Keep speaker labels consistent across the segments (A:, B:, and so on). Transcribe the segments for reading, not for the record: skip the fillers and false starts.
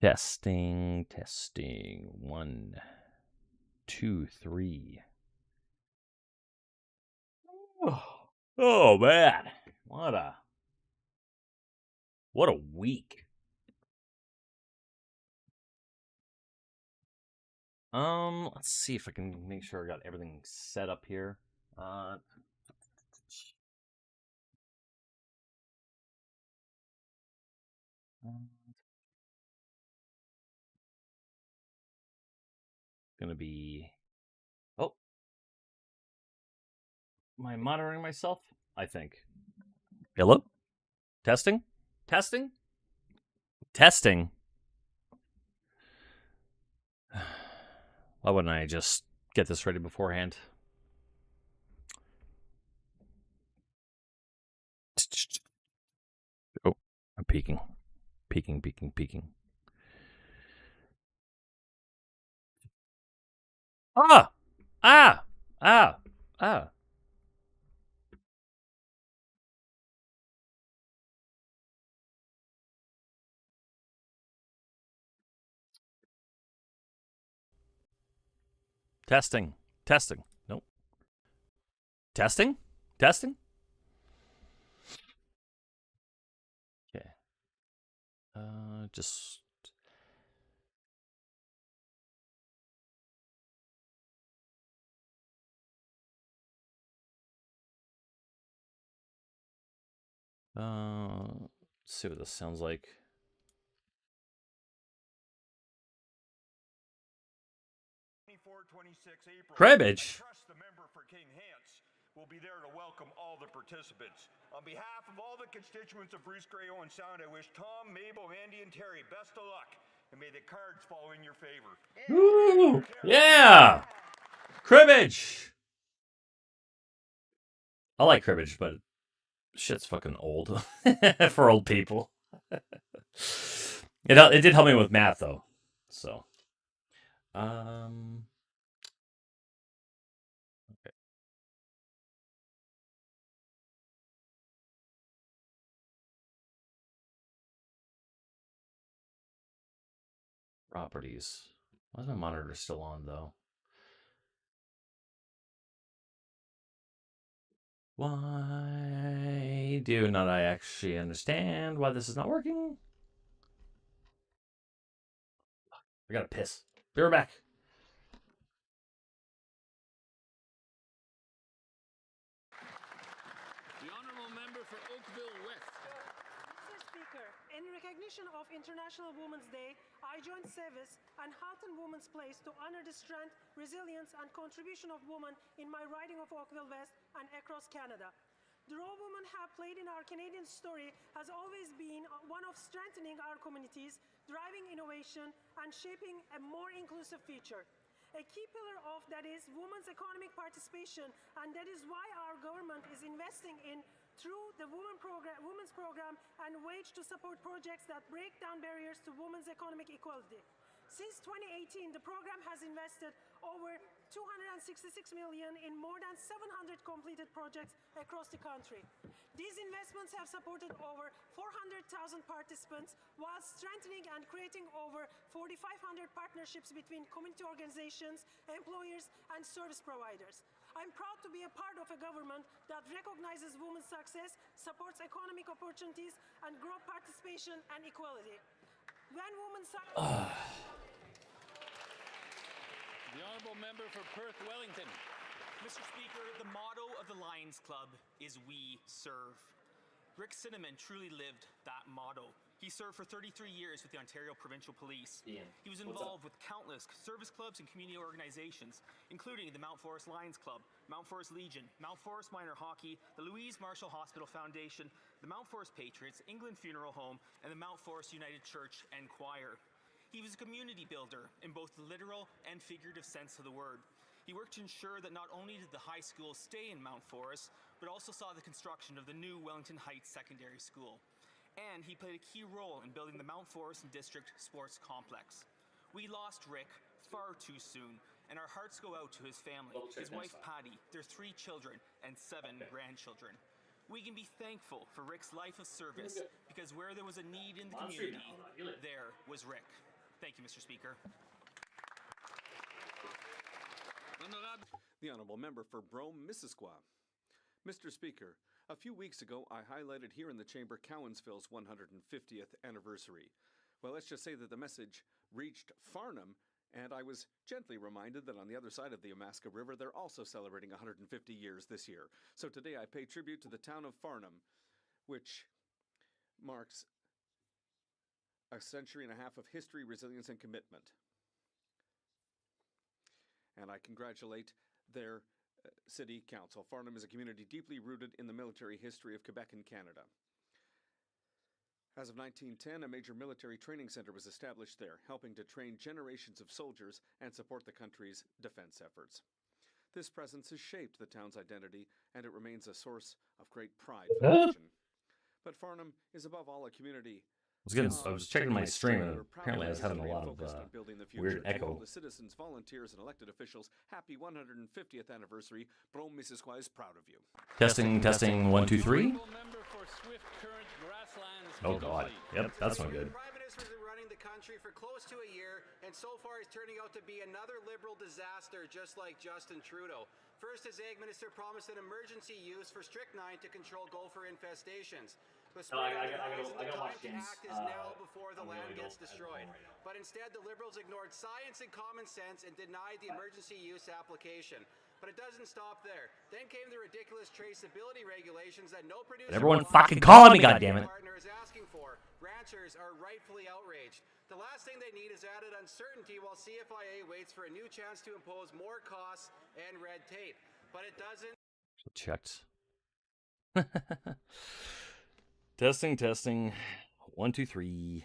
A: Testing, testing. 1, 2, 3. Oh man, what a week. Let's see if I can make sure I got everything set up here. Gonna be. Oh, am I monitoring myself? I think. Hello? Testing? Testing? Testing? Why wouldn't I just get this ready beforehand? Oh, I'm peeking. Peeking. Ah! Testing. Nope. Testing. Okay. Just. Let's see what this sounds like. Cribbage.
B: Will be there to welcome all the participants. On behalf of all the constituents of Bruce Grey Owen Sound, I wish Tom, Mabel, Andy, and Terry best of luck, and may the cards fall in your favor.
A: Woo! Yeah! Cribbage! I like cribbage, but shit's fucking old for old people. It did help me with math, though. So. Okay. Properties. Why is my monitor still on, though? Why do not I actually understand why this is not working? I gotta piss. Be right back.
C: The Honourable Member for Oakville West.
D: Mr. Speaker, in recognition of International Women's Day, I joined Sevis and Halton Women's Place to honor the strength, resilience, and contribution of women in my riding of Oakville West and across Canada. The role women have played in our Canadian story has always been one of strengthening our communities, driving innovation, and shaping a more inclusive future. A key pillar of that is women's economic participation, and that is why our government is investing in through the women's program and wage to support projects that break down barriers to women's economic equality. Since 2018, the program has invested over $266 million in more than 700 completed projects across the country. These investments have supported over 400,000 participants while strengthening and creating over 4,500 partnerships between community organizations, employers, and service providers. I'm proud to be a part of a government that recognizes women's success, supports economic opportunities, and grow participation and equality. When women
C: The Honourable Member for Perth Wellington.
E: Mr. Speaker, the motto of the Lions Club is "We Serve." Rick Cinnamon truly lived that motto. He served for 33 years with the Ontario Provincial Police.
A: Ian,
E: he was involved with countless service clubs and community organizations, including the Mount Forest Lions Club, Mount Forest Legion, Mount Forest Minor Hockey, the Louise Marshall Hospital Foundation, the Mount Forest Patriots, England Funeral Home, and the Mount Forest United Church and Choir. He was a community builder in both the literal and figurative sense of the word. He worked to ensure that not only did the high school stay in Mount Forest, but also saw the construction of the new Wellington Heights Secondary School. And he played a key role in building the Mount Forest and District Sports Complex. We lost Rick far too soon, and our hearts go out to his family, his wife Patty, their 3 children, and 7 grandchildren. We can be thankful for Rick's life of service, because where there was a need in the community, there was Rick. Thank you, Mr. Speaker.
F: The Honourable Member for Brome, Missisquoi. Mr. Speaker, a few weeks ago I highlighted here in the Chamber Cowansville's 150th anniversary. Well, let's just say that the message reached Farnham, and I was gently reminded that on the other side of the Yamaska River they're also celebrating 150 years this year. So today I pay tribute to the town of Farnham, which marks a century and a half of history, resilience, and commitment. And I congratulate their city council. Farnham is a community deeply rooted in the military history of Quebec and Canada. As of 1910, a major military training center was established there, helping to train generations of soldiers and support the country's defense efforts. This presence has shaped the town's identity, and it remains a source of great pride for the region. But Farnham is above all a community.
A: I was checking my stream, and apparently I was having a lot of weird echo.
F: The citizens, volunteers, and elected officials, happy 150th anniversary. Brome, Missisquoi is proud of you.
A: Testing, 1, 2, 3.
C: Member for Swift Current Grasslands.
A: Oh God, yep, that's not good.
G: The Prime Minister's been running the country for close to a year, and so far he's turning out to be another Liberal disaster, just like Justin Trudeau. First, his Ag Minister promised an emergency use for strychnine to control gopher infestations. The time to act is now before the land gets destroyed. But instead, the Liberals ignored science and common sense and denied the emergency use application. But it doesn't stop there. Then came the ridiculous traceability regulations that no producer...
A: Everyone fucking calling me, goddammit.
G: ...partner is asking for. Ranchers are rightfully outraged. The last thing they need is added uncertainty while CFIA waits for a new chance to impose more costs and red tape. But it doesn't...
A: Checked. Testing. 1, 2, 3.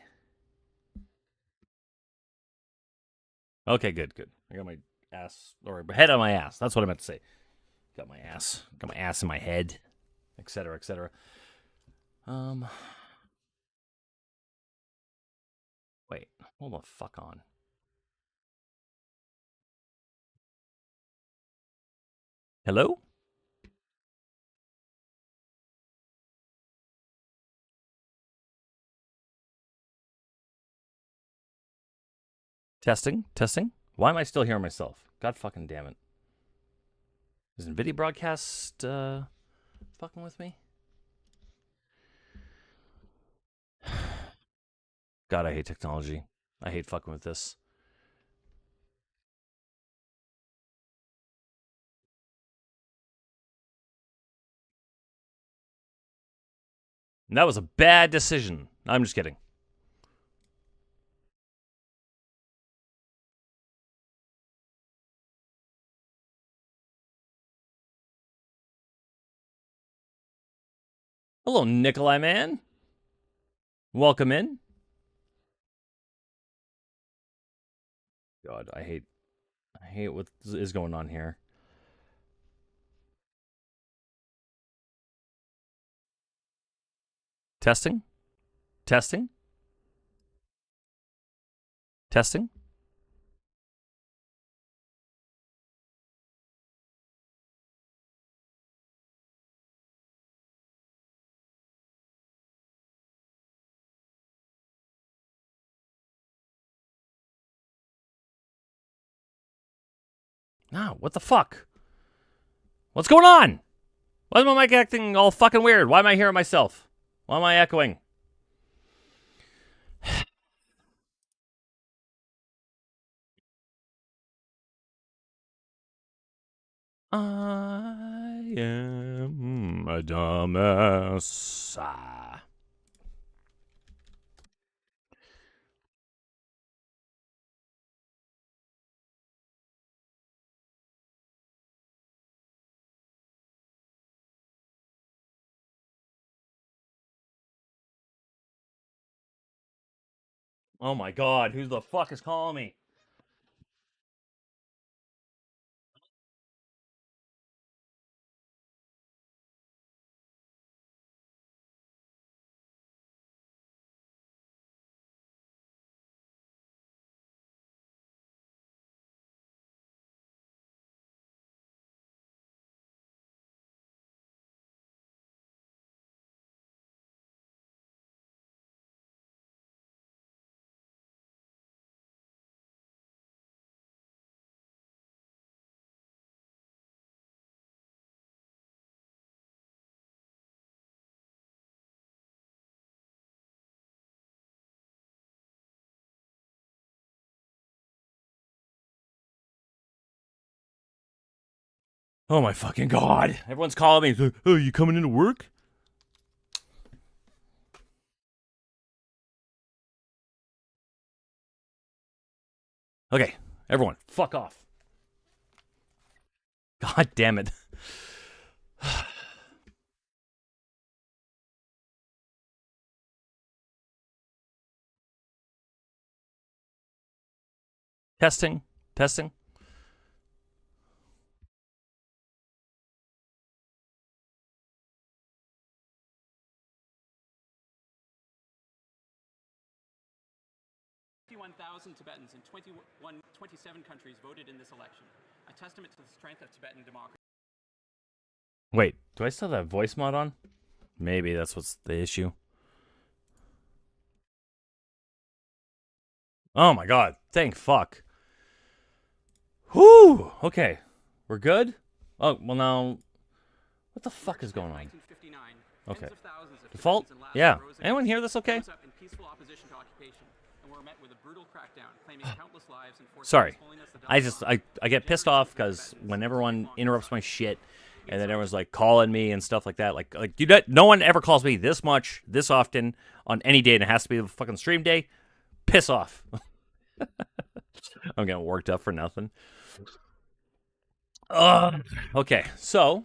A: Okay, good. I got my ass, or head on my ass. That's what I meant to say. Got my ass in my head, etc., etc. Wait, hold the fuck on. Hello? Testing. Why am I still hearing myself? God fucking damn it. Is NVIDIA broadcast fucking with me? God, I hate technology. I hate fucking with this. And that was a bad decision. I'm just kidding. Hello, Nikolai man. Welcome in. God, I hate what is going on here. Testing. Nah, what the fuck? What's going on? Why is my mic acting all fucking weird? Why am I hearing myself? Why am I echoing? I am a dumbass. Oh my God, who the fuck is calling me? Oh my fucking god! Everyone's calling me. Oh, you coming into work? Okay, everyone, fuck off. God damn it. Testing. Testing.
H: 51,000 Tibetans in 27 countries voted in this election, a testament to the strength of Tibetan democracy.
A: Wait, do I still have that voice mod on? Maybe that's what's the issue. Oh my god, thank fuck. Whew! Okay, we're good? Oh, well now, what the fuck is going on? Okay. Default? Yeah. Anyone hear this okay? Sorry. I get pissed off because when everyone interrupts my shit and then everyone's like calling me and stuff like that, like no one ever calls me this much, this often on any day, and it has to be the fucking stream day. Piss off. I'm getting worked up for nothing. Okay, so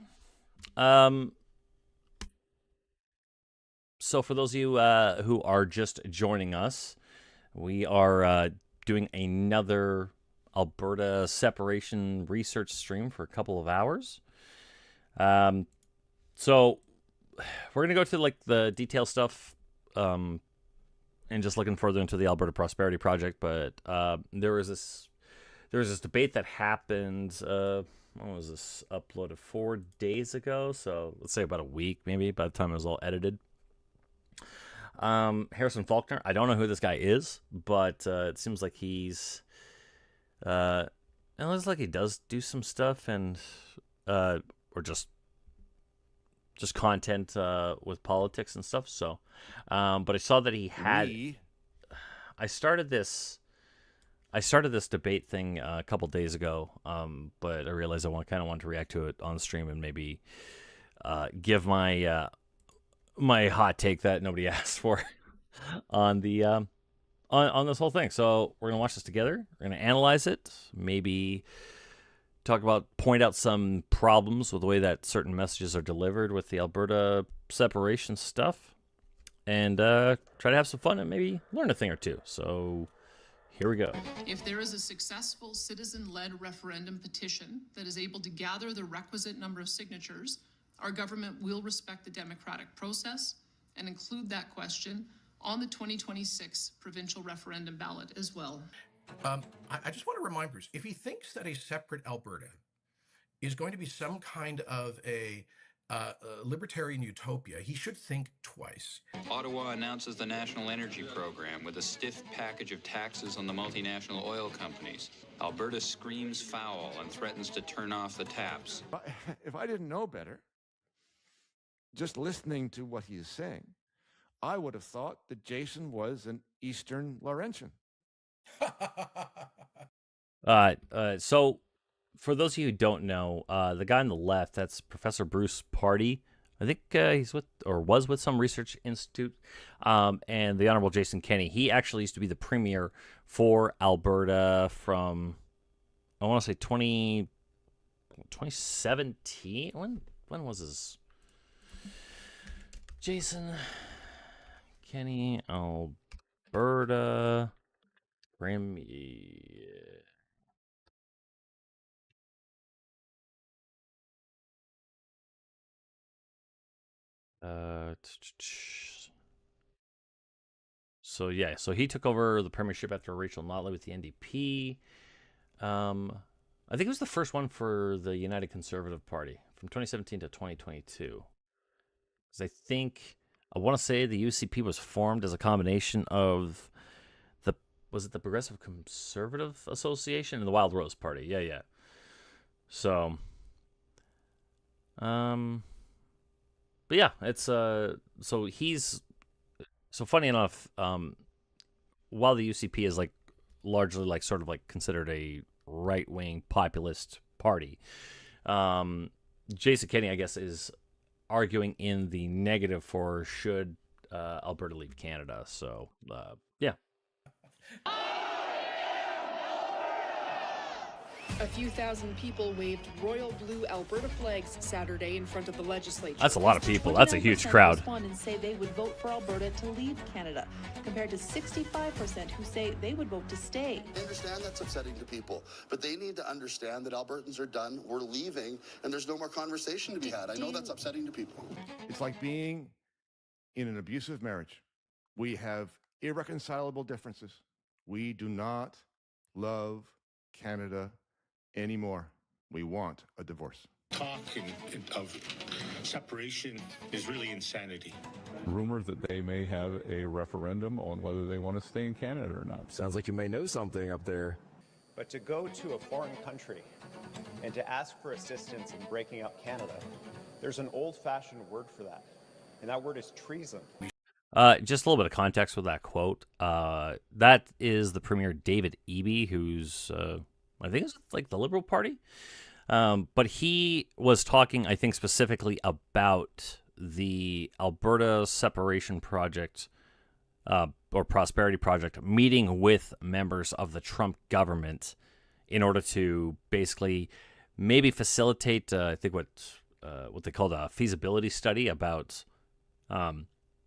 A: for those of you who are just joining us, we are doing another Alberta separation research stream for a couple of hours. So we're gonna go to like the detail stuff, and just looking further into the Alberta Prosperity Project. But there was this debate that happened. When was this uploaded? 4 days ago. So let's say about a week, maybe, by the time it was all edited. Harrison Faulkner. I don't know who this guy is, but it seems like he's it looks like he does do some stuff and or just content with politics and stuff. So but I saw that he had I started this debate thing a couple days ago, but I realized I kind of wanted to react to it on stream and maybe give my my hot take that nobody asked for on the on this whole thing. So we're gonna watch this together. We're gonna analyze it, maybe point out some problems with the way that certain messages are delivered with the Alberta separation stuff, and try to have some fun and maybe learn a thing or two. So here we go.
I: If there is a successful citizen-led referendum petition that is able to gather the requisite number of signatures, our government will respect the democratic process and include that question on the 2026 provincial referendum ballot as well.
J: I just want to remind Bruce, if he thinks that a separate Alberta is going to be some kind of a libertarian utopia, he should think twice.
K: Ottawa announces the National Energy Program with a stiff package of taxes on the multinational oil companies. Alberta screams foul and threatens to turn off the taps.
L: If I didn't know better, just listening to what he is saying, I would have thought that Jason was an Eastern Laurentian.
A: So for those of you who don't know, the guy on the left, that's Professor Bruce Purdy. I think he's was with some research institute. And the Honorable Jason Kenney, he actually used to be the premier for Alberta from, I want to say 2017. When was this? Jason Kenney, Alberta premier. So yeah, so he took over the premiership after Rachel Notley with the NDP. I think it was the first one for the United Conservative Party from 2017 to 2022. Because I want to say the UCP was formed as a combination of was it the Progressive Conservative Association and the Wild Rose Party? Yeah. So, but yeah, it's so funny enough, while the UCP is like largely like sort of like considered a right-wing populist party, Jason Kenney, I guess, is arguing in the negative for should Alberta leave Canada. So, yeah.
M: A few thousand people waved royal blue Alberta flags Saturday in front of the legislature.
A: That's a lot of people. That's a huge crowd.
N: Respondents say they would vote for Alberta to leave Canada, compared to 65% who say they would vote to stay.
O: I understand that's upsetting to people, but they need to understand that Albertans are done, we're leaving, and there's no more conversation to be had. I know that's upsetting to people.
L: It's like being in an abusive marriage. We have irreconcilable differences. We do not love Canada anymore. We want a divorce.
P: Talk of separation is really insanity.
Q: Rumors that they may have a referendum on whether they want to stay in Canada or not.
R: Sounds like you may know something up there.
S: But to go to a foreign country and to ask for assistance in breaking up Canada, there's an old-fashioned word for that, and that word is treason.
A: Just a little bit of context with that quote. That is the Premier David Eby, who's I think it's like the Liberal Party. But he was talking, I think, specifically about the Alberta Separation Project or Prosperity Project meeting with members of the Trump government in order to basically maybe facilitate, I think, what they called a feasibility study about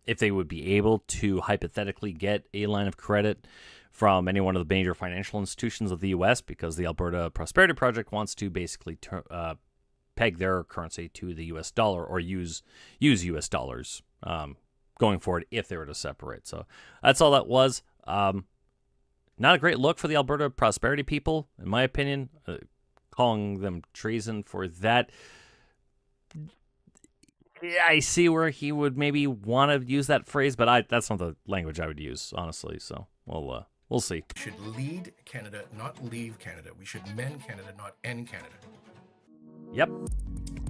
A: if they would be able to hypothetically get a line of credit from any one of the major financial institutions of the U.S. because the Alberta Prosperity Project wants to basically peg their currency to the U.S. dollar or use U.S. dollars going forward if they were to separate. So that's all that was. Not a great look for the Alberta Prosperity people, in my opinion. Calling them treason for that. Yeah, I see where he would maybe want to use that phrase, but that's not the language I would use, honestly. So we'll see.
J: We should lead Canada, not leave Canada. We should mend Canada, not end Canada.
A: Yep.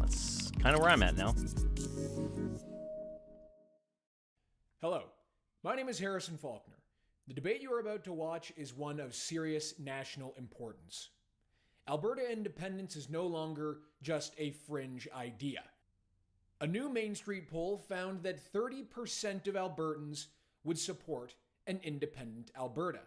A: That's kind of where I'm at now.
T: Hello, my name is Harrison Faulkner. The debate you are about to watch is one of serious national importance. Alberta independence is no longer just a fringe idea. A new Main Street poll found that 30% of Albertans would support an independent Alberta.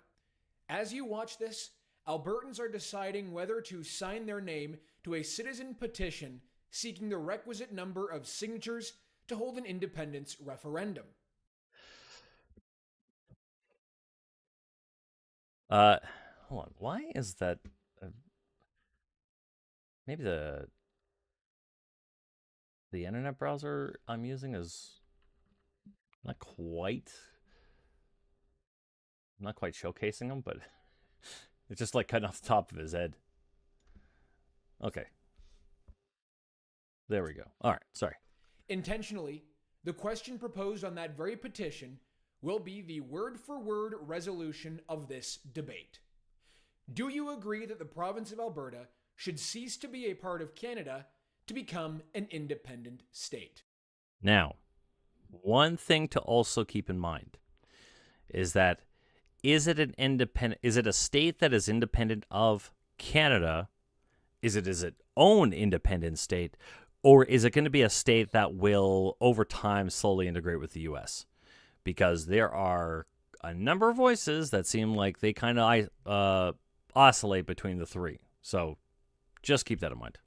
T: As you watch this, Albertans are deciding whether to sign their name to a citizen petition seeking the requisite number of signatures to hold an independence referendum.
A: Hold on. Why is that? Maybe the internet browser I'm using is not quite showcasing him, but it's just like cutting off the top of his head. Okay. There we go. All right. Sorry.
T: Intentionally, the question proposed on that very petition will be the word-for-word resolution of this debate. Do you agree that the province of Alberta should cease to be a part of Canada to become an independent state?
A: Now, one thing to also keep in mind is that is it a state that is independent of Canada? Is it its own independent state? Or is it going to be a state that will, over time, slowly integrate with the U.S.? Because there are a number of voices that seem like they kind of oscillate between the three. So just keep that in mind.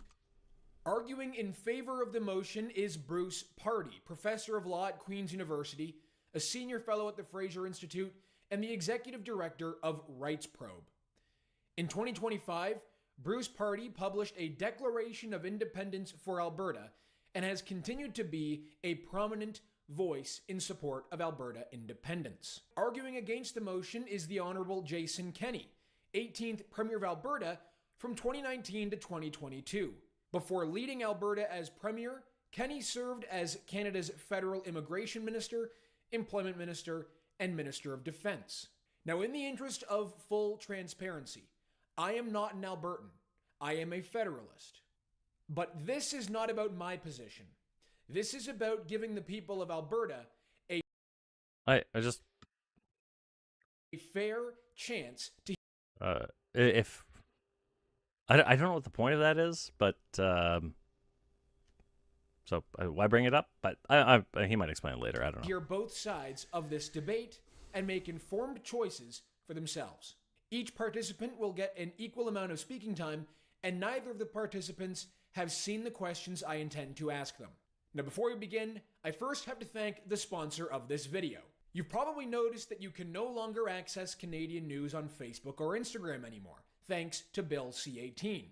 T: Arguing in favor of the motion is Bruce Purdy, professor of law at Queen's University, a senior fellow at the Fraser Institute, and the executive director of Rights Probe. In 2025, Bruce Purdy published a Declaration of Independence for Alberta and has continued to be a prominent voice in support of Alberta independence. Arguing against the motion is the Honourable Jason Kenney, 18th Premier of Alberta from 2019 to 2022. Before leading Alberta as Premier, Kenney served as Canada's Federal Immigration Minister, Employment Minister, and Minister of Defence. Now, in the interest of full transparency, I am not an Albertan. I am a Federalist. But this is not about my position. This is about giving the people of Alberta a fair chance to
A: I don't know what the point of that is, but so why bring it up? But he might explain it later. I don't know.
T: Hear both sides of this debate and make informed choices for themselves. Each participant will get an equal amount of speaking time, and neither of the participants have seen the questions I intend to ask them. Now, before we begin, I first have to thank the sponsor of this video. You've probably noticed that you can no longer access Canadian news on Facebook or Instagram anymore, thanks to Bill C-18.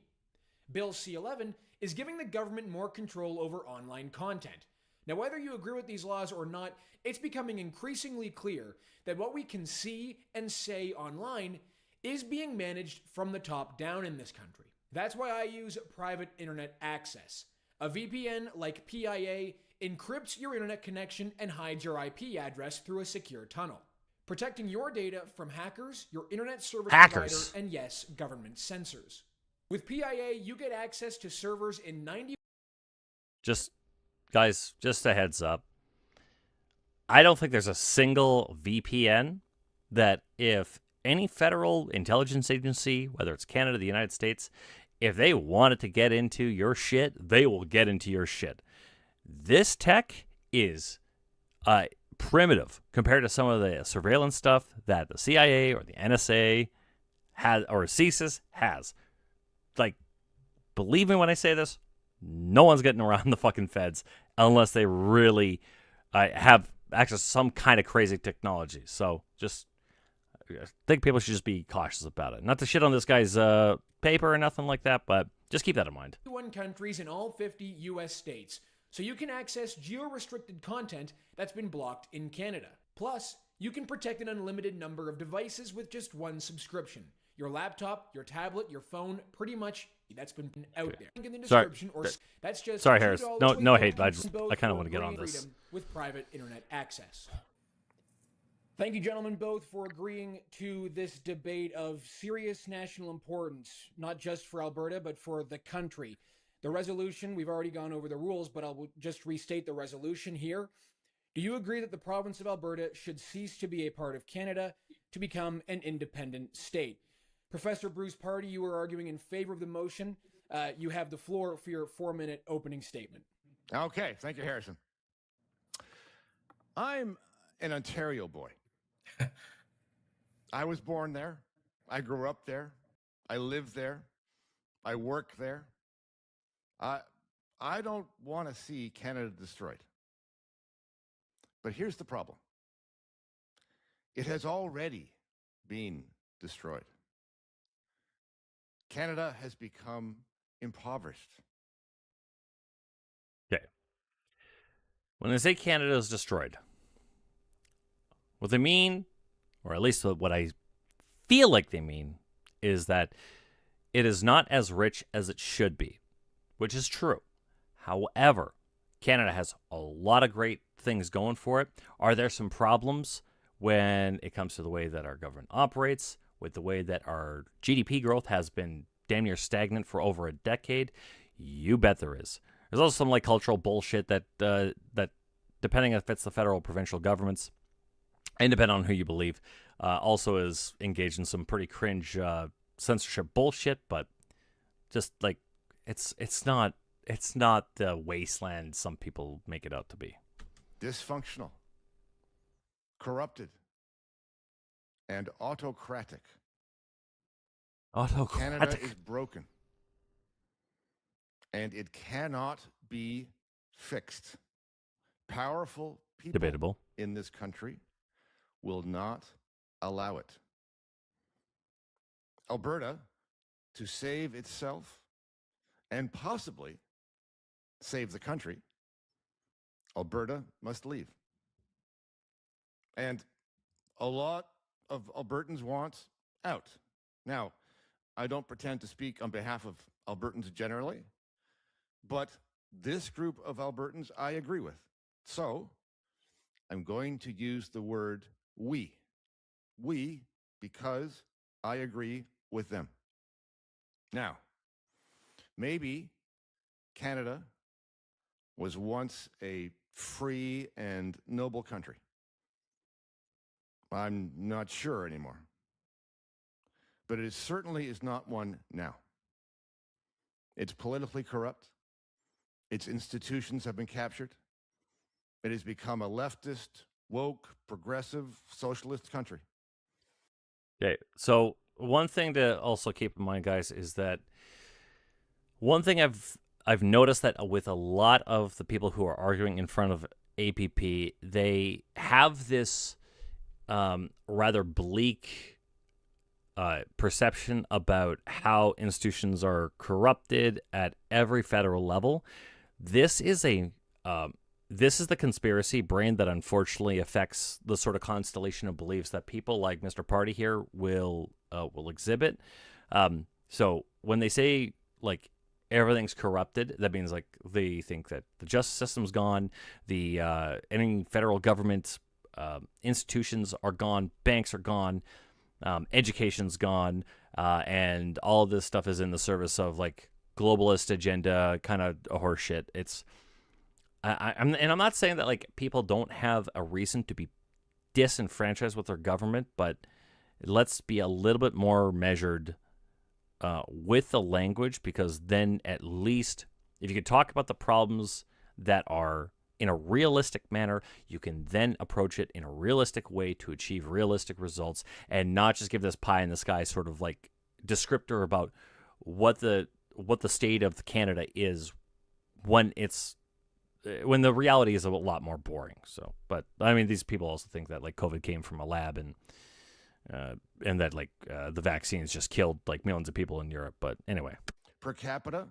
T: Bill C-11 is giving the government more control over online content. Now, whether you agree with these laws or not, it's becoming increasingly clear that what we can see and say online is being managed from the top down in this country. That's why I use private internet access. A VPN like PIA encrypts your internet connection and hides your IP address through a secure tunnel, protecting your data from hackers, your internet service provider, and yes, government censors. With PIA, you get access to servers in 90...
A: Guys, just a heads up. I don't think there's a single VPN that if any federal intelligence agency, whether it's Canada, the United States, if they wanted to get into your shit, they will get into your shit. This tech is primitive compared to some of the surveillance stuff that the CIA or the NSA has, or CSIS has. Like, believe me when I say this, no one's getting around the fucking feds unless they really have access to some kind of crazy technology. So just I think people should just be cautious about it. Not to shit on this guy's paper or nothing like that, but just keep that in mind.
T: 51 countries in all 50 U.S. states, so you can access geo-restricted content that's been blocked in Canada. Plus, you can protect an unlimited number of devices with just one subscription. Your laptop, your tablet, your phone, pretty much that's been out there. In the description, that's just
A: sorry, Harris. No hate. I kind of want to get on this.
T: With private internet access. Thank you, gentlemen, both for agreeing to this debate of serious national importance, not just for Alberta, but for the country. The resolution, we've already gone over the rules, but I'll just restate the resolution here. Do you agree that the province of Alberta should cease to be a part of Canada to become an independent state? Professor Bruce Purdy, you were arguing in favor of the motion. You have the floor for your 4-minute opening statement.
L: Okay, thank you, Harrison. I'm an Ontario boy. I was born there. I grew up there. I live there. I work there. I don't want to see Canada destroyed. But here's the problem. It has already been destroyed. Canada has become impoverished.
A: Okay. When they say Canada is destroyed, what they mean, or at least what I feel like they mean, is that it is not as rich as it should be, which is true. However, Canada has a lot of great things going for it. Are there some problems when it comes to the way that our government operates, with the way that our GDP growth has been damn near stagnant for over a decade? You bet there is. There's also some like cultural bullshit that depending if it's the federal or provincial governments, and depending on who you believe, also is engaged in some pretty cringe censorship bullshit. But just like it's not the wasteland some people make it out to be.
L: Dysfunctional, corrupted, and autocratic. Canada is broken, and it cannot be fixed. Powerful people in this country will not allow it. Alberta, to save itself and possibly save the country, Alberta must leave. And a lot of Albertans want out. Now, I don't pretend to speak on behalf of Albertans generally, but this group of Albertans I agree with. So I'm going to use the word we. We, because I agree with them. Now, maybe Canada was once a free and noble country. I'm not sure anymore. But it certainly is not one now. It's politically corrupt. Its institutions have been captured. It has become a leftist, woke, progressive, socialist country.
A: Okay, so one thing to also keep in mind, guys, is that one thing I've noticed that with a lot of the people who are arguing in front of APP, they have this rather bleak perception about how institutions are corrupted at every federal level. This is the conspiracy brain that unfortunately affects the sort of constellation of beliefs that people like Mr. Purdy here will exhibit. So when they say like everything's corrupted, that means like they think that the justice system's gone, the any federal government institutions are gone, banks are gone, education's gone, and all of this stuff is in the service of like globalist agenda kind of horseshit. It's I'm not saying that like people don't have a reason to be disenfranchised with their government, but let's be a little bit more measured with the language, because then at least if you could talk about the problems that are in a realistic manner, you can then approach it in a realistic way to achieve realistic results, and not just give this pie in the sky sort of like descriptor about what the state of Canada is when the reality is a lot more boring. So, but I mean, these people also think that like COVID came from a lab and that like the vaccines just killed like millions of people in Europe. But anyway,
L: Per capita,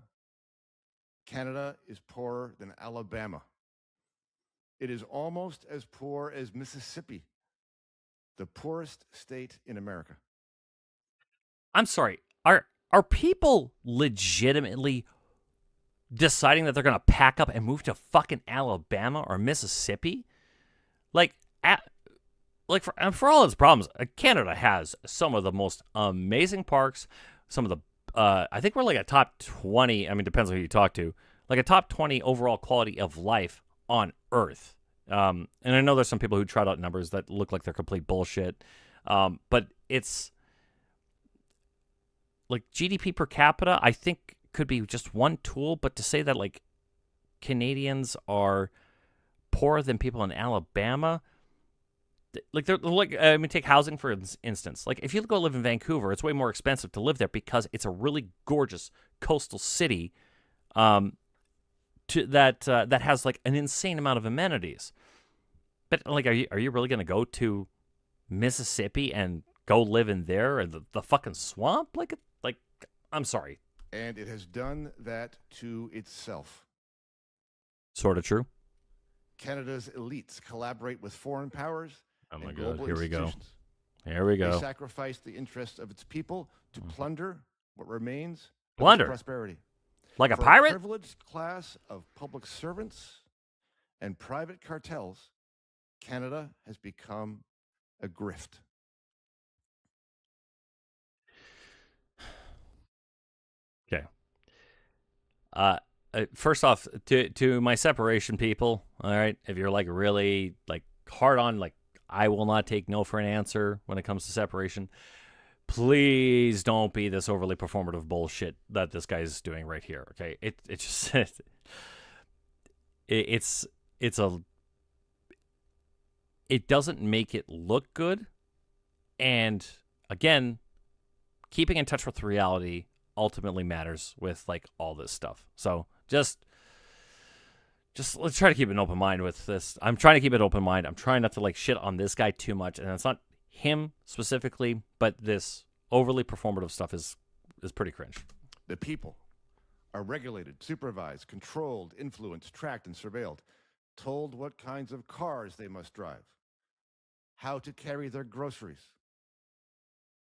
L: Canada is poorer than Alabama. It is almost as poor as Mississippi, the poorest state in America.
A: I'm sorry. Are people legitimately deciding that they're going to pack up and move to fucking Alabama or Mississippi? Like, for all its problems, Canada has some of the most amazing parks, some of the, I think we're like a top 20, I mean, depends on who you talk to, like a top 20 overall quality of life on Earth. And I know there's some people who trot out numbers that look like they're complete bullshit. But it's like GDP per capita, I think could be just one tool, but to say that like Canadians are poorer than people in Alabama, like they're like, I mean, take housing for instance. Like if you go live in Vancouver, it's way more expensive to live there because it's a really gorgeous coastal city, that has like an insane amount of amenities. But like, are you really gonna go to Mississippi and go live in there and the fucking swamp? Like I'm sorry.
L: And it has done that to itself.
A: Sort of true.
L: Canada's elites collaborate with foreign powers.
A: Oh my
L: and
A: God,
L: global
A: here we go.
L: institutions.
A: Here we go.
L: They sacrifice the interests of its people to plunder what remains of
A: Plunder?
L: its prosperity.
A: Like a
L: For
A: pirate?
L: A privileged class of public servants and private cartels, Canada has become a grift.
A: Okay. First off, to my separation people, all right, if you're like really like hard on, like I will not take no for an answer when it comes to separation, please don't be this overly performative bullshit that this guy's doing right here. Okay, it just it doesn't make it look good, and again, keeping in touch with reality ultimately matters with like all this stuff. So just let's try to keep an open mind with this. I'm trying to keep an open mind. I'm trying not to like shit on this guy too much, and it's not him specifically, but this overly performative stuff is pretty cringe.
L: The people are regulated, supervised, controlled, influenced, tracked, and surveilled, told what kinds of cars they must drive, how to carry their groceries,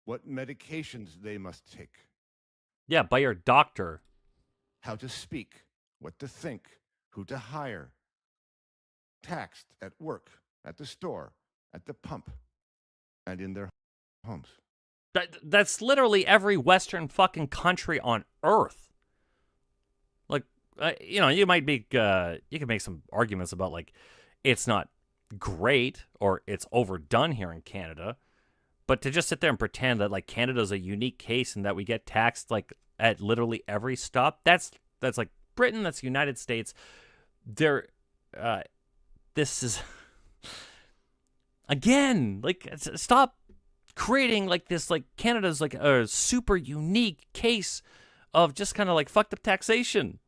L: what medications they must take.
A: Yeah, by your doctor.
L: How to speak, what to think, who to hire. Taxed at work, at the store, at the pump, and in their homes.
A: That's literally every Western fucking country on Earth. Like, you might be, you can make some arguments about like, it's not great or it's overdone here in Canada, But to just sit there and pretend that like Canada's a unique case and that we get taxed like at literally every stop, that's like Britain, that's the United States. This is again, like, stop creating like this, like Canada's like a super unique case of just kind of like fucked up taxation.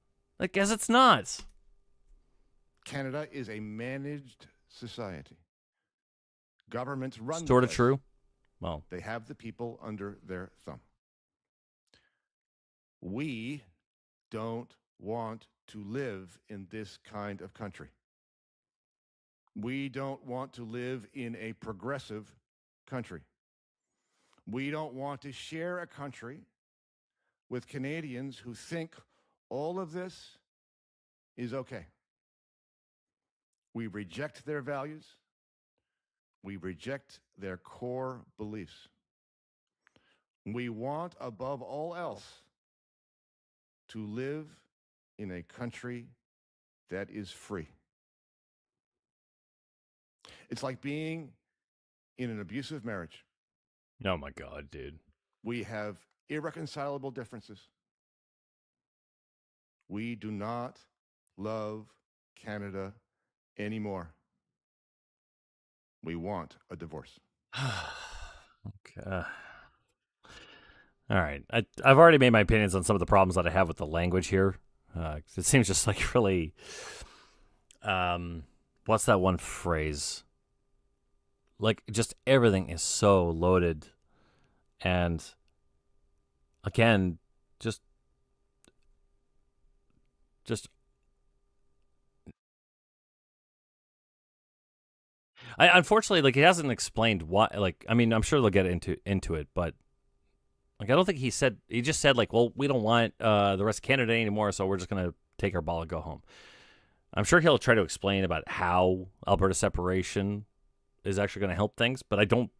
A: Like, as it's not.
L: Canada is a managed society. Governments run
A: Sort
L: the
A: of
L: place.
A: true. Well,
L: they have the people under their thumb. We don't want to live in this kind of country. We don't want to live in a progressive country. We don't want to share a country with Canadians who think all of this is okay. We reject their values. We reject their core beliefs. We want, above all else, to live in a country that is free. It's like being in an abusive marriage.
A: Oh my God, dude.
L: We have irreconcilable differences. We do not love Canada anymore. We want a divorce.
A: Okay. All right. I've already made my opinions on some of the problems that I have with the language here. It seems just like really, what's that one phrase? Like, just everything is so loaded. And again, just unfortunately, like, he hasn't explained why. Like, I mean, I'm sure they'll get into it, but like, I don't think he just said like, well, we don't want the rest of Canada anymore, so we're just gonna take our ball and go home. I'm sure he'll try to explain about how Alberta separation is actually going to help things, but I'm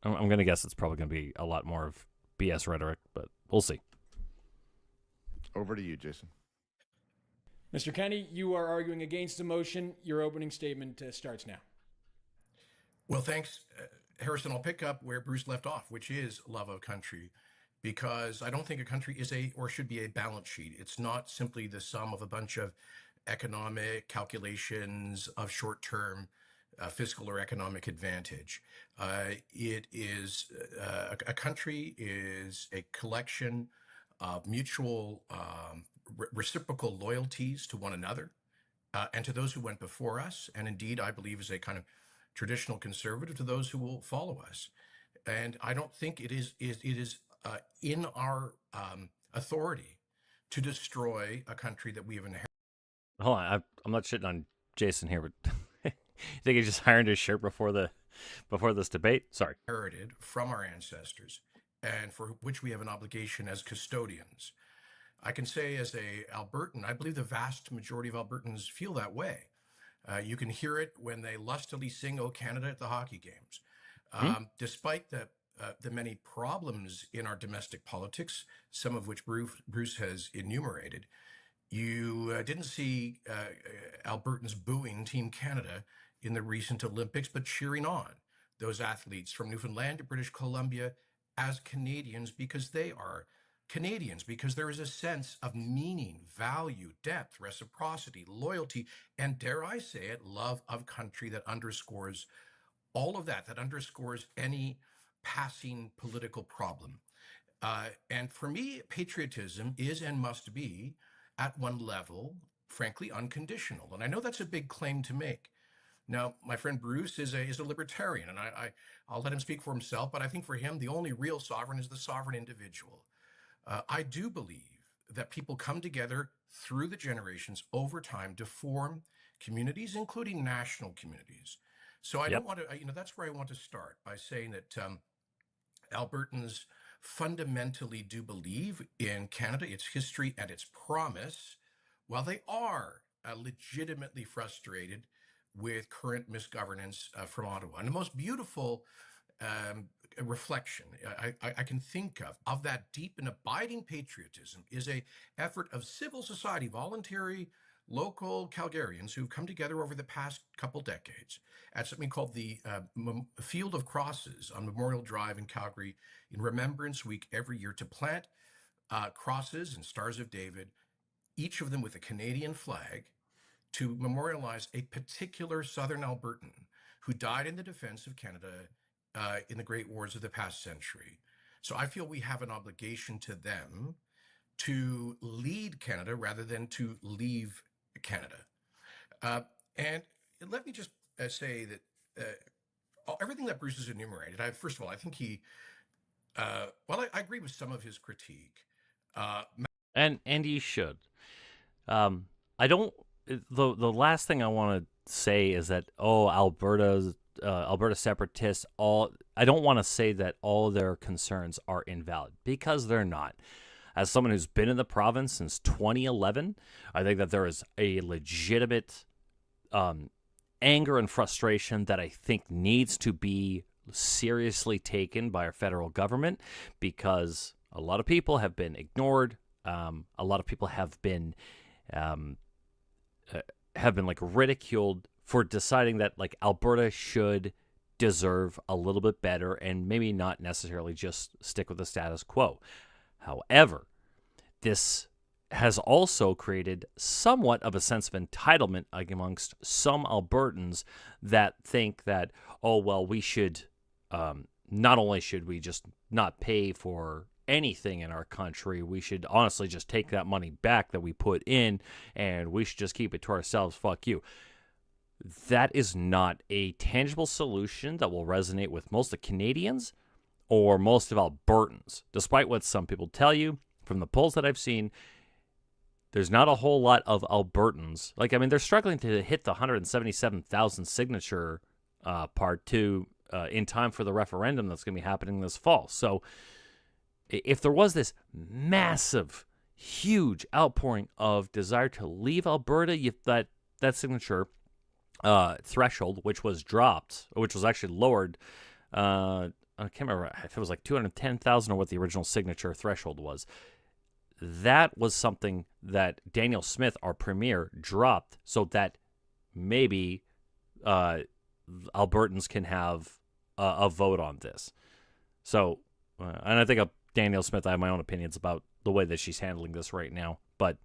A: going to guess it's probably going to be a lot more of BS rhetoric, but we'll see.
L: Over to you, Jason.
T: Mr. Kenney, you are arguing against the motion. Your opening statement starts now.
J: Well, thanks, Harrison. I'll pick up where Bruce left off, which is love of country, because I don't think a country is or should be a balance sheet. It's not simply the sum of a bunch of economic calculations of short-term fiscal or economic advantage. It is a country is a collection of mutual reciprocal loyalties to one another and to those who went before us, and indeed, I believe, is a kind of traditional conservative to those who will follow us. And I don't think it is in our authority to destroy a country that we have inherited.
A: Hold on, I'm not shitting on Jason here, but you think he just ironed his shirt before this debate? Sorry.
J: Inherited from our ancestors, and for which we have an obligation as custodians. I can say, as a Albertan, I believe the vast majority of Albertans feel that way. You can hear it when they lustily sing "O Canada" at the hockey games. Despite the many problems in our domestic politics, some of which Bruce has enumerated, you didn't see Albertans booing Team Canada in the recent Olympics, but cheering on those athletes from Newfoundland to British Columbia as Canadians, because they are Canadians, because there is a sense of meaning, value, depth, reciprocity, loyalty, and, dare I say it, love of country that underscores all of that underscores any passing political problem. And for me, patriotism is and must be, at one level, frankly, unconditional. And I know that's a big claim to make. Now, my friend Bruce is a libertarian, and I'll let him speak for himself, but I think for him, the only real sovereign is the sovereign individual. I do believe that people come together through the generations over time to form communities, including national communities. So I don't want to, that's where I want to start by saying that Albertans fundamentally do believe in Canada, its history, and its promise, while they are legitimately frustrated with current misgovernance from Ottawa. And the most beautiful reflection I can think of that deep and abiding patriotism is a effort of civil society, voluntary local Calgarians who've come together over the past couple decades at something called the Field of Crosses on Memorial Drive in Calgary in Remembrance Week every year to plant crosses and Stars of David, each of them with a Canadian flag, to memorialize a particular Southern Albertan who died in the defense of Canada in the Great Wars of the past century. So I feel we have an obligation to them to lead Canada rather than to leave Canada. And let me just say that everything that Bruce has enumerated, first of all, I think he, I agree with some of his critique.
A: And you should. I don't. The last thing I want to say is that Alberta separatists. I don't want to say that all their concerns are invalid, because they're not. As someone who's been in the province since 2011, I think that there is a legitimate anger and frustration that I think needs to be seriously taken by our federal government, because a lot of people have been ignored. A lot of people have been like ridiculed for deciding that like Alberta should deserve a little bit better and maybe not necessarily just stick with the status quo. However, this has also created somewhat of a sense of entitlement amongst some Albertans that think that, we should, not only should we just not pay for anything in our country, we should honestly just take that money back that we put in and we should just keep it to ourselves. Fuck you. That is not a tangible solution that will resonate with most of Canadians or most of Albertans. Despite what some people tell you, from the polls that I've seen, there's not a whole lot of Albertans. They're struggling to hit the 177,000 signature part two in time for the referendum that's going to be happening this fall. So if there was this massive, huge outpouring of desire to leave Alberta, that signature threshold, which was dropped, which was actually lowered, I can't remember if it was like 210,000 or what the original signature threshold was. That was something that Daniel Smith, our premier, dropped so that maybe Albertans can have a vote on this. So, and I think Daniel Smith, I have my own opinions about the way that she's handling this right now, but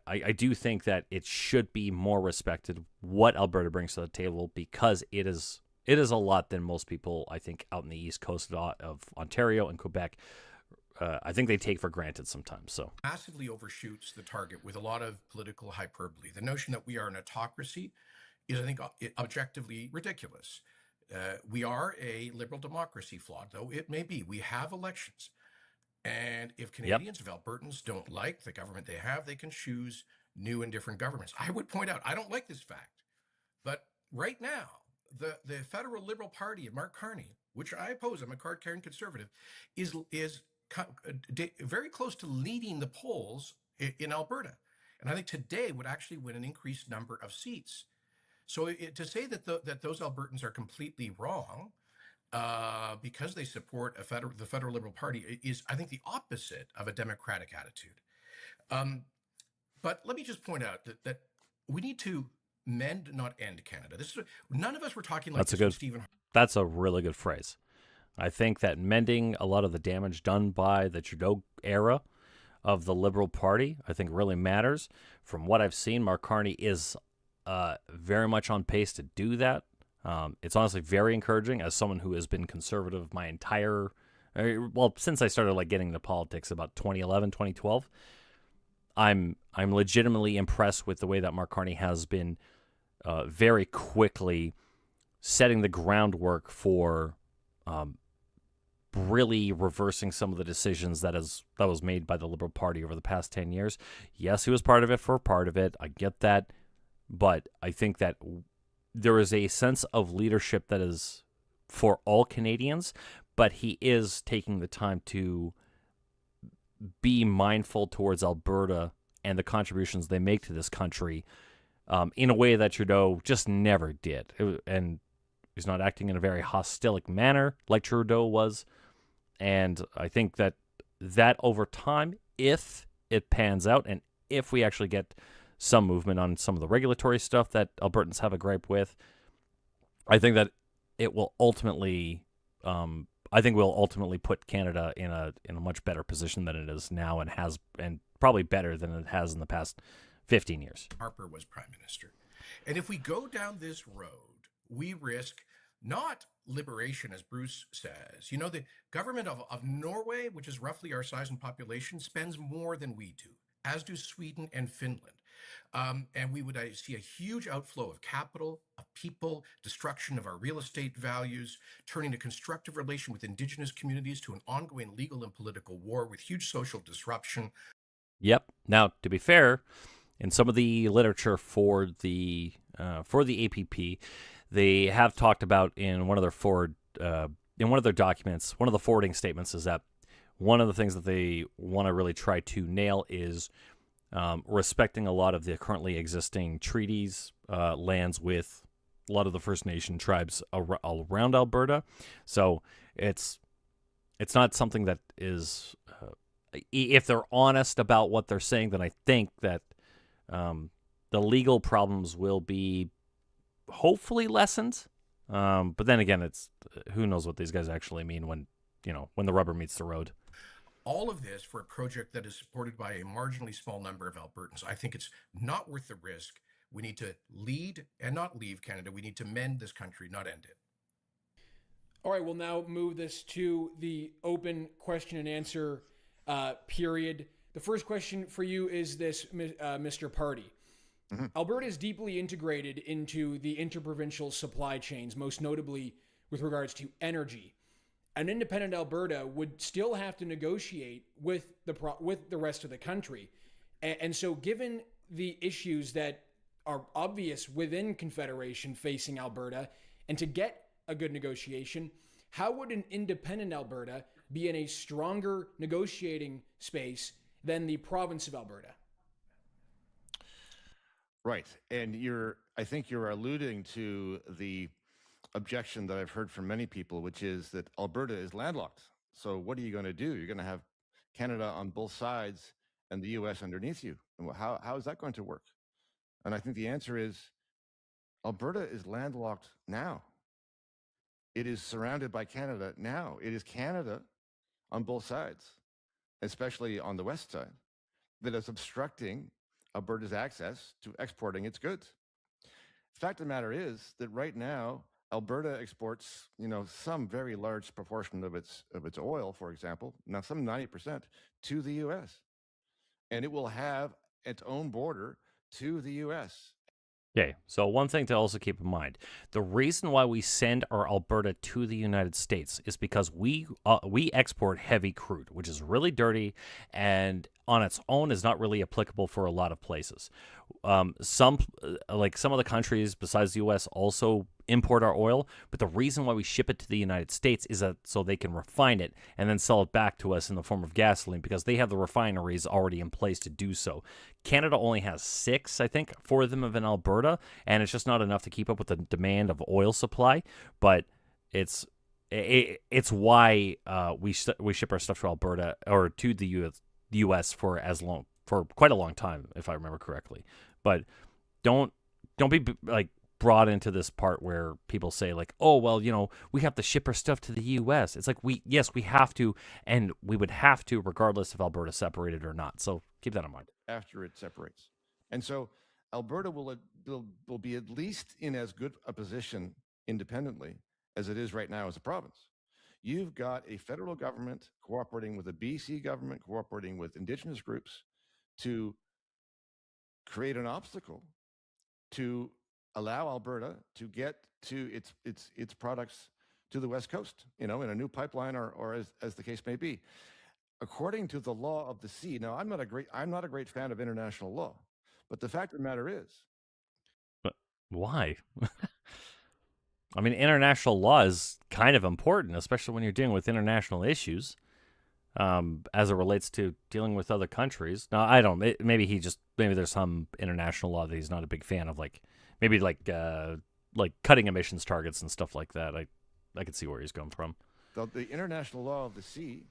A: I do think that it should be more respected what Alberta brings to the table, because it is a lot than most people, I think, out in the east coast of Ontario and Quebec, I think they take for granted sometimes. So
J: massively overshoots the target with a lot of political hyperbole. The notion that we are an autocracy is, I think, objectively ridiculous. We are a liberal democracy, flawed though it may be. We have elections. And if Canadians, if Albertans don't like the government they have, they can choose new and different governments. I would point out, I don't like this fact, but right now, the federal Liberal Party of Mark Carney, which I oppose, I'm a card-carrying conservative, is very close to leading the polls in Alberta. And I think today would actually win an increased number of seats. So to say that those Albertans are completely wrong because they support the federal Liberal Party is, I think, the opposite of a democratic attitude. But let me just point out that we need to mend, not end Canada. None of us were talking like
A: That's a really good phrase. I think that mending a lot of the damage done by the Trudeau era of the Liberal Party, I think, really matters. From what I've seen, Mark Carney is very much on pace to do that. It's honestly very encouraging as someone who has been conservative my entire, since I started getting into politics about 2011, 2012. I'm legitimately impressed with the way that Mark Carney has been very quickly setting the groundwork for really reversing some of the decisions that was made by the Liberal Party over the past 10 years. Yes, he was part of it for part of it. I get that. But I think that there is a sense of leadership that is for all Canadians, but he is taking the time to be mindful towards Alberta and the contributions they make to this country in a way that Trudeau just never did. And he's not acting in a very hostile manner like Trudeau was. And I think that over time, if it pans out and if we actually get some movement on some of the regulatory stuff that Albertans have a gripe with, I think that it will ultimately, we'll ultimately put Canada in a much better position than it is now, and probably better than it has in the past 15 years.
J: Harper was prime minister. And if we go down this road, we risk not liberation, as Bruce says. You know, the government of Norway, which is roughly our size and population, spends more than we do, as do Sweden and Finland. And we would see a huge outflow of capital, of people, destruction of our real estate values, turning a constructive relation with indigenous communities to an ongoing legal and political war with huge social disruption.
A: Yep. Now, to be fair, in some of the literature for the APP, they have talked about in one of their documents, one of the forwarding statements is that one of the things that they want to really try to nail is respecting a lot of the currently existing treaties, lands with a lot of the First Nation tribes around Alberta. So it's not something that is, if they're honest about what they're saying, then I think that the legal problems will be hopefully lessened. But then again, it's who knows what these guys actually mean when the rubber meets the road.
J: All of this for a project that is supported by a marginally small number of Albertans. I think it's not worth the risk. We need to lead and not leave Canada. We need to mend this country, not end it.
T: All right, we'll now move this to the open question and answer period. The first question for you is this, Mr. Purdy. Mm-hmm. Alberta is deeply integrated into the interprovincial supply chains, most notably with regards to energy. An independent Alberta would still have to negotiate with the rest of the country. And so given the issues that are obvious within Confederation facing Alberta, and to get a good negotiation, how would an independent Alberta be in a stronger negotiating space than the province of Alberta?
L: Right. And I think you're alluding to the objection that I've heard from many people, which is that Alberta is landlocked. So what are you going to do? You're going to have Canada on both sides and the U.S. underneath you. And how is that going to work? And I think the answer is Alberta is landlocked now. It is surrounded by Canada now. It is Canada on both sides, especially on the west side, that is obstructing Alberta's access to exporting its goods. The fact of the matter is that right now, Alberta exports, some very large proportion of its oil, for example, now some 90% to the U.S. And it will have its own border to the U.S.
A: Okay, so one thing to also keep in mind, the reason why we send our Alberta to the United States is because we export heavy crude, which is really dirty and on its own is not really applicable for a lot of places. Some of the countries besides the U.S. also import our oil, but the reason why we ship it to the United States is that so they can refine it and then sell it back to us in the form of gasoline because they have the refineries already in place to do so. Canada only has 6, I think, 4 of them in Alberta, and it's just not enough to keep up with the demand of oil supply, but it's why we ship our stuff to Alberta or to the U.S. for quite a long time, if I remember correctly. But don't be brought into this part where people say oh, well, we have to ship our stuff to the U.S. It's we have to, and we would have to regardless if Alberta separated or not. So keep that in mind.
L: After it separates. And so Alberta will be at least in as good a position independently as it is right now as a province. You've got a federal government cooperating with a BC government, cooperating with Indigenous groups to create an obstacle to allow Alberta to get to its products to the West Coast, in a new pipeline or as the case may be. According to the law of the sea. Now, I'm not a great fan of international law, but the fact of the matter is.
A: But why? I mean, international law is kind of important, especially when you're dealing with international issues, as it relates to dealing with other countries. Now, I don't. Maybe there's some international law that he's not a big fan of, maybe cutting emissions targets and stuff like that. I could see where he's going from.
L: The international law of the sea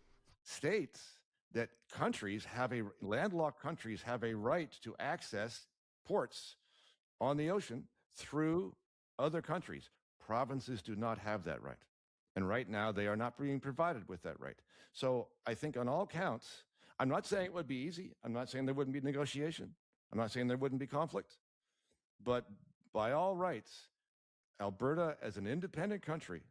L: states that landlocked countries have a right to access ports on the ocean through other countries. Provinces do not have that right. And right now, they are not being provided with that right. So I think on all counts, I'm not saying it would be easy. I'm not saying there wouldn't be negotiation. I'm not saying there wouldn't be conflict. But by all rights, Alberta, as an independent country,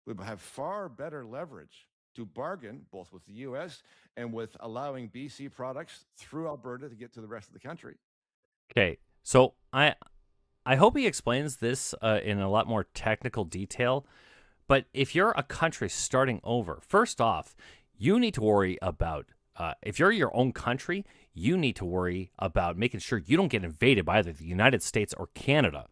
L: would have far better leverage to bargain both with the U.S. and with allowing BC products through Alberta to get to the rest of the country.
A: Okay, so I hope he explains this in a lot more technical detail. But if you're a country starting over, first off, you need to worry about, if you're your own country, you need to worry about making sure you don't get invaded by either the United States or Canada.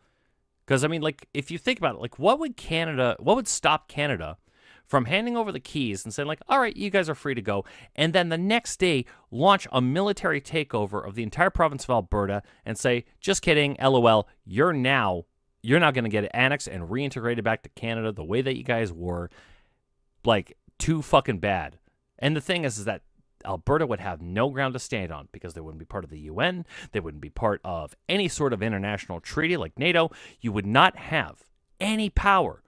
A: Because, I mean, like, if you think about it, like, what would stop Canada from handing over the keys and saying, like, all right, you guys are free to go, and then the next day launch a military takeover of the entire province of Alberta and say, just kidding, LOL, you're now going to get annexed and reintegrated back to Canada the way that you guys were. Like, too fucking bad. And the thing is that Alberta would have no ground to stand on because they wouldn't be part of the UN. They wouldn't be part of any sort of international treaty like NATO. You would not have any power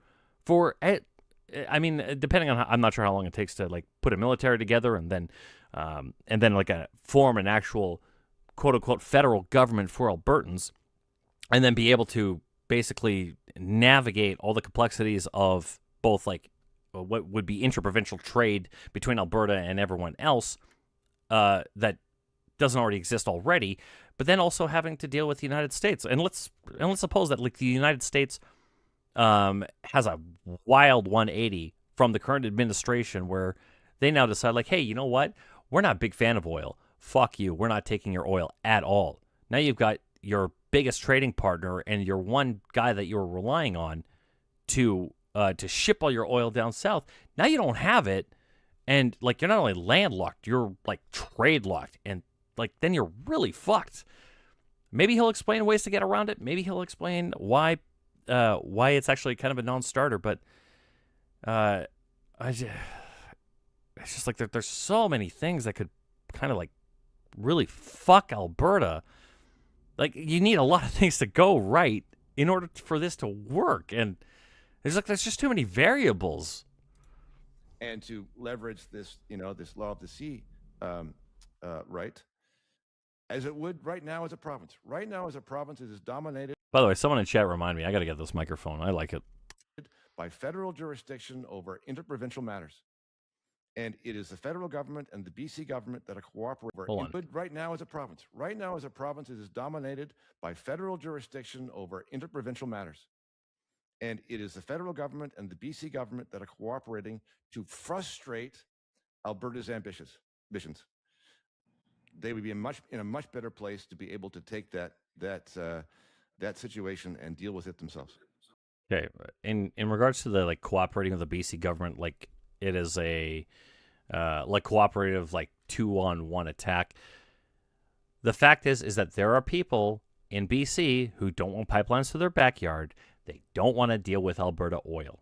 A: for, I mean, depending on I'm not sure how long it takes to like put a military together and then like form an actual quote unquote federal government for Albertans, and then be able to basically navigate all the complexities of both like what would be interprovincial trade between Alberta and everyone else that doesn't already exist already, but then also having to deal with the United States. And let's suppose that like the United States has a wild 180 from the current administration where they now decide like, hey, you know what? We're not a big fan of oil. Fuck you. We're not taking your oil at all. Now you've got your biggest trading partner and your one guy that you're relying on to ship all your oil down south. Now you don't have it, and like you're not only landlocked, you're like trade locked, and like then you're really fucked. Maybe he'll explain ways to get around it. Maybe he'll explain why it's actually kind of a non-starter. But it's just like there's so many things that could kind of like really fuck Alberta. Like you need a lot of things to go right in order for this to work, and there's just too many variables.
L: And to leverage this, this law of the sea, right, as it would right now as a province. Right now as a province, it is dominated.
A: By the way, someone in chat remind me, I got to get this microphone. I like it.
L: By federal jurisdiction over interprovincial matters. And it is the federal government and the BC government that are cooperating.
A: Hold on.
L: Right now as a province. Right now as a province, it is dominated by federal jurisdiction over interprovincial matters. And it is the federal government and the BC government that are cooperating to frustrate Alberta's ambitions. They would be in a much better place to be able to take that situation and deal with it themselves.
A: Okay, in regards to the like cooperating with the BC government, like it is a like cooperative like 2-on-1 attack. The fact is that there are people in BC who don't want pipelines to their backyard. They don't want to deal with Alberta oil.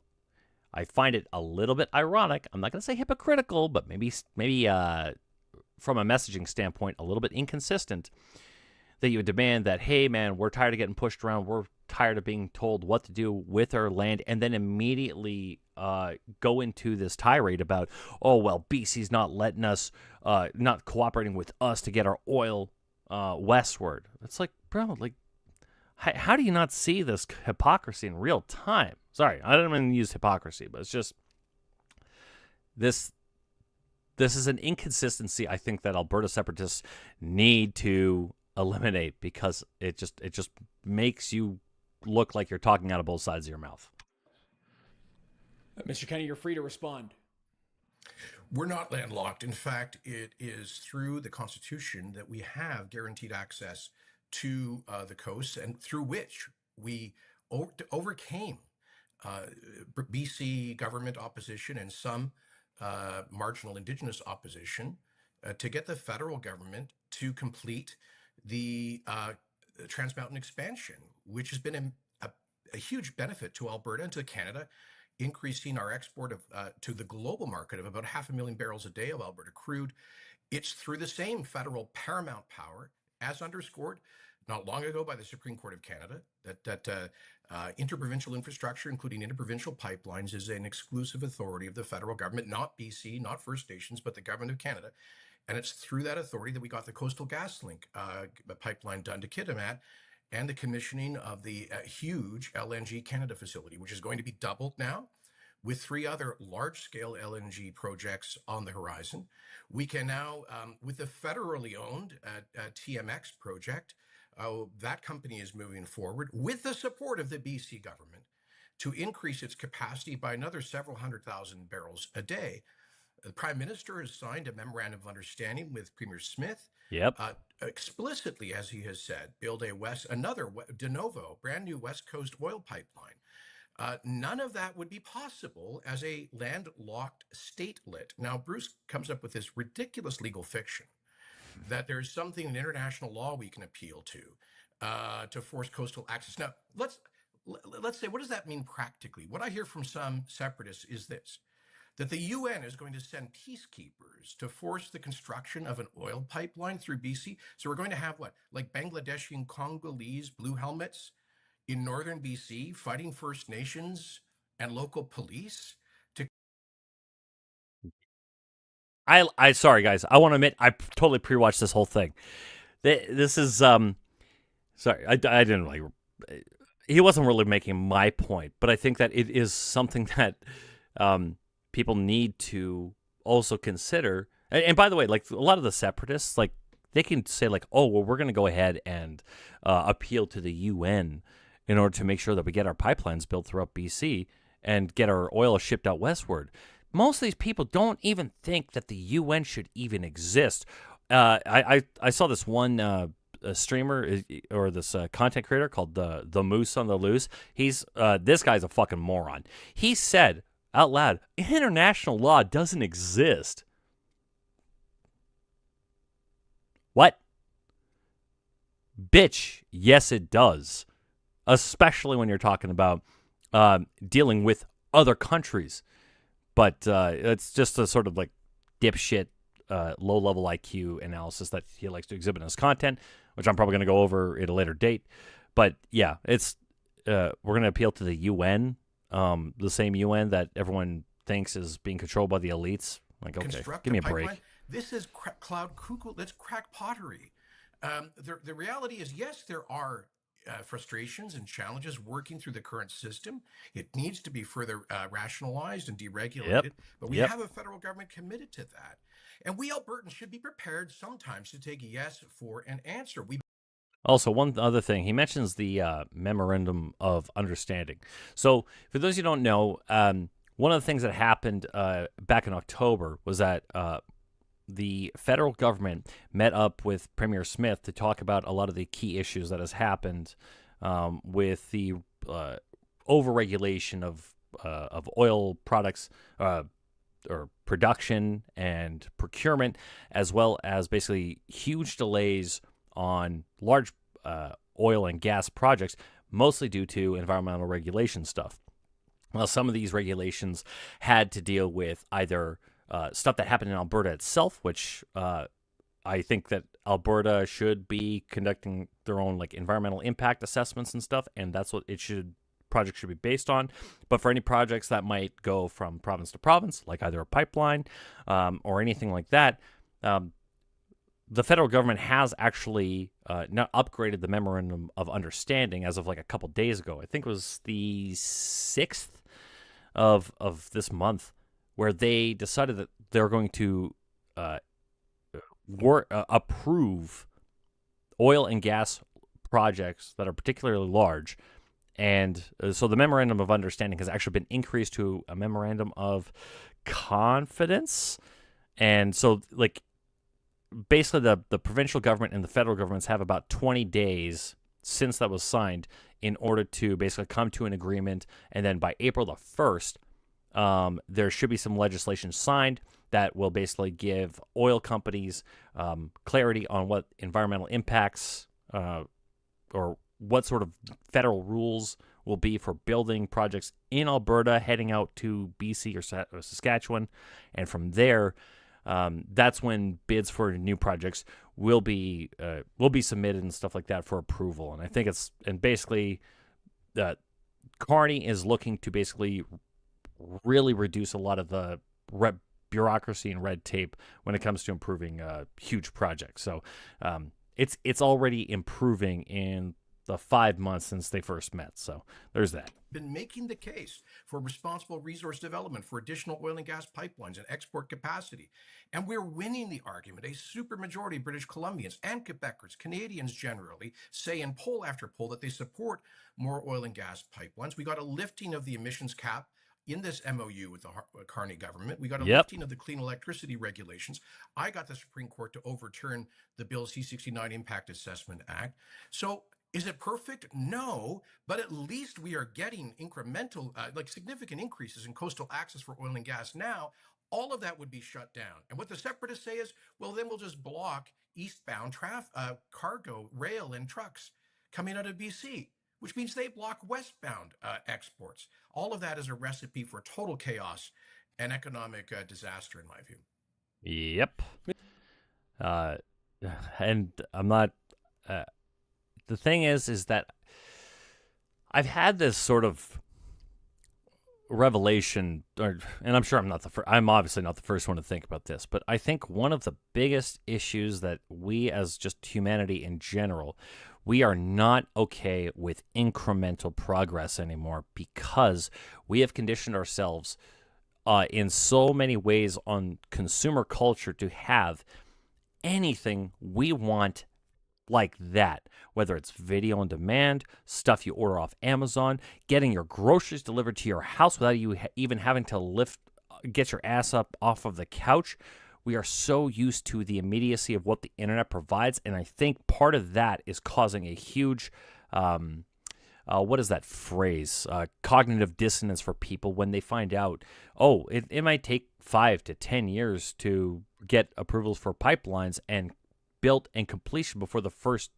A: I find it a little bit ironic. I'm not going to say hypocritical, but maybe from a messaging standpoint, a little bit inconsistent that you would demand that, hey, man, we're tired of getting pushed around. We're tired of being told what to do with our land, and then immediately go into this tirade about, oh, well, BC's not letting us, not cooperating with us to get our oil westward. It's like, bro, like, how do you not see this hypocrisy in real time? Sorry, I didn't even use hypocrisy, but it's just this is an inconsistency I think that Alberta separatists need to eliminate because it just makes you look like you're talking out of both sides of your mouth.
T: Mr. Kenney, you're free to respond.
J: We're not landlocked. In fact, it is through the Constitution that we have guaranteed access to the coast, and through which we overcame BC government opposition and some marginal Indigenous opposition to get the federal government to complete the Trans Mountain expansion, which has been a huge benefit to Alberta and to Canada, increasing our export of to the global market of about 500,000 barrels a day of Alberta crude, It's through the same federal paramount power, as underscored not long ago by the Supreme Court of Canada, that interprovincial infrastructure, including interprovincial pipelines, is an exclusive authority of the federal government, not BC, not First Nations, but the government of Canada. And it's through that authority that we got the Coastal GasLink pipeline done to Kitimat, and the commissioning of the huge LNG Canada facility, which is going to be doubled now with 3 other large-scale LNG projects on the horizon. We can now, with the federally owned TMX project, that company is moving forward with the support of the BC government to increase its capacity by another several 100,000 barrels a day. The Prime Minister has signed a memorandum of understanding with Premier Smith.
A: Yep.
J: Explicitly, as he has said, build another de novo, brand new West Coast oil pipeline. None of that would be possible as a landlocked statelet. Now, Bruce comes up with this ridiculous legal fiction that there's something in international law we can appeal to force coastal access. Now, let's say, what does that mean practically? What I hear from some separatists is this: that the UN is going to send peacekeepers to force the construction of an oil pipeline through BC. So we're going to have what, like Bangladeshi and Congolese blue helmets in northern BC fighting First Nations and local police to.
A: I sorry guys, I want to admit I totally pre-watched this whole thing. This is sorry, I didn't like. He wasn't really making my point, but I think that it is something that people need to also consider. And by the way, like a lot of the separatists, like they can say like, oh, well, we're going to go ahead and appeal to the UN in order to make sure that we get our pipelines built throughout BC and get our oil shipped out westward. Most of these people don't even think that the UN should even exist. I saw this one streamer or this content creator called the Moose on the Loose. He's this guy's a fucking moron. He said out loud, international law doesn't exist. What? Bitch, yes it does. Especially when you're talking about dealing with other countries. But it's just a sort of like dipshit, low-level IQ analysis that he likes to exhibit in his content, which I'm probably going to go over at a later date. But yeah, it's we're going to appeal to the UN, the same UN that everyone thinks is being controlled by the elites. Like, okay, give me a break.
J: This is cloud cuckoo. That's crack pottery. The reality is, yes, there are frustrations and challenges working through the current system. It needs to be further rationalized and deregulated. But we have a federal government committed to that. And we Albertans should be prepared sometimes to take yes for an answer.
A: Also, one other thing, he mentions the Memorandum of Understanding. So, for those who don't know, one of the things that happened back in October was that the federal government met up with Premier Smith to talk about a lot of the key issues that has happened with the overregulation of oil products or production and procurement, as well as basically huge delays on large oil and gas projects, mostly due to environmental regulation stuff. Well, some of these regulations had to deal with either stuff that happened in Alberta itself, which I think that Alberta should be conducting their own like environmental impact assessments and stuff, and that's what project should be based on. But for any projects that might go from province to province, like either a pipeline or anything like that, the federal government has actually not upgraded the Memorandum of Understanding as of like a couple days ago. I think it was the 6th of this month, where they decided that they're going to approve oil and gas projects that are particularly large. And so the Memorandum of Understanding has actually been increased to a Memorandum of Confidence. And so, like, basically the provincial government and the federal governments have about 20 days since that was signed in order to basically come to an agreement. And then by April the 1st, there should be some legislation signed that will basically give oil companies clarity on what environmental impacts or what sort of federal rules will be for building projects in Alberta heading out to BC or Saskatchewan. And from there, that's when bids for new projects will be submitted and stuff like that for approval. And I think basically that Carney is looking to basically really reduce a lot of the bureaucracy and red tape when it comes to improving huge projects. So it's already improving in the 5 months since they first met. So there's that.
J: Been making the case for responsible resource development for additional oil and gas pipelines and export capacity. And we're winning the argument. A supermajority of British Columbians and Quebecers, Canadians generally, say in poll after poll that they support more oil and gas pipelines. We got a lifting of the emissions cap in this MOU with the Carney government. We got a lifting of the clean electricity regulations. I got the Supreme Court to overturn the Bill C-69 Impact Assessment Act. So is it perfect? No, but at least we are getting incremental, significant increases in coastal access for oil and gas. Now, all of that would be shut down. And what the separatists say is, well, then we'll just block eastbound cargo, rail, and trucks coming out of BC, which means they block westbound exports. All of that is a recipe for total chaos and economic disaster, in my view.
A: Yep. And I'm not... the thing is that I've had this sort of revelation, and I'm sure I'm obviously not the first one to think about this, but I think one of the biggest issues that we as just humanity in general, we are not okay with incremental progress anymore because we have conditioned ourselves in so many ways on consumer culture to have anything we want like that, whether it's video on demand, stuff you order off Amazon, getting your groceries delivered to your house without you even having to get your ass up off of the couch. We are so used to the immediacy of what the internet provides, and I think part of that is causing a huge, what is that phrase? Cognitive dissonance for people when they find out, it might take 5 to 10 years to get approvals for pipelines and built and completion before the first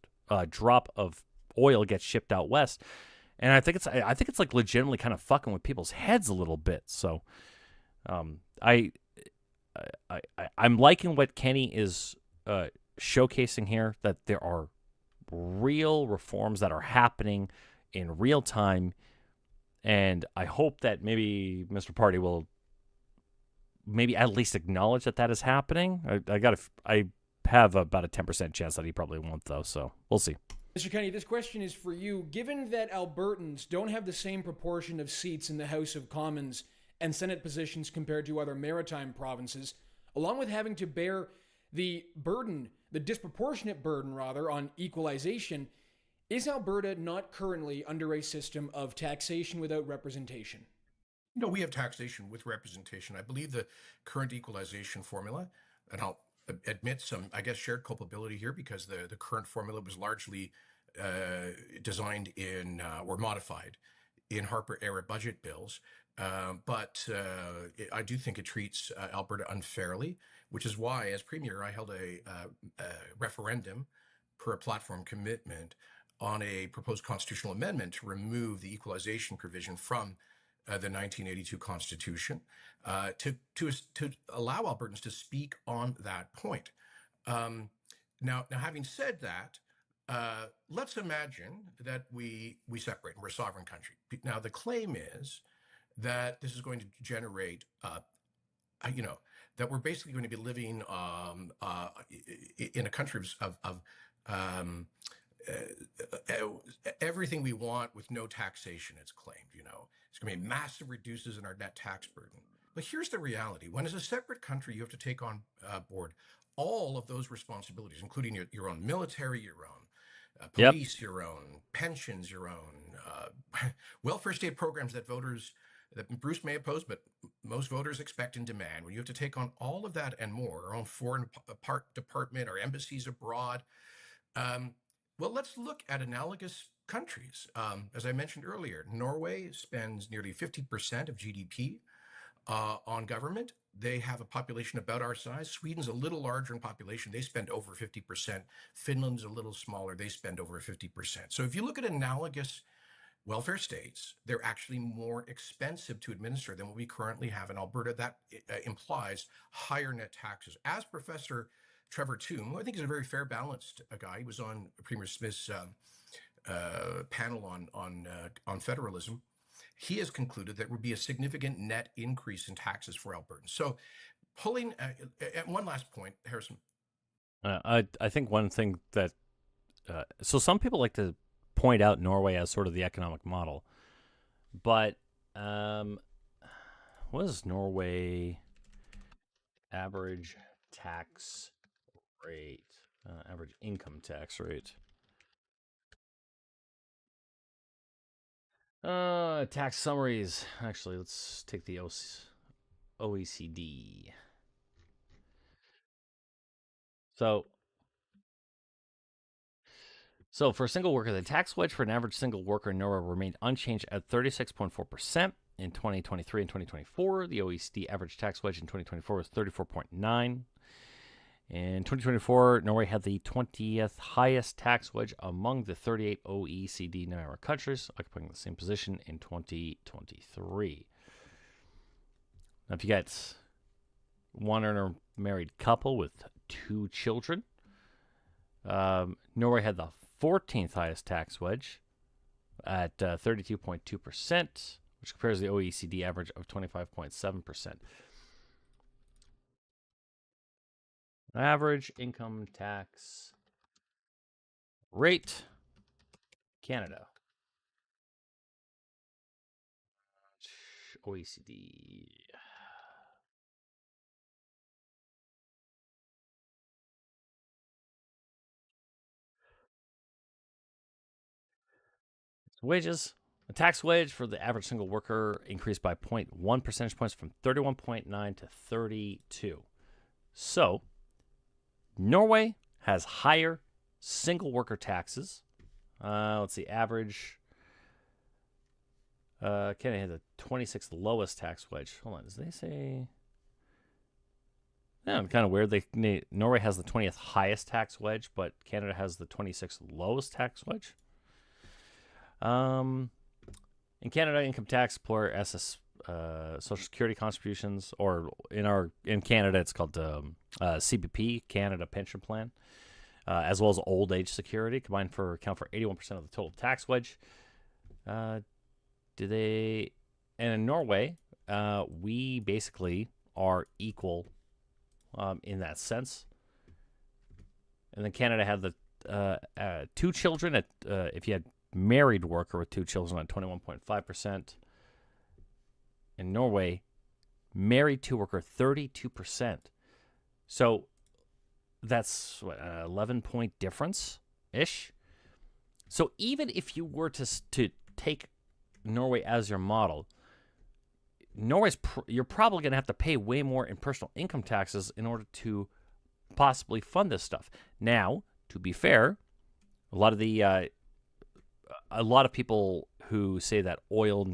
A: drop of oil gets shipped out west. And I think it's like legitimately kind of fucking with people's heads a little bit. So I'm liking what Kenney is showcasing here, that there are real reforms that are happening in real time, and I hope that maybe Mr. Purdy will maybe at least acknowledge that is happening. I have about a 10% chance that he probably won't, though, so we'll see.
T: Mr. Kenney, this question is for you. Given that Albertans don't have the same proportion of seats in the House of Commons and Senate positions compared to other maritime provinces, along with having to bear the disproportionate burden, on equalization, is Alberta not currently under a system of taxation without representation?
J: No, we have taxation with representation. I believe the current equalization formula, and I'll admit some, shared culpability here because the current formula was largely designed or modified in Harper-era budget bills. But I do think it treats Alberta unfairly, which is why, as Premier, I held a referendum per a platform commitment on a proposed constitutional amendment to remove the equalization provision from the 1982 Constitution to allow Albertans to speak on that point. Now, having said that, let's imagine that we separate and we're a sovereign country. Now, the claim is that this is going to generate, that we're basically going to be living in a country of everything we want with no taxation, it's claimed. It's going to be massive reduces in our net tax burden. But here's the reality. When as a separate country, you have to take on board all of those responsibilities, including your own military, your own police, your own pensions, your own welfare state programs that Bruce may oppose, but most voters expect and demand. When you have to take on all of that and more, our own foreign department, our embassies abroad, well, let's look at analogous countries. As I mentioned earlier, Norway spends nearly 50% of GDP on government. They have a population about our size. Sweden's a little larger in population. They spend over 50%. Finland's a little smaller. They spend over 50%. So if you look at analogous welfare states, they're actually more expensive to administer than what we currently have in Alberta. That implies higher net taxes. As Professor Trevor Toome, who I think is a very fair, balanced guy, he was on Premier Smith's panel on federalism. He has concluded that there would be a significant net increase in taxes for Albertans. So, pulling one last point, Harrison.
A: I think one thing that so some people like to point out Norway as sort of the economic model, but what is Norway average tax rate? Average income tax rate. Tax summaries. Actually, let's take the OECD. So for a single worker, the tax wedge for an average single worker in Norway remained unchanged at 36.4% in 2023 and 2024. The OECD average tax wedge in 2024 was 34.9%. In 2024, Norway had the 20th highest tax wedge among the 38 OECD member countries, occupying the same position in 2023. Now, if you get one earner married couple with 2 children, Norway had the 14th highest tax wedge at 32.2%, which compares to the OECD average of 25.7%. Average income tax rate, Canada. OECD. Wages. The tax wage for the average single worker increased by 0.1 percentage points from 31.9 to 32. So, Norway has higher single worker taxes. Let's see, average. Kenney had the 26th lowest tax wedge. Hold on, does they say? Yeah, kind of weird. Norway has the 20th highest tax wedge, but Canada has the 26th lowest tax wedge. In Canada, income tax, employer Social Security contributions, or in Canada, it's called CBP, Canada Pension Plan, as well as old age security, combined account for 81% of the total tax wedge. And in Norway, we basically are equal in that sense. And then Canada had the 2 children if you had married worker with 2 children at 21.5%. In Norway, married 2 worker 32%. So that's what, an 11-point difference ish. So even if you were to take Norway as your model, you're probably going to have to pay way more in personal income taxes in order to possibly fund this stuff. Now, to be fair, a lot of people who say that oil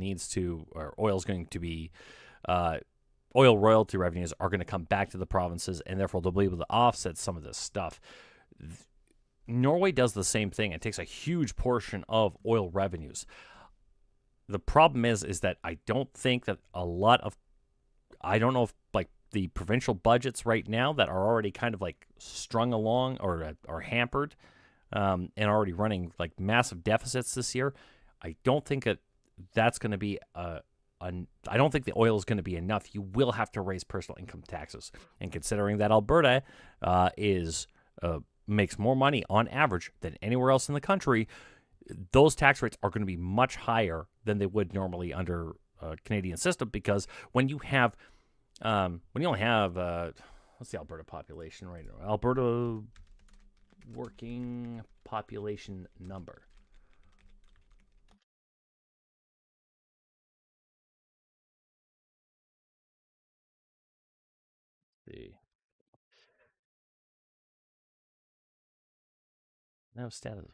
A: royalty revenues are going to come back to the provinces, and therefore they'll be able to offset some of this stuff. Norway does the same thing. It takes a huge portion of oil revenues. The problem is that I don't think that I don't know if like the provincial budgets right now that are already kind of like strung along or are hampered and already running like massive deficits this year. I don't think that's going to be I don't think the oil is going to be enough. You will have to raise personal income taxes, and considering that Alberta makes more money on average than anywhere else in the country, those tax rates are going to be much higher than they would normally under a Canadian system, because when you only have what's the Alberta population right now? Alberta working population number. Let's see. No status.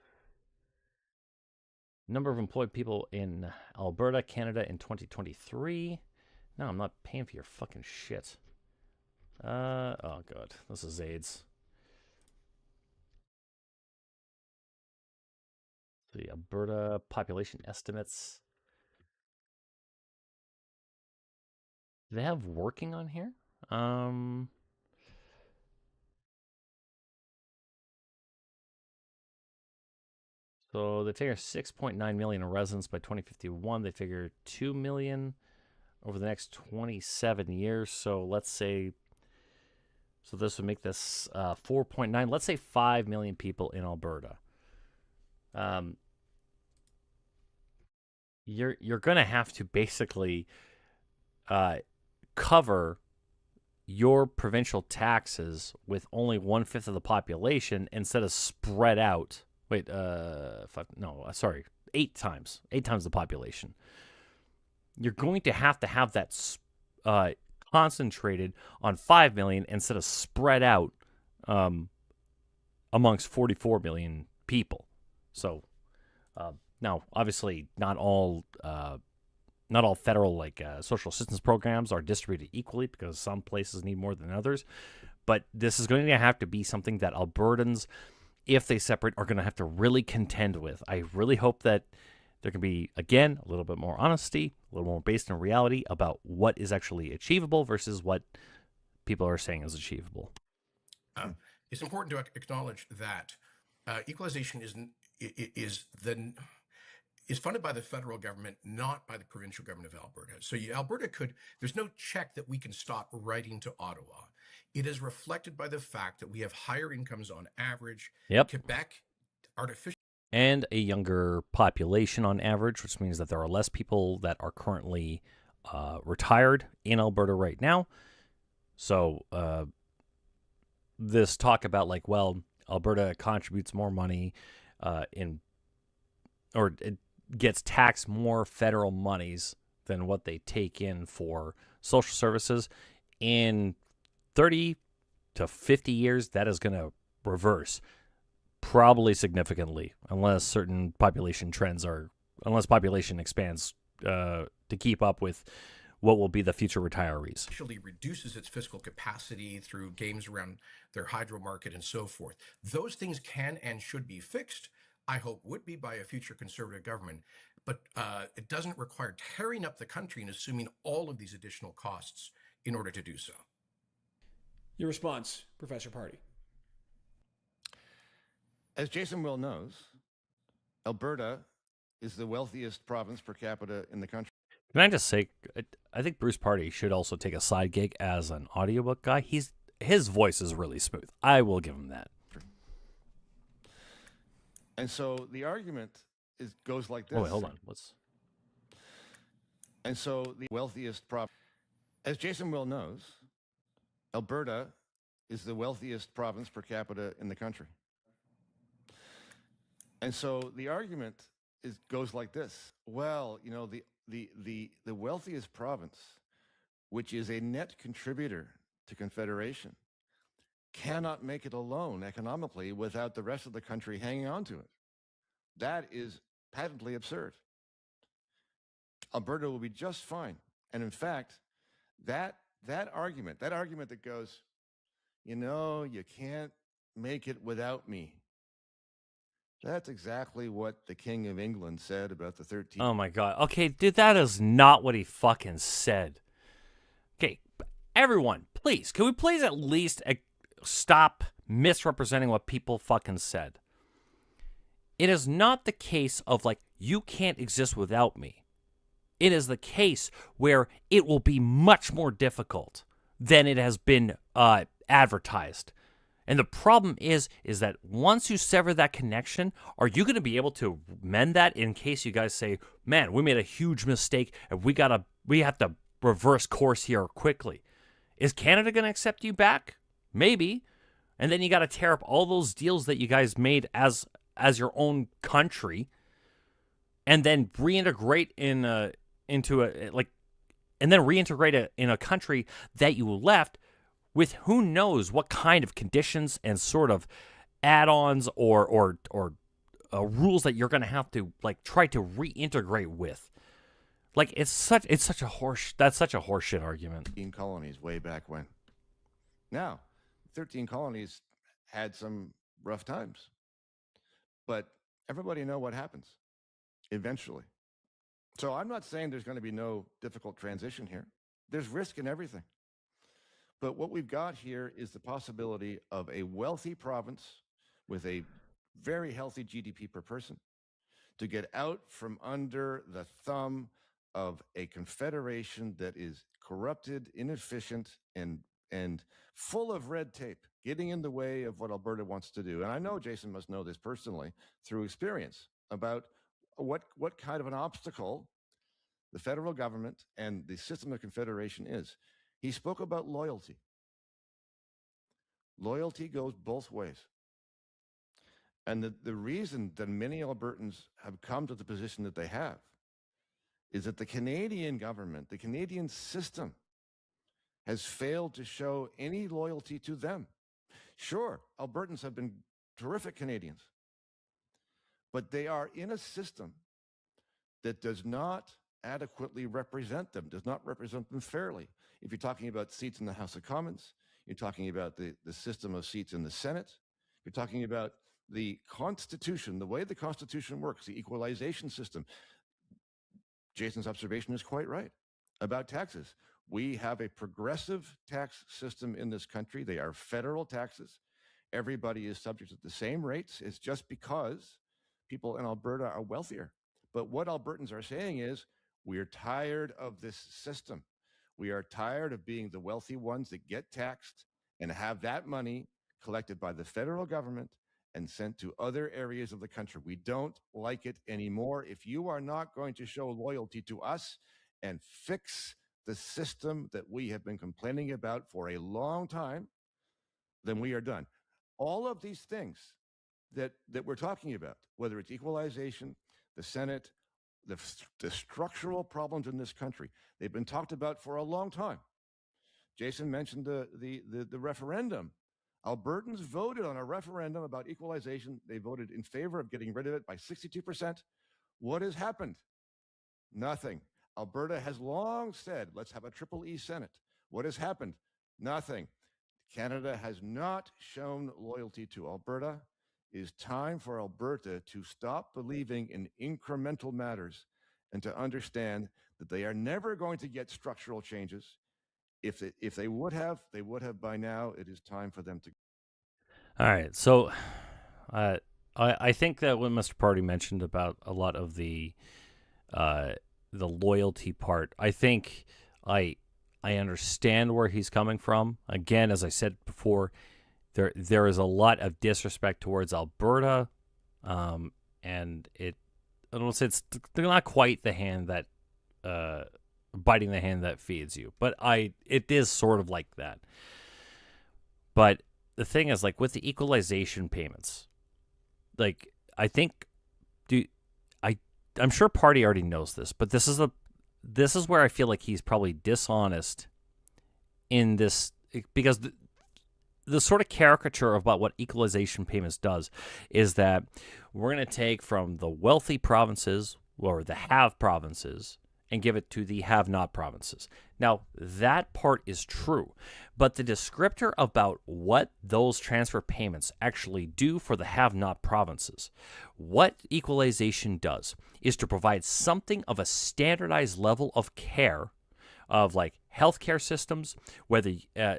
A: Number of employed people in Alberta, Canada in 2023. No, I'm not paying for your fucking shit. Oh god, this is AIDS. The Alberta population estimates. Do they have working on here? So they figure 6.9 million residents by 2051. They figure 2 million over the next 27 years. So let's say, so this would make this 4.9. Let's say 5 million people in Alberta. You're gonna have to basically cover your provincial taxes with only 1/5 of the population instead of spread out. Wait, 8 times the population. You're going to have that concentrated on 5 million instead of spread out amongst 44 million people. So now, obviously, not all federal social assistance programs are distributed equally because some places need more than others. But this is going to have to be something that Albertans, if they separate, are going to have to really contend with. I really hope that there can be, again, a little bit more honesty, a little more based in reality about what is actually achievable versus what people are saying is achievable.
J: It's important to acknowledge that equalization is funded by the federal government, not by the provincial government of Alberta. So Alberta there's no check that we can stop writing to Ottawa. It is reflected by the fact that we have higher incomes on average.
A: Yep.
J: Quebec, artificial.
A: And a younger population on average, which means that there are less people that are currently retired in Alberta right now. So this talk about Alberta contributes more money it gets taxed more federal monies than what they take in for social services. In 30 to 50 years, that is going to reverse probably significantly unless population expands to keep up with what will be the future retirees.
J: Actually reduces its fiscal capacity through games around their hydro market and so forth. Those things can and should be fixed. I hope would be by a future Conservative government, but it doesn't require tearing up the country and assuming all of these additional costs in order to do so.
T: Your response, Professor Purdy.
L: As Jason well knows, Alberta is the wealthiest province per capita in the country.
A: Can I just say, I think Bruce Purdy should also take a side gig as an audiobook guy. His voice is really smooth. I will give him that.
L: And so the argument goes like this.
A: Oh, wait, hold on.
L: And so the wealthiest province, as Jason well knows, Alberta is the wealthiest province per capita in the country. And so the argument goes like this. Well, the wealthiest province, which is a net contributor to Confederation, cannot make it alone economically without the rest of the country hanging on to it. That is patently absurd. Alberta will be just fine. And in fact, that argument that goes, you can't make it without me. That's exactly what the King of England said about the 13.
A: Oh my God. Okay, dude, that is not what he fucking said. Okay, everyone, please, can we please at least stop misrepresenting what people fucking said? It is not the case of you can't exist without me. It is the case where it will be much more difficult than it has been advertised. And the problem is that once you sever that connection, are you going to be able to mend that in case you guys say, man, we made a huge mistake and we have to reverse course here quickly? Is Canada going to accept you back? Maybe. And then you got to tear up all those deals that you guys made as your own country and then reintegrate in a country that you left with who knows what kind of conditions and sort of add-ons or rules that you're going to have to try to reintegrate with. That's such a horseshit argument.
L: 13 colonies way back when. Now, 13 colonies had some rough times, but everybody know what happens eventually. So I'm not saying there's going to be no difficult transition here. There's risk in everything. But what we've got here is the possibility of a wealthy province with a very healthy GDP per person to get out from under the thumb of a confederation that is corrupted, inefficient, and full of red tape, getting in the way of what Alberta wants to do. And I know Jason must know this personally through experience about what kind of an obstacle the federal government and the system of confederation is. He spoke about loyalty. Loyalty goes both ways. And the reason that many Albertans have come to the position that they have is that the Canadian government, the Canadian system, has failed to show any loyalty to them. Sure, Albertans have been terrific Canadians, but they are in a system that does not adequately represent them, does not represent them fairly. If you're talking about seats in the House of Commons, you're talking about the system of seats in the Senate, you're talking about the Constitution, the way the Constitution works, the equalization system. Jason's observation is quite right about taxes. We have a progressive tax system in this country. They are federal taxes. Everybody is subject to the same rates. It's just because people in Alberta are wealthier. But what Albertans are saying is, we're tired of this system. We are tired of being the wealthy ones that get taxed and have that money collected by the federal government and sent to other areas of the country. We don't like it anymore. If you are not going to show loyalty to us and fix the system that we have been complaining about for a long time, then we are done. All of these things that we're talking about, whether it's equalization, the Senate, the structural problems in this country, they've been talked about for a long time. Jason mentioned the referendum. Albertans voted on a referendum about equalization. They voted in favor of getting rid of it by 62%. What has happened? Nothing. Alberta has long said, let's have a triple E Senate. What has happened? Nothing. Canada has not shown loyalty to Alberta. It is time for Alberta to stop believing in incremental matters and to understand that they are never going to get structural changes. If they would have by now. It is time for them to.
A: All right. So I think that what Mr. Purdy mentioned about a lot of the loyalty part, I think I understand where he's coming from. Again, as I said before, there is a lot of disrespect towards Alberta, and I don't say they're not quite the hand that biting the hand that feeds you, but it is sort of like that. But the thing is, like with the equalization payments, like I think, I'm sure Purdy already knows this, but this is where I feel like he's probably dishonest in this, because the sort of caricature about what equalization payments does is that we're going to take from the wealthy provinces or the have provinces and give it to the have-not provinces. Now, that part is true, but the descriptor about what those transfer payments actually do for the have-not provinces, what equalization does is to provide something of a standardized level of care, of like healthcare systems, whether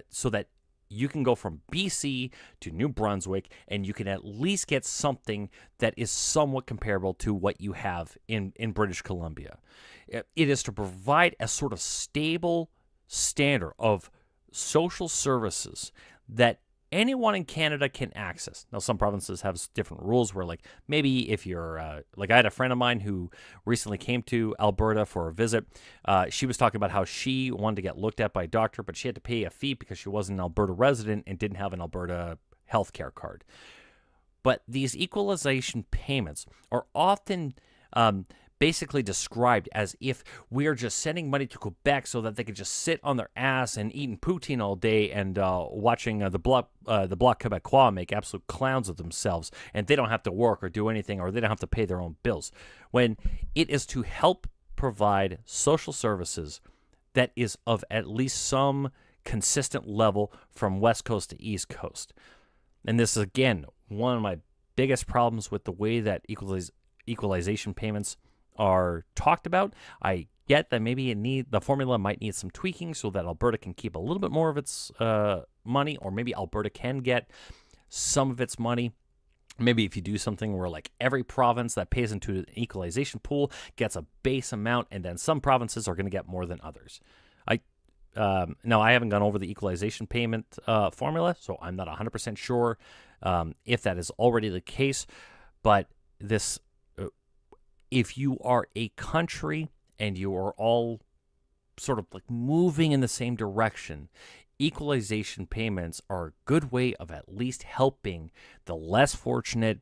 A: so that you can go from BC to New Brunswick and you can at least get something that is somewhat comparable to what you have in British Columbia. It is to provide a sort of stable standard of social services that anyone in Canada can access. Now, some provinces have different rules where, like, maybe if you're, like I had a friend of mine who recently came to Alberta for a visit. She was talking about how she wanted to get looked at by a doctor, but she had to pay a fee because she wasn't an Alberta resident and didn't have an Alberta healthcare card. But these equalization payments are often basically described as if we're just sending money to Quebec so that they could just sit on their ass and eating poutine all day and watching the Bloc Québécois make absolute clowns of themselves, and they don't have to work or do anything, or they don't have to pay their own bills, when it is to help provide social services that is of at least some consistent level from West Coast to East Coast. And this is, again, one of my biggest problems with the way that equalization payments are talked about. I get that maybe the formula might need some tweaking so that Alberta can keep a little bit more of its money, or maybe Alberta can get some of its money. Maybe if you do something where like every province that pays into an equalization pool gets a base amount, and then some provinces are going to get more than others. No, I haven't gone over the equalization payment formula, so I'm not 100% sure if that is already the case. But this, if you are a country and you are all sort of like moving in the same direction, equalization payments are a good way of at least helping the less fortunate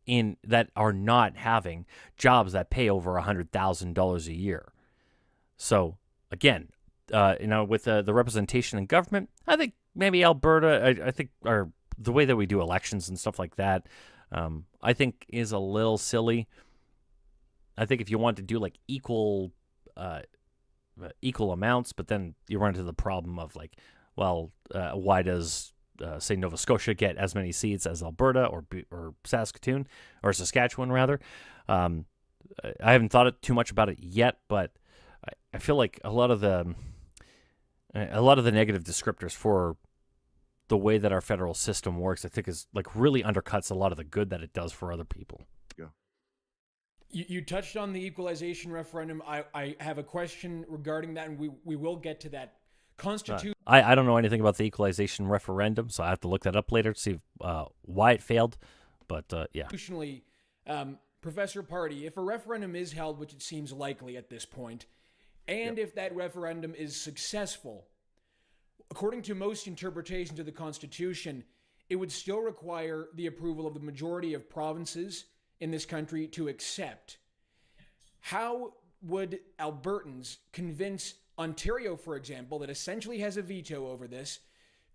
A: in that are not having jobs that pay over $100,000 a year. So again, with the representation in government, I think maybe Alberta, I think the way that we do elections and stuff like that, I think is a little silly. I think if you want to do like equal amounts, but then you run into the problem of like, well, why does say Nova Scotia get as many seats as Alberta or Saskatoon or Saskatchewan rather? I haven't thought too much about it yet, but I feel like a lot of the negative descriptors for the way that our federal system works, I think, is like really undercuts a lot of the good that it does for other people.
L: Yeah.
T: You touched on the equalization referendum. I have a question regarding that, and we will get to that.
A: I don't know anything about the equalization referendum, so I have to look that up later to see why it failed. But yeah.
T: Constitutionally, Professor Purdy, if a referendum is held, which it seems likely at this point, and if that referendum is successful, according to most interpretations of the Constitution, it would still require the approval of the majority of provinces in this country to accept. How would Albertans convince Ontario, for example, that essentially has a veto over this,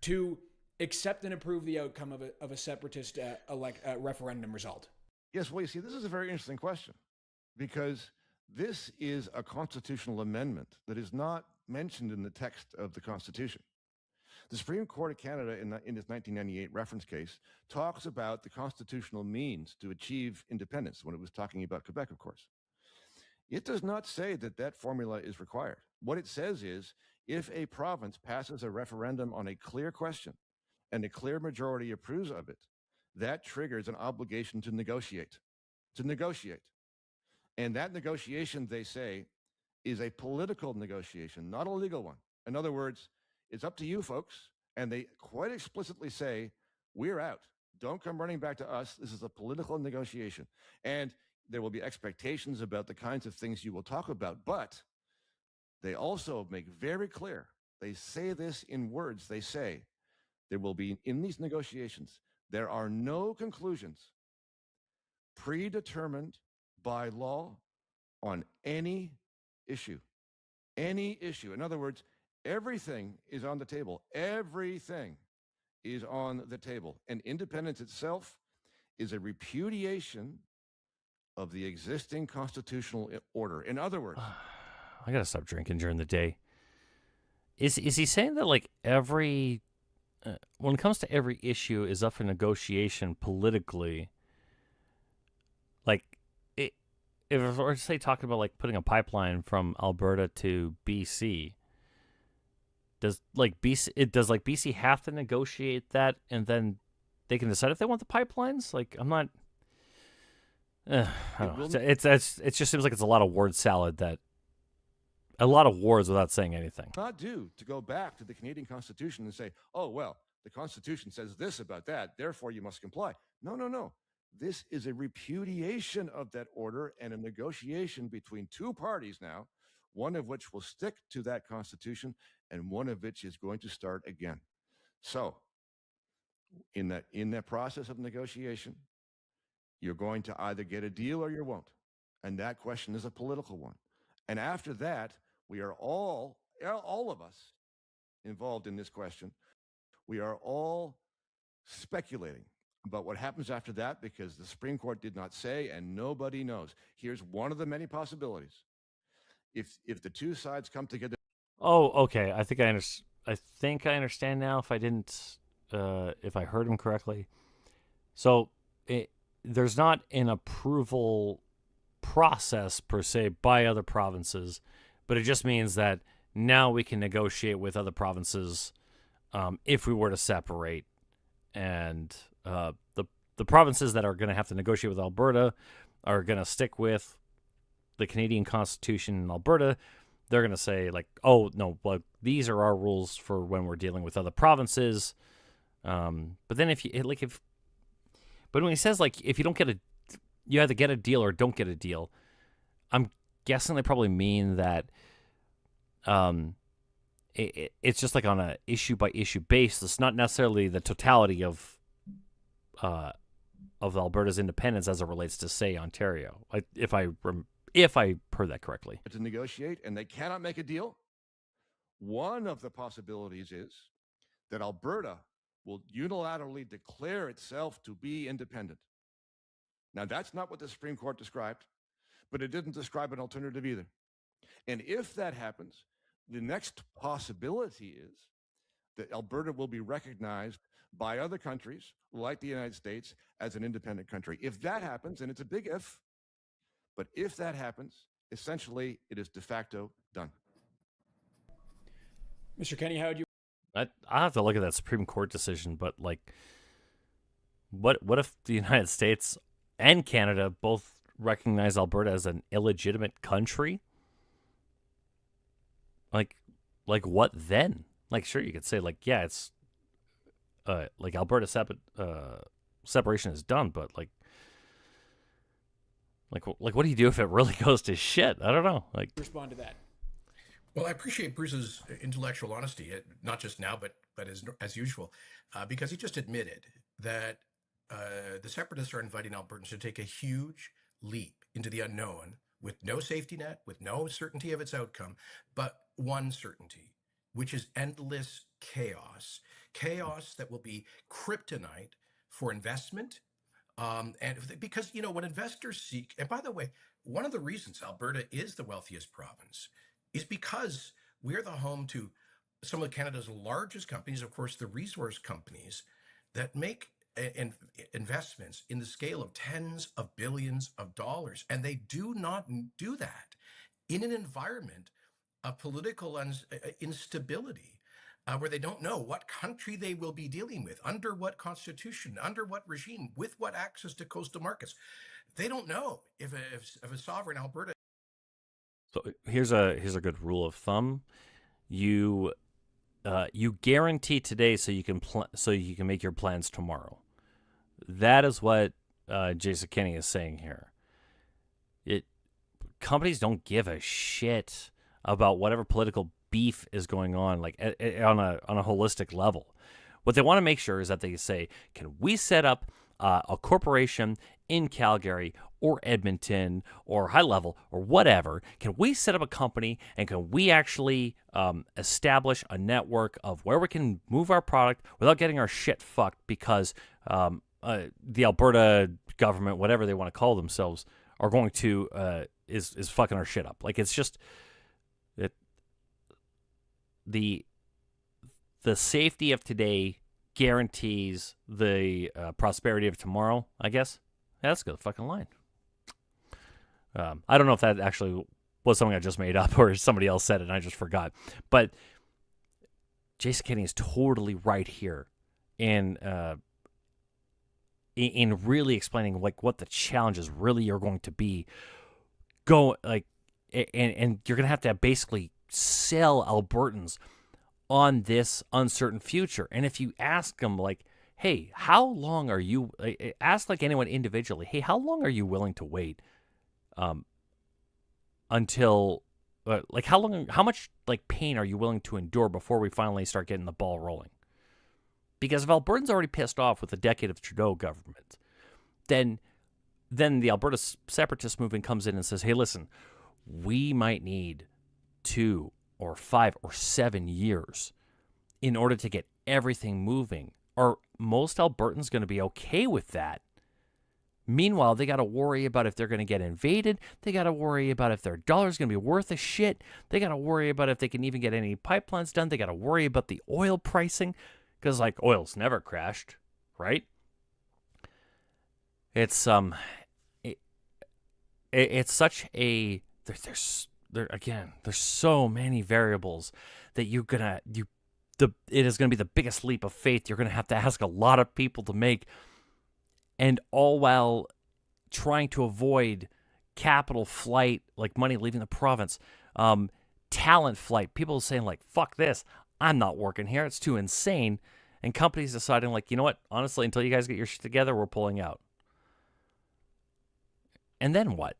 T: to accept and approve the outcome of a separatist referendum result?
L: Yes, well, you see, this is a very interesting question, because this is a constitutional amendment that is not mentioned in the text of the Constitution. The Supreme Court of Canada, in its 1998 reference case, talks about the constitutional means to achieve independence, when it was talking about Quebec, of course. It does not say that that formula is required. What it says is, if a province passes a referendum on a clear question and a clear majority approves of it, that triggers an obligation to negotiate. And that negotiation, they say, is a political negotiation, not a legal one. In other words, it's up to you folks. And they quite explicitly say, we're out. Don't come running back to us. This is a political negotiation. And there will be expectations about the kinds of things you will talk about. But they also make very clear, they say this in words, they say, there will be, in these negotiations, there are no conclusions predetermined by law on any issue. Any issue. In other words, everything is on the table. Everything is on the table. And independence itself is a repudiation of the existing constitutional order. In other words,
A: I gotta stop drinking during the day. Is he saying that like every when it comes to every issue is up for negotiation politically? Like if we're say talking about like putting a pipeline from Alberta to BC. Does BC have to negotiate that, and then they can decide if they want the pipelines? Like, I'm not. I don't know. It just seems like it's a lot of word salad. That a lot of words without saying anything.
L: Not due to go back to the Canadian Constitution and say, oh well, the Constitution says this about that, therefore you must comply. No. This is a repudiation of that order and a negotiation between two parties now, one of which will stick to that Constitution and one of which is going to start again. So in that process of negotiation, you're going to either get a deal or you won't. And that question is a political one. And after that, we are all of us involved in this question, we are all speculating about what happens after that, because the Supreme Court did not say and nobody knows. Here's one of the many possibilities. If the two sides come together.
A: Oh, okay. I think I understand now. If I didn't, if I heard him correctly, So there's not an approval process per se by other provinces, but it just means that now we can negotiate with other provinces if we were to separate. And the provinces that are going to have to negotiate with Alberta are going to stick with the Canadian Constitution in Alberta. They're going to say, like, oh, no, well, these are our rules for when we're dealing with other provinces. But then but when he says, like, if you don't get you either get a deal or don't get a deal, I'm guessing they probably mean that it's just like on a issue by issue basis, not necessarily the totality of Alberta's independence as it relates to, say, Ontario. If I heard that correctly.
L: To negotiate, and they cannot make a deal. One of the possibilities is that Alberta will unilaterally declare itself to be independent. Now, that's not what the Supreme Court described, but it didn't describe an alternative either. And if that happens, the next possibility is that Alberta will be recognized by other countries like the United States as an independent country. If that happens, and it's a big if, but if that happens, essentially it is de facto done.
T: Mr. Kenney, how would you?
A: I have to look at that Supreme Court decision, but like, what if the United States and Canada both recognize Alberta as an illegitimate country? Like what then? Like, sure, you could say, like, yeah, it's like Alberta separation is done, but like what do you do if it really goes to shit? I don't know. Like,
T: respond to that.
J: Well, I appreciate Bruce's intellectual honesty, not just now, but as usual, because he just admitted that the separatists are inviting Albertans to take a huge leap into the unknown with no safety net, with no certainty of its outcome, but one certainty, which is endless chaos that will be kryptonite for investment. And because, when investors seek, and by the way, one of the reasons Alberta is the wealthiest province is because we're the home to some of Canada's largest companies, of course, the resource companies that make investments in the scale of tens of billions of dollars. And they do not do that in an environment of political instability, where they don't know what country they will be dealing with, under what constitution, under what regime, with what access to coastal markets. They don't know if a sovereign Alberta.
A: So here's a good rule of thumb: you guarantee today so you can make your plans tomorrow. That is what Jason Kenney is saying here. Companies don't give a shit about whatever political beef is going on, like on a holistic level. What they want to make sure is that they say, can we set up a corporation in Calgary or Edmonton or High Level or whatever? Can we set up a company, and can we actually establish a network of where we can move our product without getting our shit fucked because the Alberta government, whatever they want to call themselves, are going to is fucking our shit up. Like, it's just the safety of today guarantees the prosperity of tomorrow, I guess. Yeah, that's a good fucking line. I don't know if that actually was something I just made up or somebody else said it and I just forgot. But Jason Kenney is totally right here in really explaining like what the challenges really are going to be. And you're going to have basically sell Albertans on this uncertain future. And if you ask them, like, hey, how long are you, ask like anyone individually, hey, how long are you willing to wait until, like, how much like pain are you willing to endure before we finally start getting the ball rolling? Because if Albertans already pissed off with the decade of Trudeau government, then the Alberta separatist movement comes in and says, hey, listen, we might need 2 or 5 or 7 years in order to get everything moving. Are most Albertans going to be okay with that? Meanwhile, they got to worry about if they're going to get invaded. They got to worry about if their dollar's going to be worth a shit. They got to worry about if they can even get any pipelines done. They got to worry about the oil pricing because, like, oil's never crashed, right? it's it's such a there's so many variables that it is gonna be the biggest leap of faith you're gonna have to ask a lot of people to make, and all while trying to avoid capital flight, like money leaving the province, talent flight, people saying like, fuck this, I'm not working here, it's too insane, and companies deciding like, you know what, honestly, until you guys get your shit together, we're pulling out. And then what?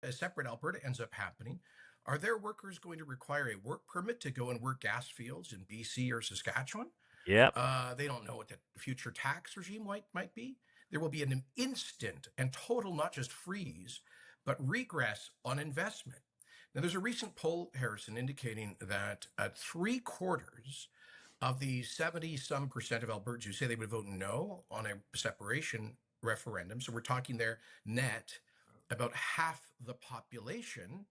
J: A separate Alberta ends up happening. Are their workers going to require a work permit to go and work gas fields in BC or Saskatchewan?
A: Yep.
J: They don't know what the future tax regime might be. There will be an instant and total, not just freeze, but regress on investment. Now, there's a recent poll, Harrison, indicating that 3/4 of the 70-some% of Albertans who say they would vote no on a separation referendum, so we're talking there net, about half the population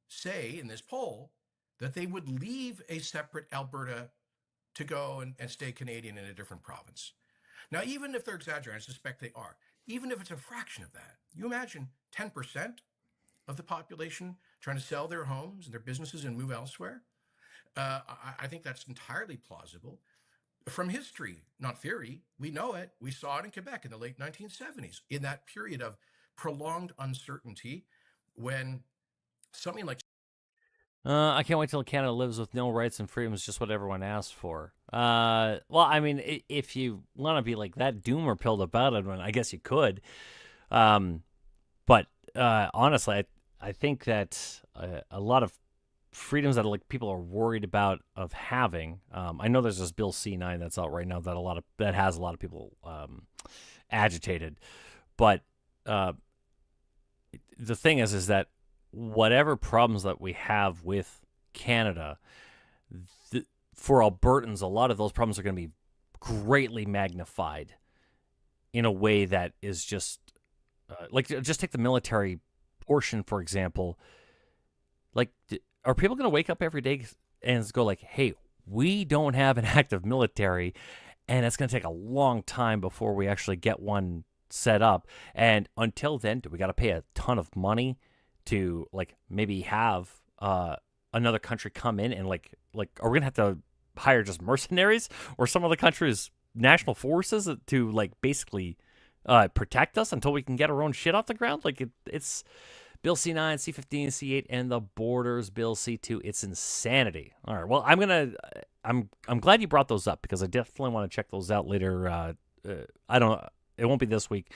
J: say in this poll that they would leave a separate Alberta to go and stay Canadian in a different province. Now, even if they're exaggerating, I suspect they are, even if it's a fraction of that, you imagine 10% of the population trying to sell their homes and their businesses and move elsewhere? I think that's entirely plausible. From history, not theory, we know it. We saw it in Quebec in the late 1970s, in that period of prolonged uncertainty when something like
A: I can't wait till Canada lives with no rights and freedoms, just what everyone asked for. Well, I mean, if you want to be like that doomer pilled about it, I guess you could. But honestly, I think that a lot of freedoms that like people are worried about of having. I know there's this Bill C9 that's out right now that has a lot of people agitated, but the thing is that whatever problems that we have with Canada, for Albertans, a lot of those problems are going to be greatly magnified in a way that is just like, just take the military portion, for example. Like, are people going to wake up every day and go like, hey, we don't have an active military, and it's going to take a long time before we actually get one set up. And until then, do we got to pay a ton of money to like maybe have another country come in and like are we gonna have to hire just mercenaries or some of the country's national forces to like basically protect us until we can get our own shit off the ground? Like it's Bill C9, C15, C8, and the Borders Bill C2. It's insanity. All right, well, I'm glad you brought those up because I definitely want to check those out later. It won't be this week,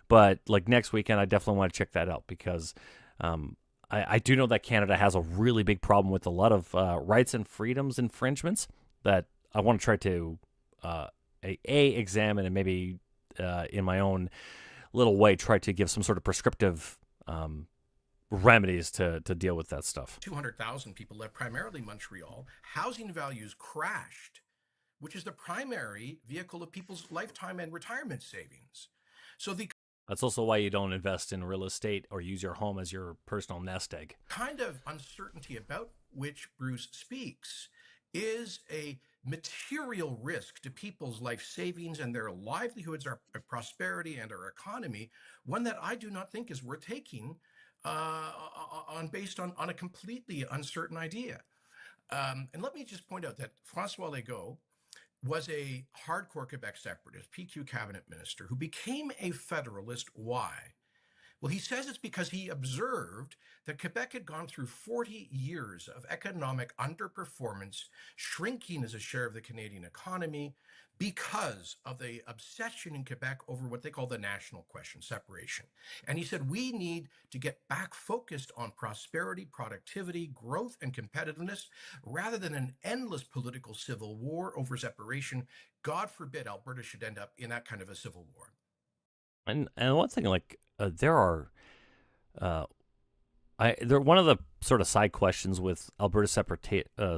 A: but like next weekend, I definitely want to check that out because I do know that Canada has a really big problem with a lot of rights and freedoms infringements that I want to try to examine and maybe in my own little way try to give some sort of prescriptive remedies to deal with that stuff.
J: 200,000 people live, primarily Montreal. Housing values crashed, which is the primary vehicle of people's lifetime and retirement savings. So
A: that's also why you don't invest in real estate or use your home as your personal nest egg.
J: Kind of uncertainty about which Bruce speaks is a material risk to people's life savings and their livelihoods, our prosperity and our economy, one that I do not think is worth taking based on a completely uncertain idea. And let me just point out that François Legault was a hardcore Quebec separatist, PQ cabinet minister, who became a federalist. Why? Well, he says it's because he observed that Quebec had gone through 40 years of economic underperformance, shrinking as a share of the Canadian economy because of the obsession in Quebec over what they call the national question, separation. And he said, we need to get back focused on prosperity, productivity, growth, and competitiveness, rather than an endless political civil war over separation. God forbid Alberta should end up in that kind of a civil war.
A: And one thing, like, there are, one of the sort of side questions with Alberta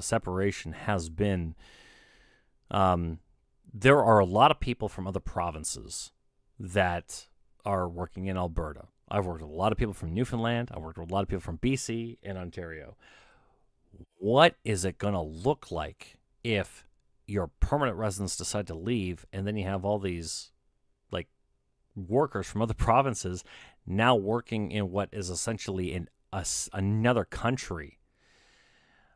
A: separation has been, there are a lot of people from other provinces that are working in Alberta. I've worked with a lot of people from Newfoundland. I've worked with a lot of people from BC and Ontario. What is it going to look like if your permanent residents decide to leave, and then you have all these like workers from other provinces now working in what is essentially in another country.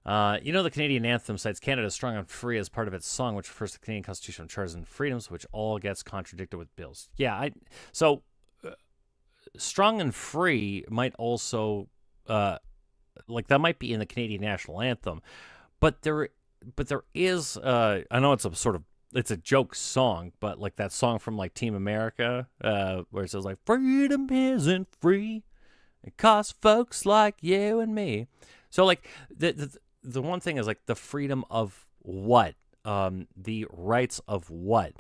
A: The Canadian anthem cites Canada strong and free as part of its song, which refers to the Canadian Constitution of charters and freedoms, which all gets contradicted with bills. Yeah, strong and free might also, that might be in the Canadian national anthem, but there is, I know it's a joke song, but like that song from like Team America, where it says like, freedom isn't free, it costs folks like you and me. So like the one thing is like the freedom of what? The rights of what?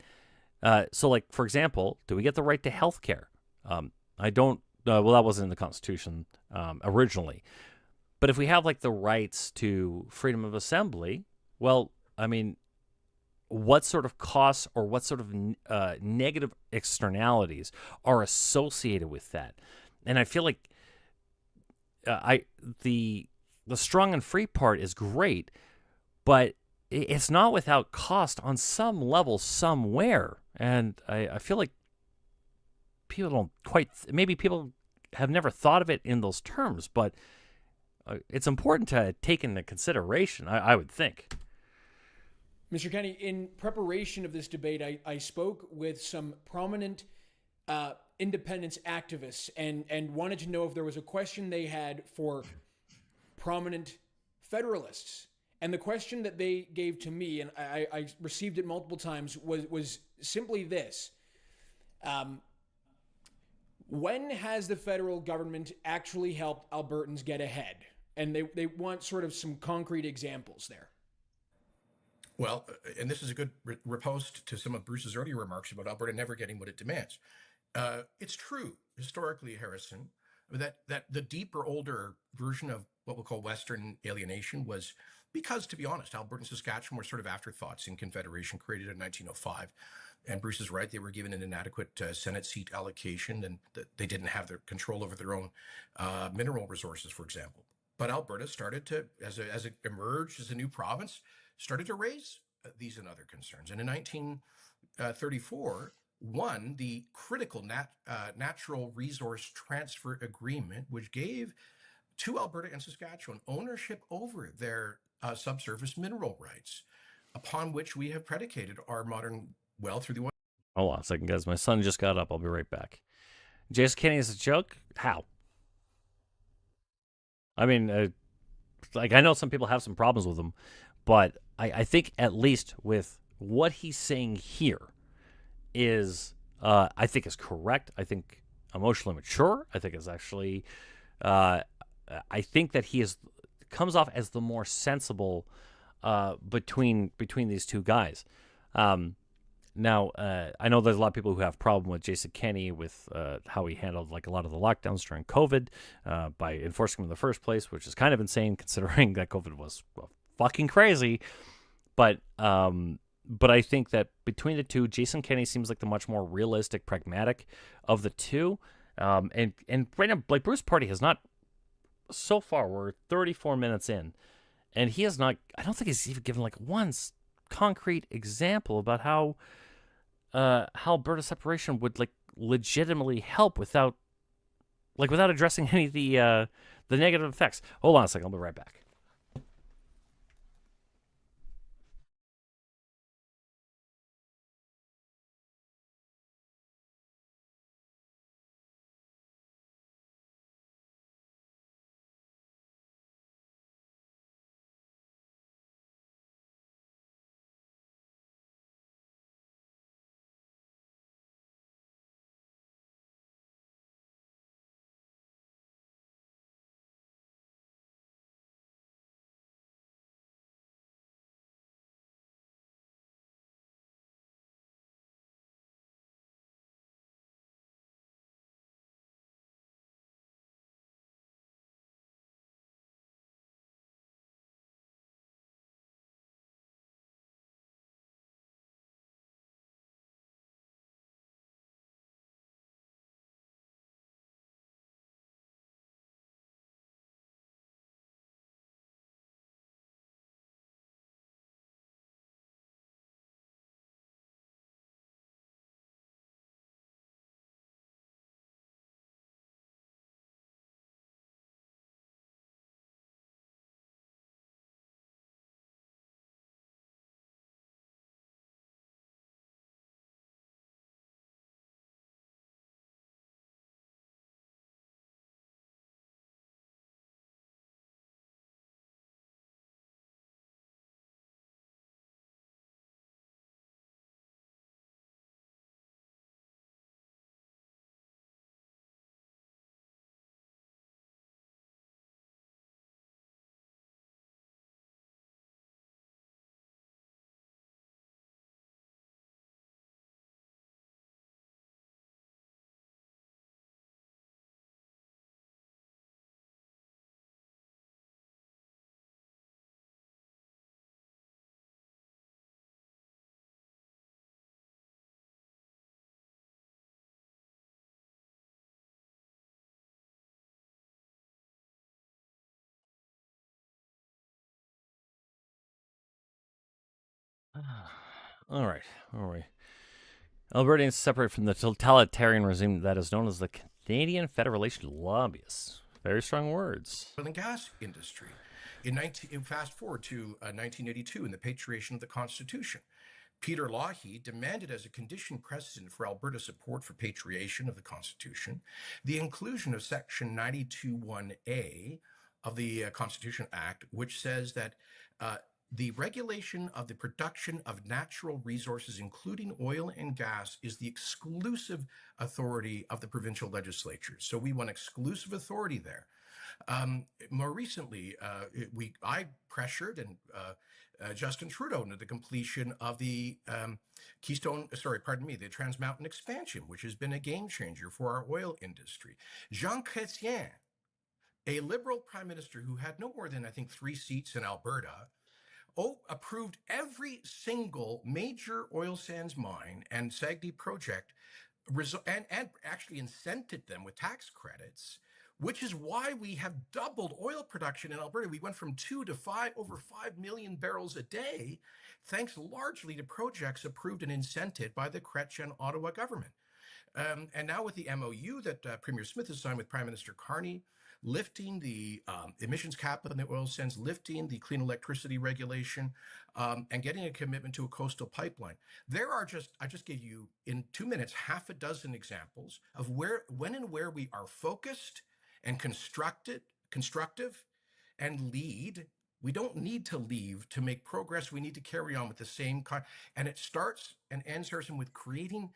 A: So like, for example, do we get the right to health care? I don't, well, that wasn't in the Constitution originally. But if we have like the rights to freedom of assembly, well, I mean, what sort of costs or what sort of negative externalities are associated with that? And I feel like the strong and free part is great, but it's not without cost on some level somewhere. And I feel like people don't quite, maybe people have never thought of it in those terms, but it's important to take into consideration, I would think.
T: Mr. Kenney, in preparation of this debate, I spoke with some prominent independence activists and wanted to know if there was a question they had for prominent Federalists. And the question that they gave to me, and I received it multiple times, was simply this. When has the federal government actually helped Albertans get ahead? And they want sort of some concrete examples there.
J: Well, and this is a good riposte to some of Bruce's earlier remarks about Alberta never getting what it demands. It's true, historically, Harrison, that the deeper, older version of what we'll call Western alienation was because, to be honest, Alberta and Saskatchewan were sort of afterthoughts in Confederation created in 1905. And Bruce is right, they were given an inadequate Senate seat allocation, and they didn't have their control over their own mineral resources, for example. But Alberta started to, as it emerged as a new province, started to raise these and other concerns. And in 1934, won the critical natural resource transfer agreement, which gave to Alberta and Saskatchewan ownership over their subsurface mineral rights, upon which we have predicated our modern wealth through the oil.
A: Hold on a second, guys. My son just got up. I'll be right back. Jason Kenney is a joke? How? I mean, I know some people have some problems with him, but I think at least with what he's saying here is, I think is correct. I think emotionally mature. I think is actually, I think that he comes off as the more sensible between these two guys. Now, I know there's a lot of people who have problem with Jason Kenney with how he handled like a lot of the lockdowns during COVID by enforcing them in the first place, which is kind of insane considering that COVID was fucking crazy. But I think that between the two, Jason Kenney seems like the much more realistic, pragmatic of the two. And right now, like Bruce Purdy has not, so far, we're 34 minutes in, and he has not, I don't think he's even given like one concrete example about how Alberta separation would like legitimately help without addressing any of the negative effects. Hold on a second, I'll be right back. All right. Albertans separate from the totalitarian regime that is known as the Canadian Federation Lobbyists. Very strong words.
J: Oil and gas industry. Fast forward to 1982 in the Patriation of the Constitution. Peter Lougheed demanded as a condition precedent for Alberta support for patriation of the Constitution the inclusion of Section 92(1)A of the Constitution Act, which says that the regulation of the production of natural resources, including oil and gas, is the exclusive authority of the provincial legislatures. So we want exclusive authority there. More recently, I pressured Justin Trudeau into the completion of the the Trans Mountain expansion, which has been a game changer for our oil industry. Jean Chrétien, a Liberal Prime Minister who had no more than, I think, 3 seats in Alberta, approved every single major oil sands mine and SAGD project and actually incented them with tax credits, which is why we have doubled oil production in Alberta. We went from 2 to 5, over 5 million barrels a day, thanks largely to projects approved and incented by the Chrétien Ottawa government. And now with the MOU that Premier Smith has signed with Prime Minister Carney, lifting the emissions cap on the oil sands, lifting the clean electricity regulation, and getting a commitment to a coastal pipeline. There are I just gave you in 2 minutes, half a dozen examples of when and where we are focused and constructive and lead. We don't need to leave to make progress. We need to carry on with the same and it starts and ends with creating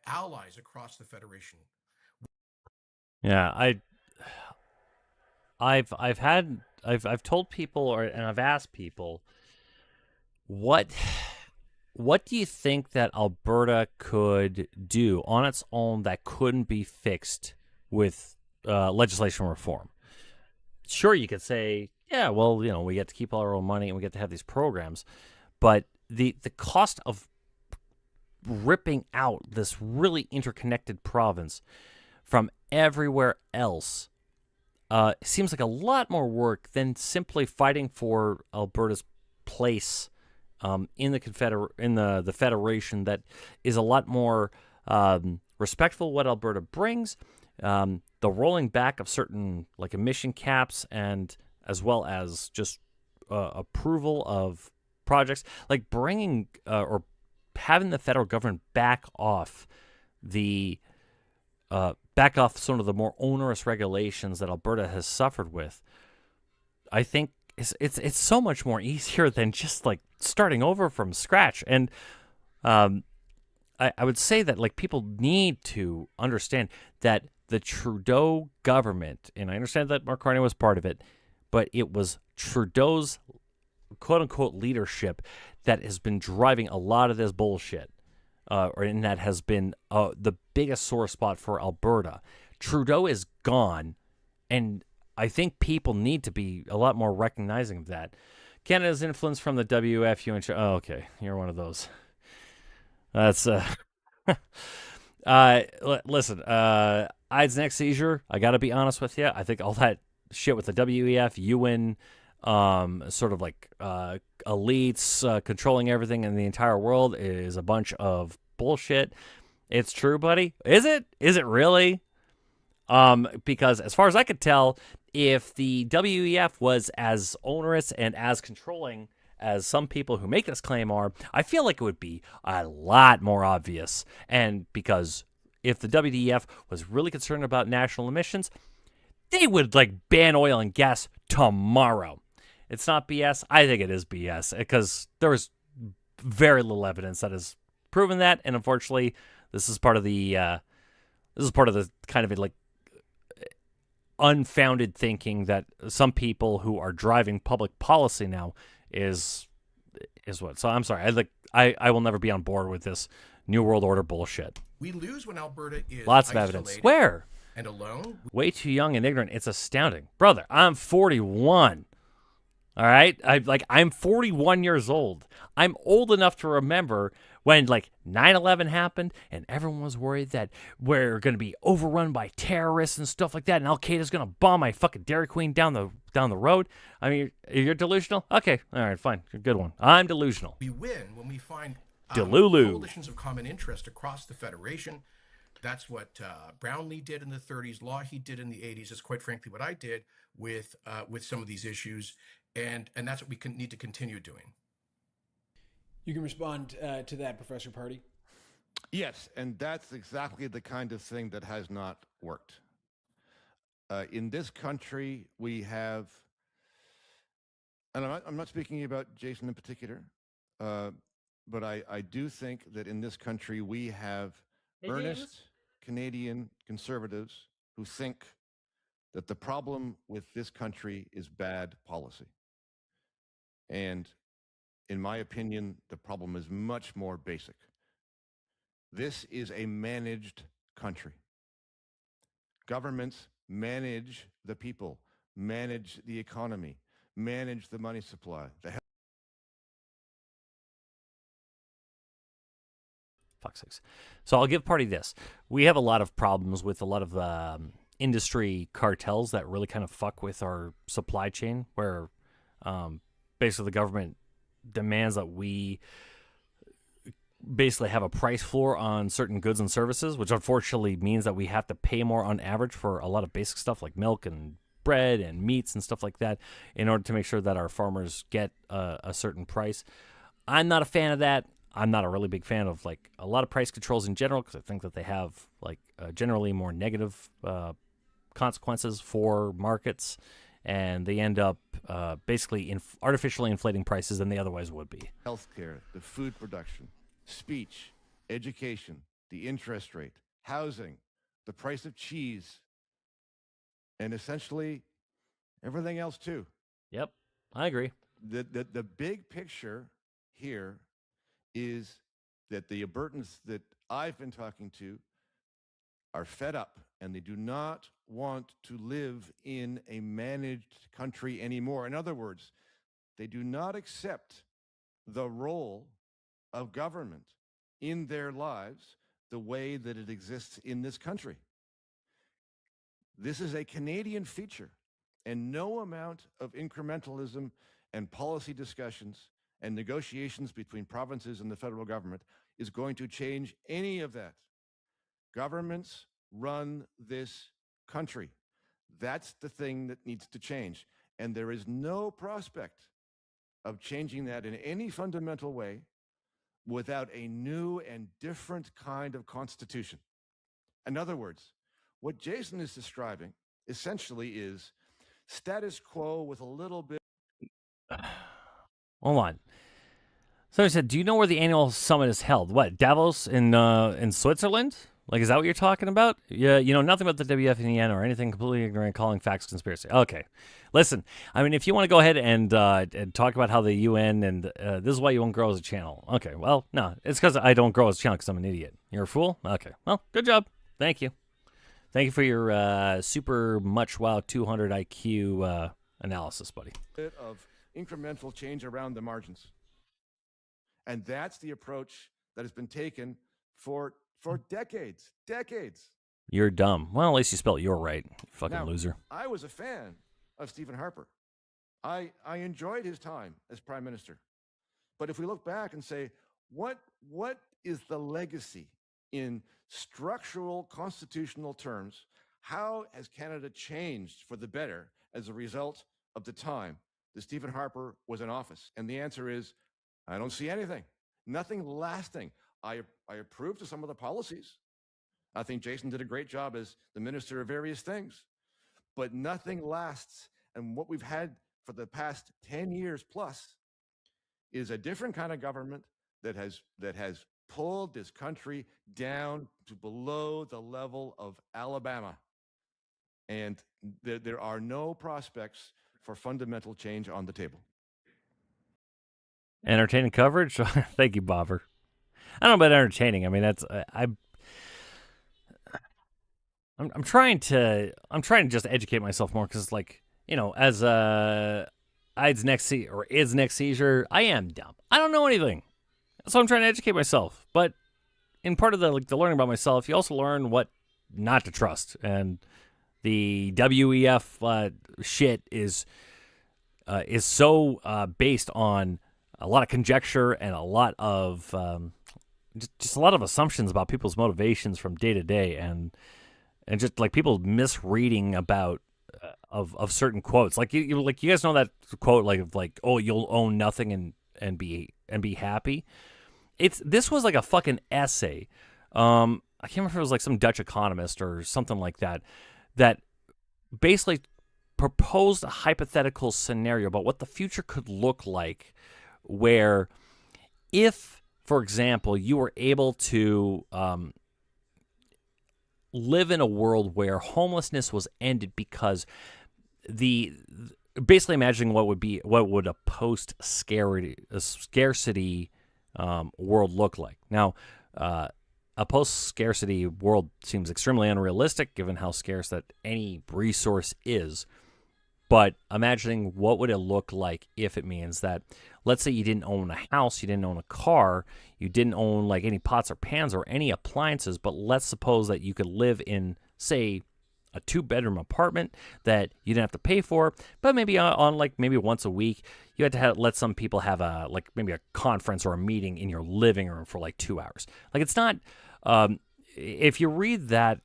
J: allies across the Federation.
A: Yeah, I've told people and I've asked people, what do you think that Alberta could do on its own that couldn't be fixed with legislation reform? Sure, you could say, yeah, well, we get to keep all our own money and we get to have these programs, but the cost of ripping out this really interconnected province from everywhere else seems like a lot more work than simply fighting for Alberta's place in the federation. That is a lot more respectful of what Alberta brings. The rolling back of certain emission caps, and as well as just approval of projects, like bringing or having the federal government back off some of the more onerous regulations that Alberta has suffered with. I think it's so much more easier than just starting over from scratch. And I would say that people need to understand that the Trudeau government, and I understand that Mark Carney was part of it, but it was Trudeau's quote-unquote leadership that has been driving a lot of this bullshit, and that has been the biggest sore spot for Alberta. Trudeau is gone, and I think people need to be a lot more recognizing of that. Canada's influence from the WFU and okay, you're one of those. That's listen, Ides next seizure. I got to be honest with you. I think all that shit with the WEF, UN, sort of elites controlling everything in the entire world is a bunch of bullshit. It's true, buddy. Is it? Is it really? Because as far as I could tell, if the WEF was as onerous and as controlling as some people who make this claim are, I feel like it would be a lot more obvious. And because if the WEF was really concerned about national emissions, they would ban oil and gas tomorrow. It's not BS. I think it is BS because there is very little evidence that has proven that, and unfortunately, this is part of the kind of unfounded thinking that some people who are driving public policy now is what. So I'm sorry. I will never be on board with this New World Order bullshit.
J: We lose when Alberta is
A: lots of evidence. Where?
J: And alone.
A: Way too young and ignorant. It's astounding, brother. I'm 41. All right, I'm 41 years old. I'm old enough to remember when 9/11 happened and everyone was worried that we're going to be overrun by terrorists and stuff like that, and Al Qaeda's going to bomb my fucking Dairy Queen down the road. I mean, you're delusional. Okay, all right, fine, you're a good one. I'm delusional.
J: We win when we find
A: Delulu.
J: coalitions of common interest across the Federation. That's what Brownlee did in the 30s, Lougheed did in the 80s. Is quite frankly what I did with some of these issues, and that's what we need to continue doing.
T: You can respond to that, Professor Purdy.
L: Yes, and that's exactly the kind of thing that has not worked. In this country, we have, and I'm not speaking about Jason in particular, but I do think that in this country we have earnest Canadian conservatives who think that the problem with this country is bad policy. And in my opinion, the problem is much more basic. This is a managed country. Governments manage the people, manage the economy, manage the money supply.
A: Fuck sakes. So I'll give Party this. We have a lot of problems with a lot of industry cartels that really kind of fuck with our supply chain, where basically the government demands that we basically have a price floor on certain goods and services, which unfortunately means that we have to pay more on average for a lot of basic stuff like milk and bread and meats and stuff like that in order to make sure that our farmers get a certain price. I'm not a fan of that. I'm not a really big fan of a lot of price controls in general, because I think that they have generally more negative consequences for markets, and they end up basically artificially inflating prices than they otherwise would be.
L: Healthcare, the food production, speech, education, the interest rate, housing, the price of cheese, and essentially everything else too.
A: Yep, I agree.
L: The big picture here is that the Albertans that I've been talking to are fed up, and they do not want to live in a managed country anymore. In other words, they do not accept the role of government in their lives the way that it exists in this country. This is a Canadian feature, and no amount of incrementalism and policy discussions and negotiations between provinces and the federal government is going to change any of that. Governments run this country. That's the thing that needs to change. And there is no prospect of changing that in any fundamental way without a new and different kind of constitution. In other words, what Jason is describing essentially is status quo with a little bit.
A: Hold on. Somebody said, "Do you know where the annual summit is held? What, Davos in Switzerland? Is that what you're talking about? Yeah, you know nothing about the WFNEN or anything, completely ignorant, calling facts conspiracy." Okay, listen. I mean, if you want to go ahead and talk about how the UN and this is why you won't grow as a channel. Okay, well, no, it's because I don't grow as a channel because I'm an idiot. You're a fool. Okay, well, good job. Thank you. Thank you for your super much wow 200 IQ analysis, buddy.
L: Bit of incremental change around the margins. And that's the approach that has been taken for decades.
A: You're dumb. Well, at least you spelled you're right, you fucking loser.
L: I was a fan of Stephen Harper. I enjoyed his time as prime minister. But if we look back and say, what is the legacy in structural constitutional terms? How has Canada changed for the better as a result of the time that Stephen Harper was in office? And the answer is, I don't see anything. Nothing lasting. I approve of some of the policies. I think Jason did a great job as the minister of various things, but nothing lasts. And what we've had for the past 10 years plus is a different kind of government that has pulled this country down to below the level of Alabama. And there are no prospects for fundamental change on the table.
A: Entertaining coverage? Thank you, Bobber. I don't know about entertaining. I mean, that's I'm trying to just educate myself more because, as is next seizure. I am dumb. I don't know anything. So I'm trying to educate myself. But in part of the learning about myself, you also learn what not to trust. And the WEF shit is so based on a lot of conjecture and a lot of just a lot of assumptions about people's motivations from day to day, and just like people misreading about of certain quotes. Like you guys know that quote like oh, you'll own nothing and be happy. This was like a fucking essay. I can't remember if it was like some Dutch economist or something like that basically proposed a hypothetical scenario about what the future could look like, where if, for example, you were able to live in a world where homelessness was ended because basically imagining what would a post scarcity world look like. Now, a post-scarcity world seems extremely unrealistic given how scarce that any resource is. But imagining what would it look like if it means that, let's say you didn't own a house, you didn't own a car, you didn't own like any pots or pans or any appliances, but let's suppose that you could live in, say, a 2-bedroom apartment that you didn't have to pay for, but maybe on like maybe once a week, you had to let some people have maybe a conference or a meeting in your living room for like 2 hours. Like, it's not, if you read that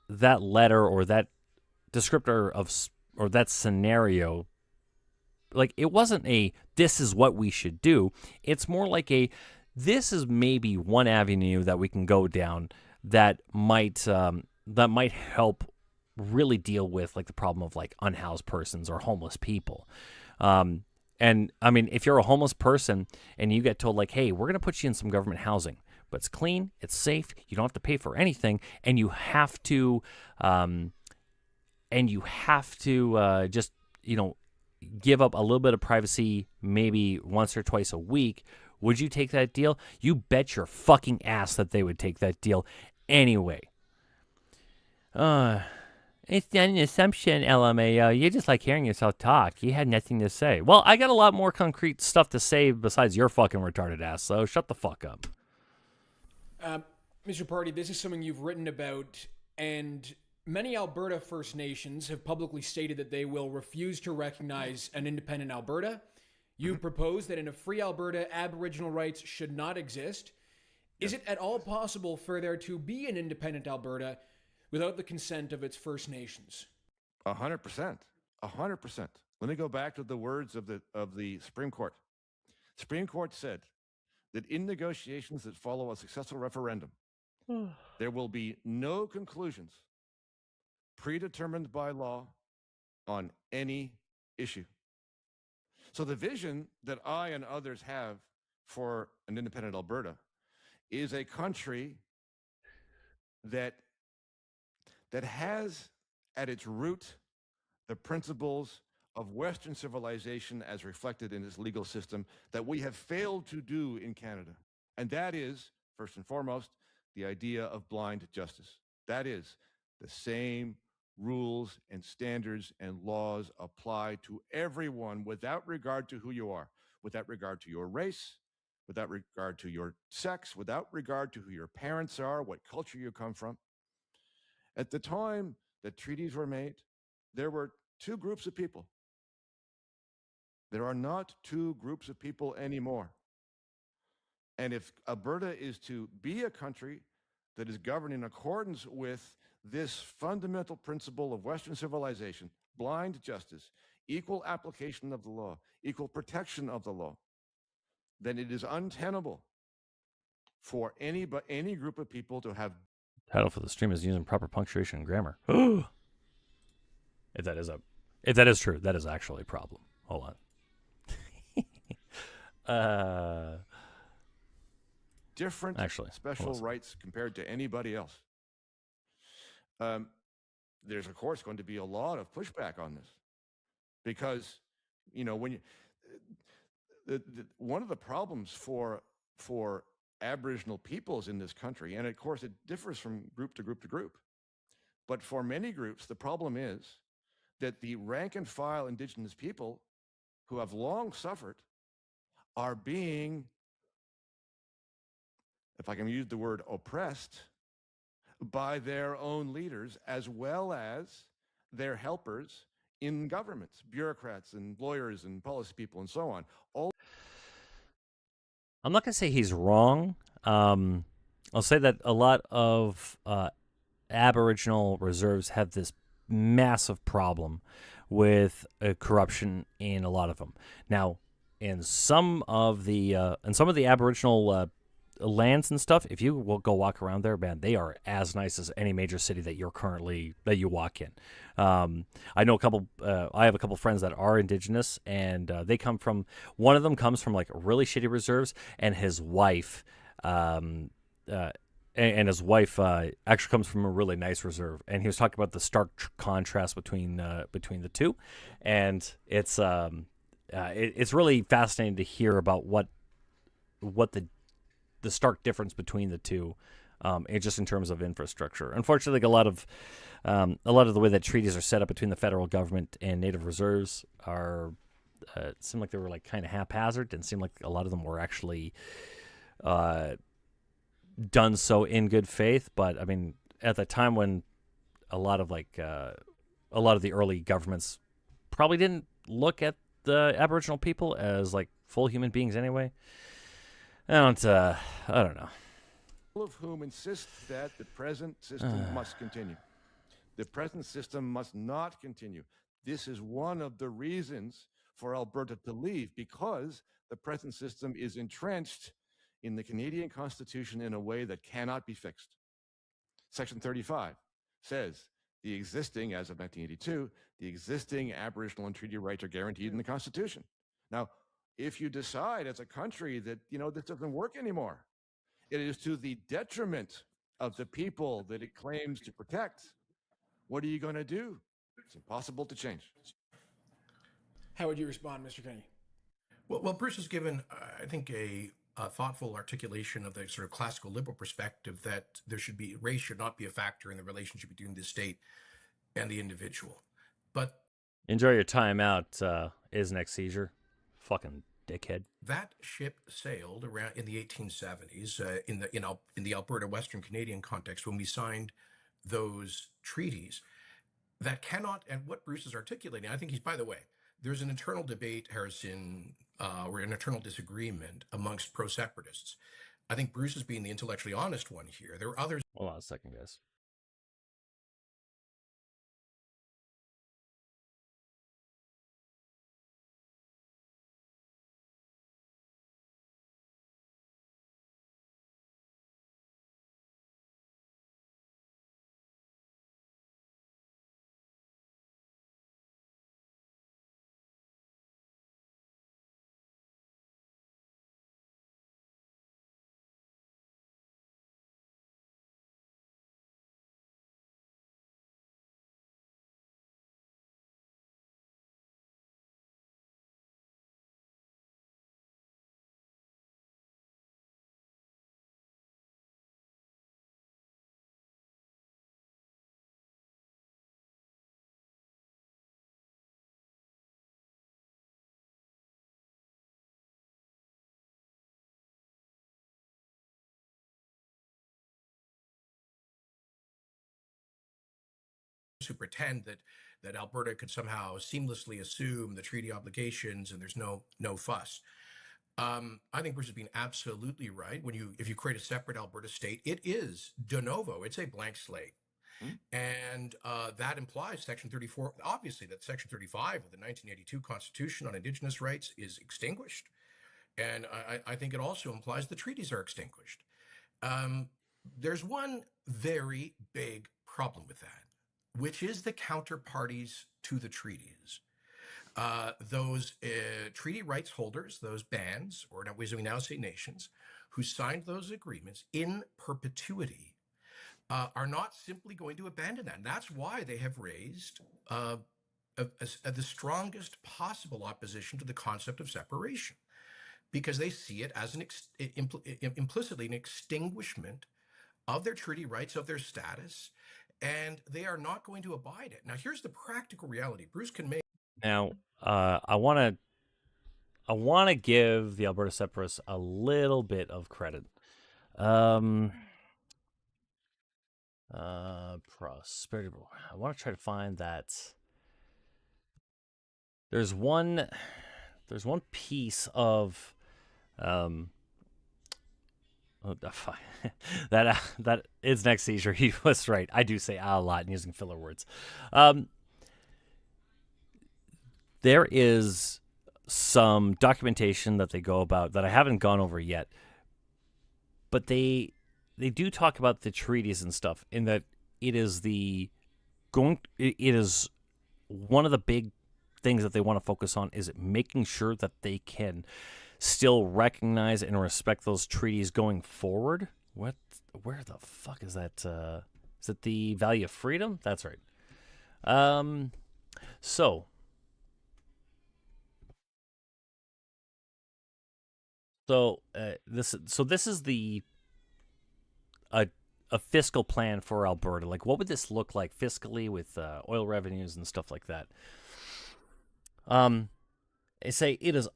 A: letter or that descriptor or that scenario, like, it wasn't this is what we should do. It's more like this is maybe one avenue that we can go down that might help really deal with like the problem of like unhoused persons or homeless people. And I mean, if you're a homeless person and you get told like, hey, we're going to put you in some government housing, but it's clean, it's safe, you don't have to pay for anything, and you have to just, give up a little bit of privacy maybe once or twice a week, would you take that deal? You bet your fucking ass that they would take that deal anyway. It's not an assumption, LMAO. You just like hearing yourself talk. You had nothing to say. Well, I got a lot more concrete stuff to say besides your fucking retarded ass, so shut the fuck up.
T: Mr. Purdy, this is something you've written about, and many Alberta First Nations have publicly stated that they will refuse to recognize an independent Alberta. You propose that in a free Alberta, Aboriginal rights should not exist. Is it at all possible for there to be an independent Alberta without the consent of its First Nations?
L: 100%. 100%. Let me go back to the words of the Supreme Court. Supreme Court said that in negotiations that follow a successful referendum, there will be no conclusions predetermined by law on any issue. So the vision that I and others have for an independent Alberta is a country that has at its root the principles of Western civilization as reflected in its legal system that we have failed to do in Canada. And that is, first and foremost, the idea of blind justice. That is, the same rules and standards and laws apply to everyone without regard to who you are, without regard to your race, without regard to your sex, without regard to who your parents are, what culture you come from. At the time that treaties were made, there were two groups of people. There are not two groups of people anymore. And if Alberta is to be a country that is governed in accordance with this fundamental principle of Western civilization, blind justice, equal application of the law, equal protection of the law, then it is untenable for any group of people to have.
A: Title for the stream is using proper punctuation and grammar. If that is true, that is actually a problem. Hold on.
L: Different special rights compared to anybody else. There's of course going to be a lot of pushback on this because, when one of the problems for Aboriginal peoples in this country, and of course it differs from group to group to group, but for many groups, the problem is that the rank and file Indigenous people who have long suffered are being, if I can use the word oppressed, by their own leaders as well as their helpers in governments, bureaucrats and lawyers and policy people and so on.
A: I'm not going to say he's wrong. I'll say that a lot of Aboriginal reserves have this massive problem with corruption in a lot of them. Now, in some of the Aboriginal lands and stuff, if you will go walk around there, man, they are as nice as any major city that you walk in. I know I have a couple friends that are Indigenous, and they come from. One of them comes from like really shitty reserves, and his wife. And his wife actually comes from a really nice reserve, and he was talking about the stark contrast between the two, and it's really fascinating to hear about what the stark difference between the two, just in terms of infrastructure. Unfortunately, a lot of the way that treaties are set up between the federal government and native reserves are seem like they were like kind of haphazard. Didn't seem like a lot of them were actually done so in good faith. But I mean, at the time when a lot of the early governments probably didn't look at the Aboriginal people as like full human beings anyway. I don't know.
L: All of whom insist that the present system must continue. The present system must not continue. This is one of the reasons for Alberta to leave, because the present system is entrenched in the Canadian Constitution in a way that cannot be fixed. Section 35 says the existing, as of 1982, the existing Aboriginal and treaty rights are guaranteed in the Constitution. Now, if you decide as a country that, this doesn't work anymore, it is to the detriment of the people that it claims to protect. What are you going to do? It's impossible to change.
T: How would you respond, Mr. Kenney?
J: Well, Bruce has given, I think, a thoughtful articulation of the sort of classical liberal perspective that race should not be a factor in the relationship between the state and the individual. But
A: enjoy your time out, is next seizure, fucking dickhead.
J: That ship sailed around in the 1870s in the Alberta Western Canadian context when we signed those treaties. That cannot, and what Bruce is articulating, I think by the way, there's an internal debate, Harrison, or an internal disagreement amongst pro-separatists. I think Bruce is being the intellectually honest one here. There are others.
A: Hold on a second, guys.
J: Who pretend that Alberta could somehow seamlessly assume the treaty obligations and there's no fuss. I think Bruce has been absolutely right. If you create a separate Alberta state, it is de novo. It's a blank slate. And that implies Section 34, obviously that Section 35 of the 1982 Constitution on Indigenous rights is extinguished. And I think it also implies the treaties are extinguished. There's one very big problem with that, which is the counterparties to the treaties. Those treaty rights holders, those bands, or as we now say nations, who signed those agreements in perpetuity, are not simply going to abandon that. And that's why they have raised the strongest possible opposition to the concept of separation, because they see it as implicitly an extinguishment of their treaty rights, of their status, and they are not going to abide it. Now, here's the practical reality. Bruce can make.
A: Now, I want to I want to give the Alberta separatists a little bit of credit. Prosperity. I want to try to find that. There's one piece of that is next seizure. He was right. I do say a lot and using filler words. There is some documentation that they go about that I haven't gone over yet, but they do talk about the treaties and stuff, in that it is one of the big things that they want to focus on is making sure that they can still recognize and respect those treaties going forward. Where the fuck is that? Is it the value of freedom? That's right. So this is a fiscal plan for Alberta. Like, what would this look like fiscally with oil revenues and stuff like that? They say it is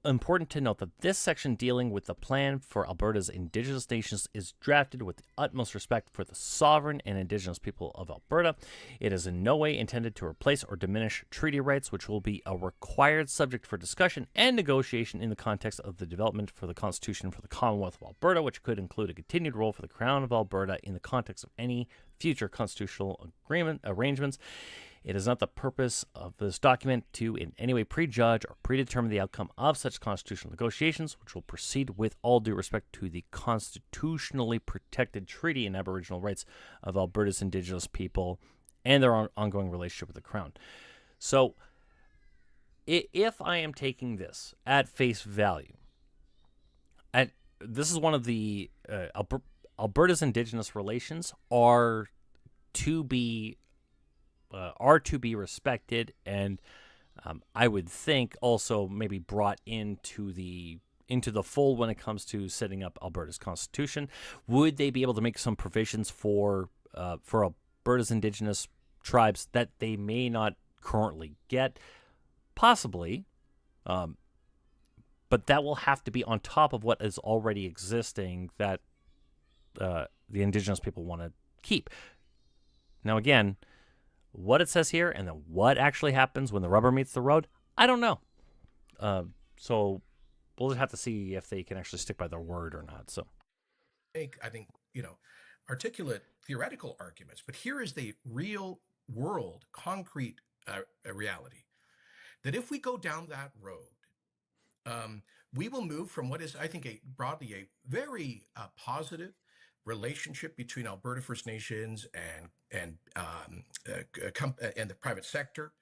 A: important to note that this section dealing with the plan for Alberta's Indigenous nations is drafted with the utmost respect for the sovereign and Indigenous people of Alberta. It is in no way intended to replace or diminish treaty rights, which will be a required subject for discussion and negotiation in the context of the development for the Constitution for the Commonwealth of Alberta, which could include a continued role for the Crown of Alberta in the context of any future constitutional arrangements. It is not the purpose of this document to in any way prejudge or predetermine the outcome of such constitutional negotiations, which will proceed with all due respect to the constitutionally protected treaty and Aboriginal rights of Alberta's Indigenous people and their ongoing relationship with the Crown. So, if I am taking this at face value, this is one of the Alberta's Indigenous relations are to be respected, and I would think also maybe brought into the fold when it comes to setting up Alberta's constitution. Would they be able to make some provisions for Alberta's Indigenous tribes that they may not currently get? Possibly, but that will have to be on top of what is already existing that the Indigenous people want to keep. Now, again, what it says here and then what actually happens when the rubber meets the road, I don't know. So we'll just have to see if they can actually stick by their word or not. So
J: I think, articulate theoretical arguments, but here is the real world, concrete reality. That if we go down that road, we will move from what is, I think, broadly a very positive relationship between Alberta First Nations and the private sector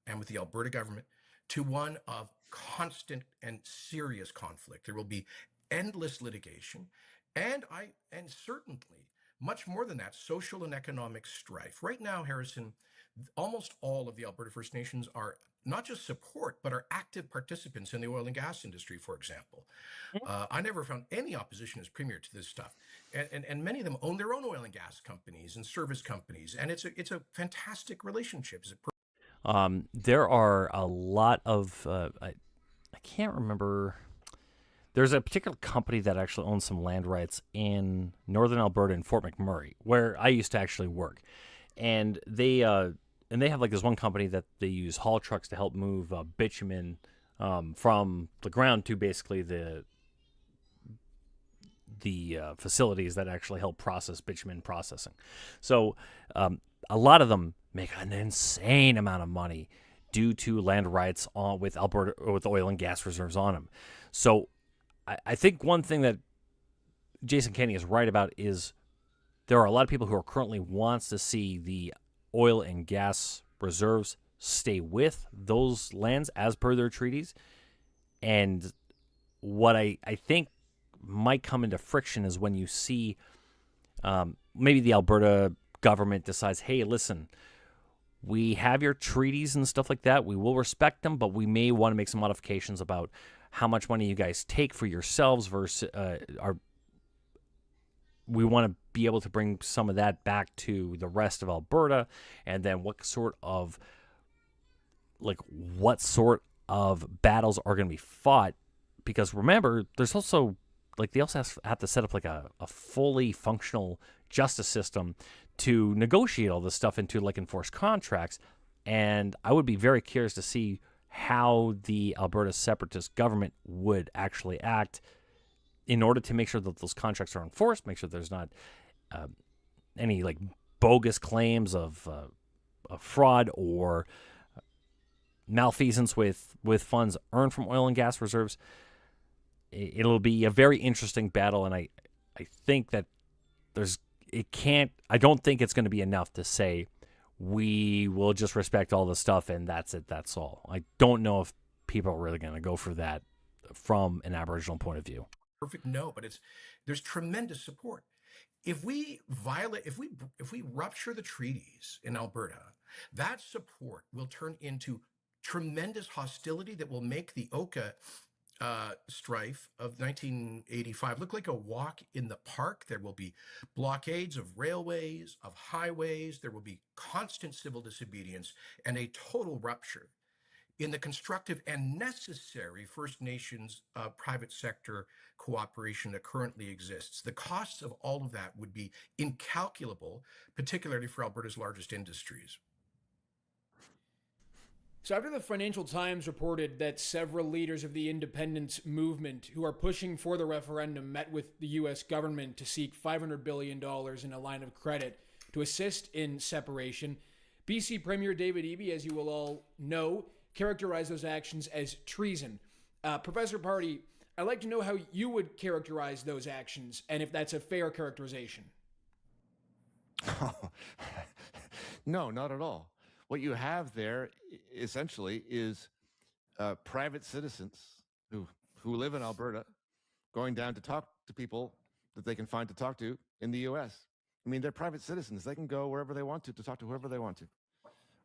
J: and with the Alberta government to one of constant and serious conflict. There will be endless litigation and certainly much more than that, social and economic strife. Right now, Harrison, almost all of the Alberta First Nations are not just support, but are active participants in the oil and gas industry, for example. I never found any opposition as premier to this stuff. And many of them own their own oil and gas companies and service companies. And it's a fantastic relationship.
A: There are a lot of, I can't remember. There's a particular company that actually owns some land rights in northern Alberta in Fort McMurray, where I used to actually work. And they have like this one company that they use haul trucks to help move bitumen from the ground to basically the facilities that actually help process bitumen processing. So a lot of them make an insane amount of money due to land rights with Alberta or with oil and gas reserves on them. So I think one thing that Jason Kenney is right about is there are a lot of people who are currently wants to see the oil and gas reserves stay with those lands as per their treaties. And what I think might come into friction is when you see maybe the Alberta government decides, hey, listen, we have your treaties and stuff like that. We will respect them, but we may want to make some modifications about how much money you guys take for yourselves versus we want to be able to bring some of that back to the rest of Alberta. And then what sort of battles are going to be fought because remember, there's also like they also have to set up like a fully functional justice system to negotiate all this stuff into like enforced contracts. And I would be very curious to see how the Alberta separatist government would actually act in order to make sure that those contracts are enforced, make sure there's not any like bogus claims of fraud or malfeasance with funds earned from oil and gas reserves. It'll be a very interesting battle, and I think that I don't think it's going to be enough to say we will just respect all the stuff and that's it, that's all. I don't know if people are really going to go for that from an Aboriginal point of view.
J: Perfect no, but there's tremendous support. If we rupture the treaties in Alberta, that support will turn into tremendous hostility that will make the Oka strife of 1985 look like a walk in the park. There will be blockades of railways, of highways. There will be constant civil disobedience and a total rupture in the constructive and necessary First Nations private sector cooperation that currently exists. The costs of all of that would be incalculable, particularly for Alberta's largest industries.
T: So after the Financial Times reported that several leaders of the independence movement who are pushing for the referendum met with the U.S. government to seek $500 billion in a line of credit to assist in separation, BC Premier David Eby, as you will all know, characterized those actions as treason. Professor Purdy, I'd like to know how you would characterize those actions and if that's a fair characterization.
L: No, not at all. What you have there essentially is private citizens who live in Alberta going down to talk to people that they can find to talk to in the U.S. I mean, they're private citizens. They can go wherever they want to talk to whoever they want to.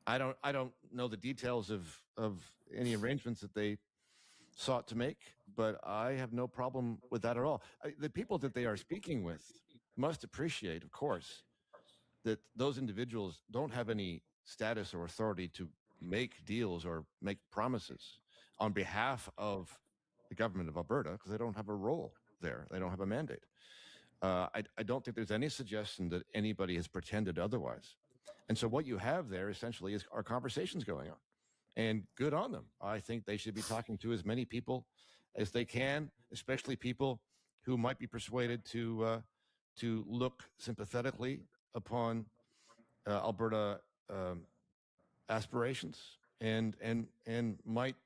L: I don't know the details of any arrangements that they sought to make, but I have no problem with that at all. The people that they are speaking with must appreciate, of course, that those individuals don't have any status or authority to make deals or make promises on behalf of the government of Alberta because they don't have a role there. They don't have a mandate. I don't think there's any suggestion that anybody has pretended otherwise. And so what you have there essentially are conversations going on, and good on them. I think they should be talking to as many people as they can, especially people who might be persuaded to look sympathetically upon Alberta aspirations and might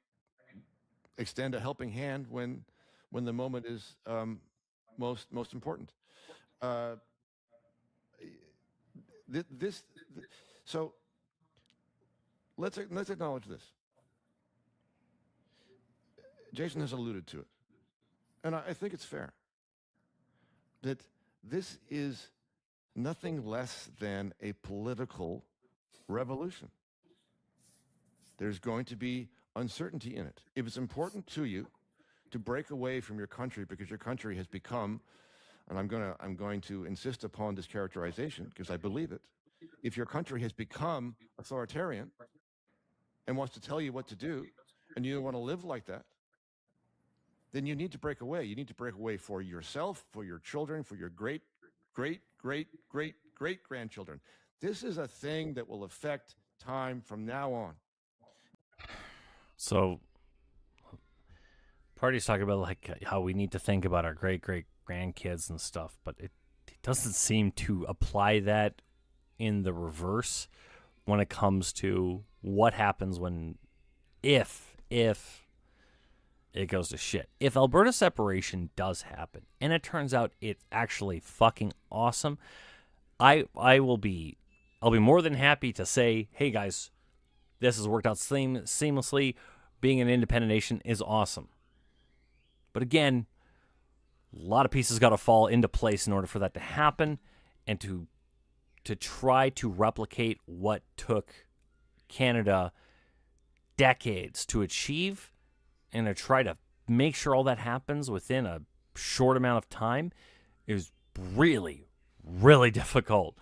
L: extend a helping hand when the moment is most important. So let's acknowledge this. Jason has alluded to it, and I think it's fair that this is nothing less than a political revolution. There's going to be uncertainty in it. If it's important to you to break away from your country because your country has become, and I'm going to insist upon this characterization because I believe it, if your country has become authoritarian and wants to tell you what to do, and you don't want to live like that, then you need to break away. You need to break away for yourself, for your children, for your great grandchildren. This is a thing that will affect time from now on.
A: So, Party's talking about like how we need to think about our great grandkids and stuff, but it doesn't seem to apply that in the reverse when it comes to what happens if it goes to shit. If Alberta separation does happen and it turns out it's actually fucking awesome, I'll be more than happy to say, hey guys, this has worked out seamlessly. Being an independent nation is awesome. But again, a lot of pieces got to fall into place in order for that to happen, and to try to replicate what took Canada decades to achieve, and to try to make sure all that happens within a short amount of time is really, really difficult.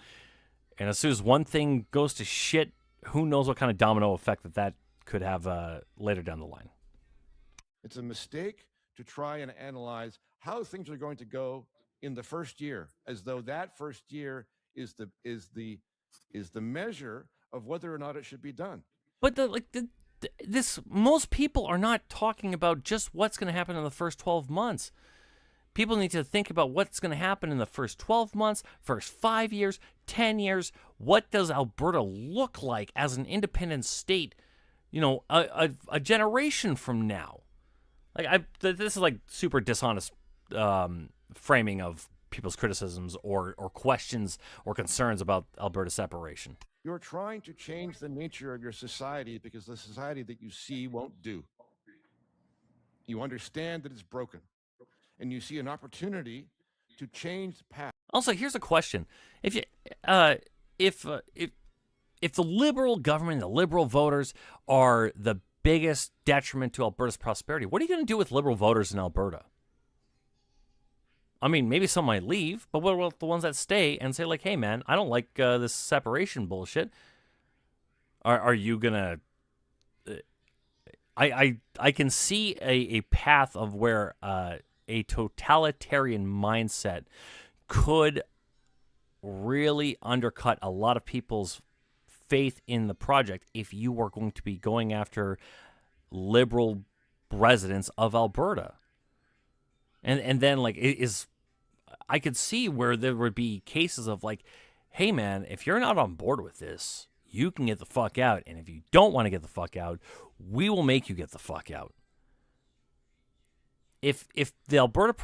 A: And as soon as one thing goes to shit, who knows what kind of domino effect that could have later down the line.
L: It's a mistake to try and analyze how things are going to go in the first year, as though that first year is the measure of whether or not it should be done.
A: But this most people are not talking about just what's going to happen in the first 12 months. People need to think about what's going to happen in the first 12 months, first 5 years, 10 years. What does Alberta look like as an independent state, a generation from now? This is like super dishonest framing of people's criticisms or questions or concerns about Alberta separation.
L: You're trying to change the nature of your society because the society that you see won't do. You understand that it's broken, and you see an opportunity to change the path.
A: Also, here's a question: if the Liberal government, the Liberal voters are the biggest detriment to Alberta's prosperity, what are you going to do with Liberal voters in Alberta? I mean, maybe some might leave, but what about the ones that stay and say, like, hey, man, I don't like this separation bullshit? Are you going to... I can see a path of where a totalitarian mindset could really undercut a lot of people's faith in the project if you were going to be going after Liberal residents of Alberta. And then, like, I could see where there would be cases of, like, hey, man, if you're not on board with this, you can get the fuck out. And if you don't want to get the fuck out, we will make you get the fuck out. If the Alberta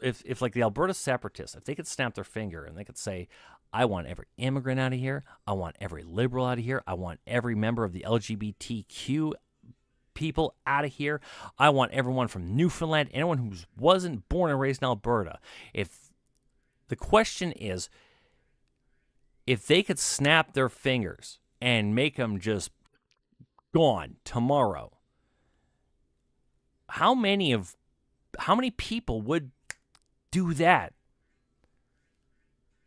A: if the Alberta separatists, if they could snap their finger and they could say, I want every immigrant out of here, I want every Liberal out of here, I want every member of the LGBTQ people out of here, I want everyone from Newfoundland, anyone who wasn't born and raised in Alberta. If the question is, if they could snap their fingers and make them just gone tomorrow, how many people would do that?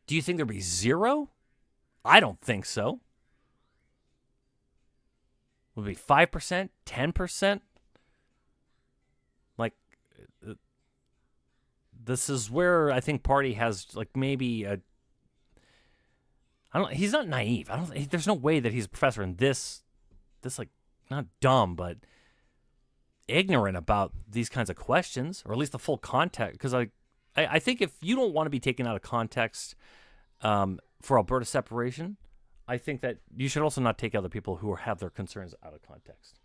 A: Do you think there'd be zero? I don't think so. Would it be 5%, 10%? Like, this is where I think Purdy has, like, maybe he's not naive. There's no way that he's a professor in this like, not dumb, but ignorant about these kinds of questions, or at least the full context. Because I think if you don't want to be taken out of context for Alberta separation, I think that you should also not take other people who have their concerns out of context.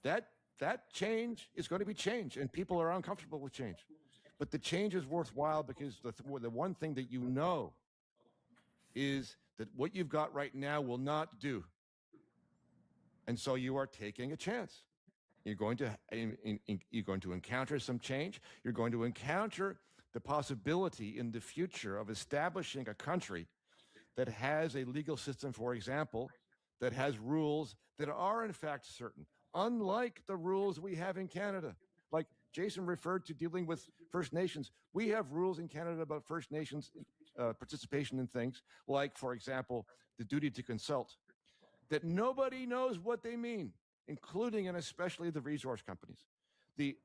L: That change is going to be change, and people are uncomfortable with change. But the change is worthwhile because the one thing that you know is that what you've got right now will not do. And so you are taking a chance. You're going to encounter some change. You're going to encounter the possibility in the future of establishing a country that has a legal system, for example, that has rules that are in fact certain, unlike the rules we have in Canada. Like Jason referred to dealing with First Nations. We have rules in Canada about First Nations participation in things, like, for example, the duty to consult, that nobody knows what they mean, including and especially the resource companies. The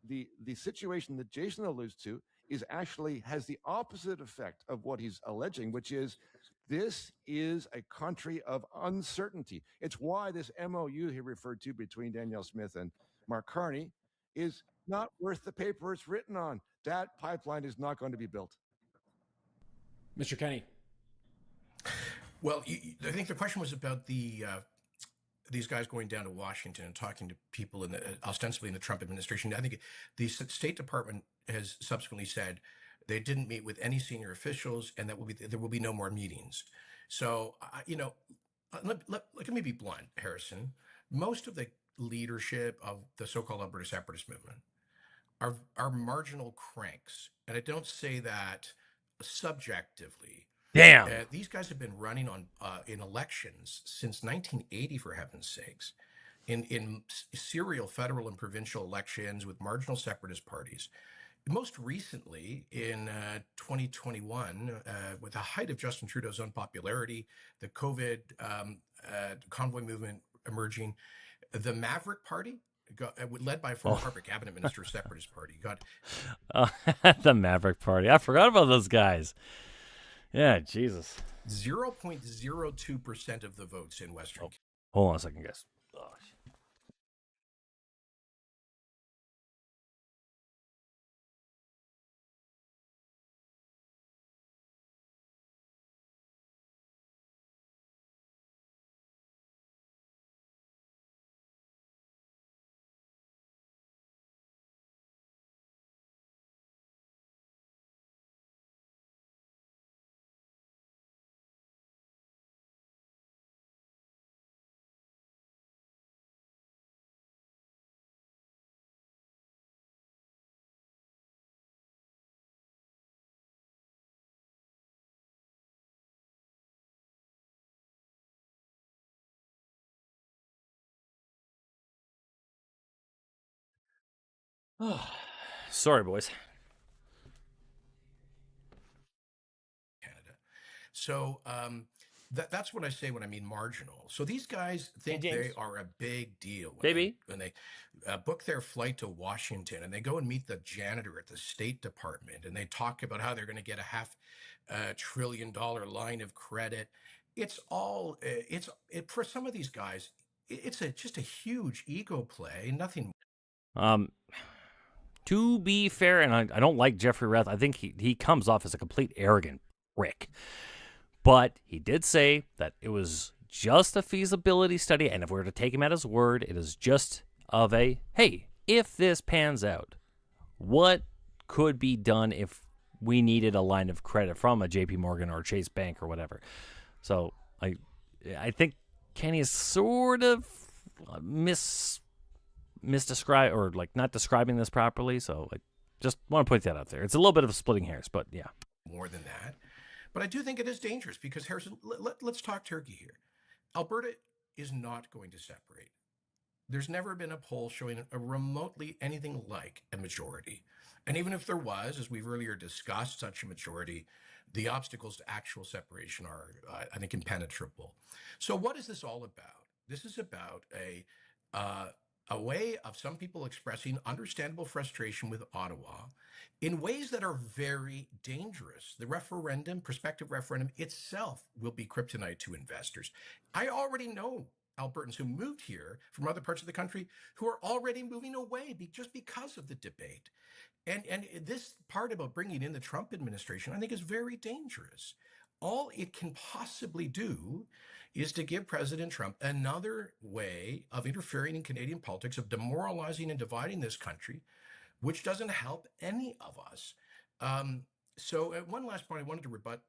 L: situation that Jason alludes to has the opposite effect of what he's alleging, which is this is a country of uncertainty. It's why this MOU he referred to between Danielle Smith and Mark Carney is not worth the paper it's written on. That pipeline is not going to be built.
T: Mr. Kenney.
J: Well, I think the question was about these guys going down to Washington and talking to people ostensibly in the Trump administration. I think the State Department has subsequently said they didn't meet with any senior officials, and there will be no more meetings. So, let me be blunt, Harrison. Most of the leadership of the so-called Alberta separatist movement are marginal cranks, and I don't say that subjectively.
A: Damn.
J: These guys have been running in elections since 1980, for heaven's sakes, in serial federal and provincial elections with marginal separatist parties. Most recently, in 2021, with the height of Justin Trudeau's unpopularity, the COVID convoy movement emerging, the Maverick Party led by former Harvard Cabinet Minister, Separatist Party, got
A: the Maverick Party. I forgot about those guys. Yeah, Jesus.
J: 0.02% of the votes in Western.
A: Hold on a second, guys. Sorry, boys.
J: Canada. So that's what I say when I mean marginal. So these guys think they are a big deal when they book their flight to Washington and they go and meet the janitor at the State Department and they talk about how they're going to get a $500 billion line of credit. It's all for some of these guys. It's just a huge ego play. Nothing.
A: To be fair, and I don't like Jeffrey Rath. I think he comes off as a complete arrogant prick. But he did say that it was just a feasibility study, and if we were to take him at his word, it is just of a, hey, if this pans out, what could be done if we needed a line of credit from a JP Morgan or Chase Bank or whatever. So I think Kenney is sort of misdescribe or like not describing this properly. So I just want to point that out there. It's a little bit of splitting hairs, but yeah.
J: More than that. But I do think it is dangerous because, Harrison, let's talk turkey here. Alberta is not going to separate. There's never been a poll showing a remotely anything like a majority. And even if there was, as we've earlier discussed, such a majority, the obstacles to actual separation are, I think, impenetrable. So what is this all about? This is about a way of some people expressing understandable frustration with Ottawa in ways that are very dangerous. The prospective referendum itself will be kryptonite to investors. I already know Albertans who moved here from other parts of the country who are already moving away just because of the debate. And this part about bringing in the Trump administration, I think, is very dangerous. All it can possibly do is to give President Trump another way of interfering in Canadian politics, of demoralizing and dividing this country, which doesn't help any of us. So one last point I wanted to rebut.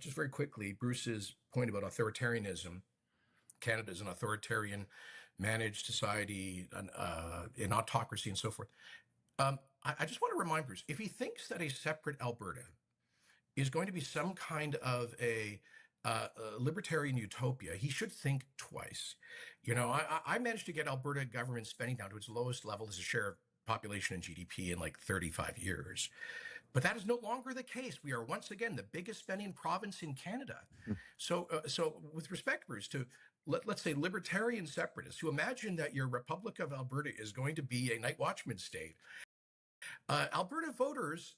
J: Just very quickly, Bruce's point about authoritarianism. Canada is an authoritarian managed society, in autocracy and so forth. I just want to remind Bruce, if he thinks that a separate Alberta is going to be some kind of a libertarian utopia, he should think twice. I managed to get Alberta government spending down to its lowest level as a share of population and GDP in like 35 years. But that is no longer the case. We are once again the biggest spending province in Canada. So with respect, Bruce, to let's say libertarian separatists who imagine that your Republic of Alberta is going to be a night watchman state, Alberta voters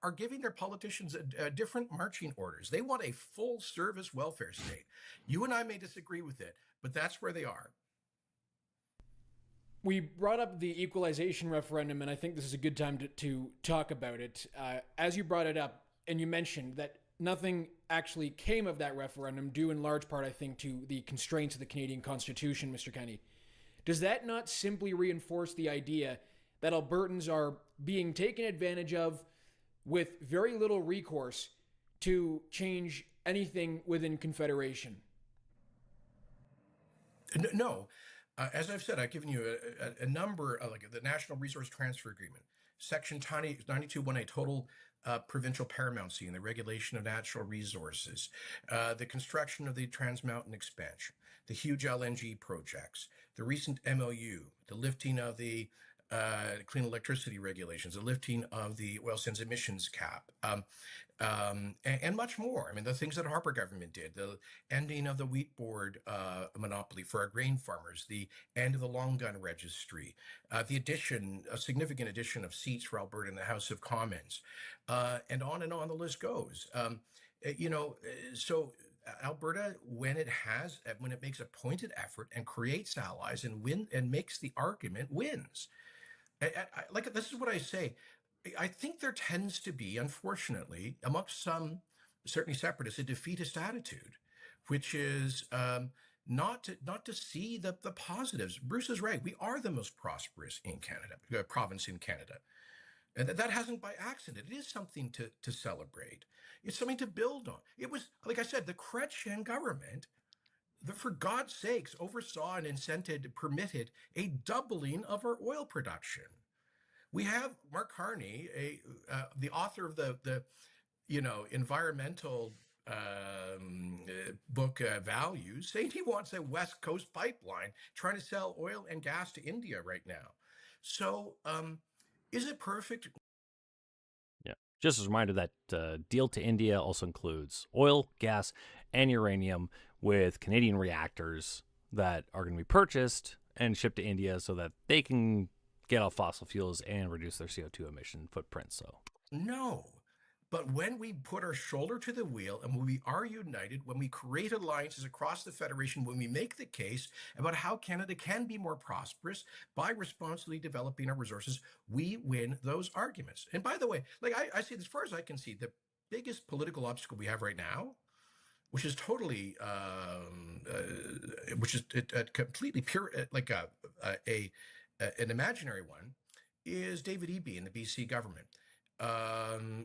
J: are giving their politicians different marching orders. They want a full service welfare state. You and I may disagree with it, but that's where they are.
T: We brought up the equalization referendum, and I think this is a good time to talk about it. As you brought it up, and you mentioned that nothing actually came of that referendum, due in large part, I think, to the constraints of the Canadian Constitution, Mr. Kenney. Does that not simply reinforce the idea that Albertans are being taken advantage of with very little recourse to change anything within Confederation?
J: No. As I've said, I've given you a number, like the National Resource Transfer Agreement, Section 92.1A, total provincial paramountcy in the regulation of natural resources, the construction of the Trans Mountain expansion, the huge LNG projects, the recent MOU, the lifting of the clean electricity regulations, the lifting of the oil sands emissions cap, and much more. I mean, the things that the Harper government did, the ending of the wheat board monopoly for our grain farmers, the end of the long gun registry, the addition, a significant addition of seats for Alberta in the House of Commons, and on the list goes. So Alberta, when it makes a pointed effort and creates allies and makes the argument, wins. Like, this is what I say. I think there tends to be, unfortunately, amongst some, certainly separatists, a defeatist attitude, which is not to see the positives. Bruce is right. We are the most prosperous in Canada, province in Canada. And that hasn't by accident. It is something to celebrate. It's something to build on. It was, like I said, the Chrétien government, for God's sakes, oversaw and permitted a doubling of our oil production. We have Mark Carney, the author of the environmental book Values, saying he wants a West Coast pipeline, trying to sell oil and gas to India right now. So, is it perfect?
A: Yeah. Just as a reminder, that deal to India also includes oil, gas, and uranium with Canadian reactors that are going to be purchased and shipped to India so that they can get off fossil fuels and reduce their CO2 emission footprint. So
J: no. But when we put our shoulder to the wheel and when we are united, when we create alliances across the Federation, when we make the case about how Canada can be more prosperous by responsibly developing our resources, we win those arguments. And by the way, like I see, as far as I can see, the biggest political obstacle we have right now, which is totally, which is completely pure, like an imaginary one, is David Eby in the BC government.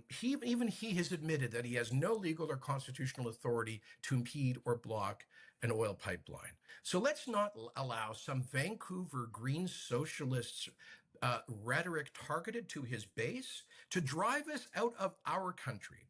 J: He has admitted that he has no legal or constitutional authority to impede or block an oil pipeline. So let's not allow some Vancouver Green socialists rhetoric targeted to his base to drive us out of our country.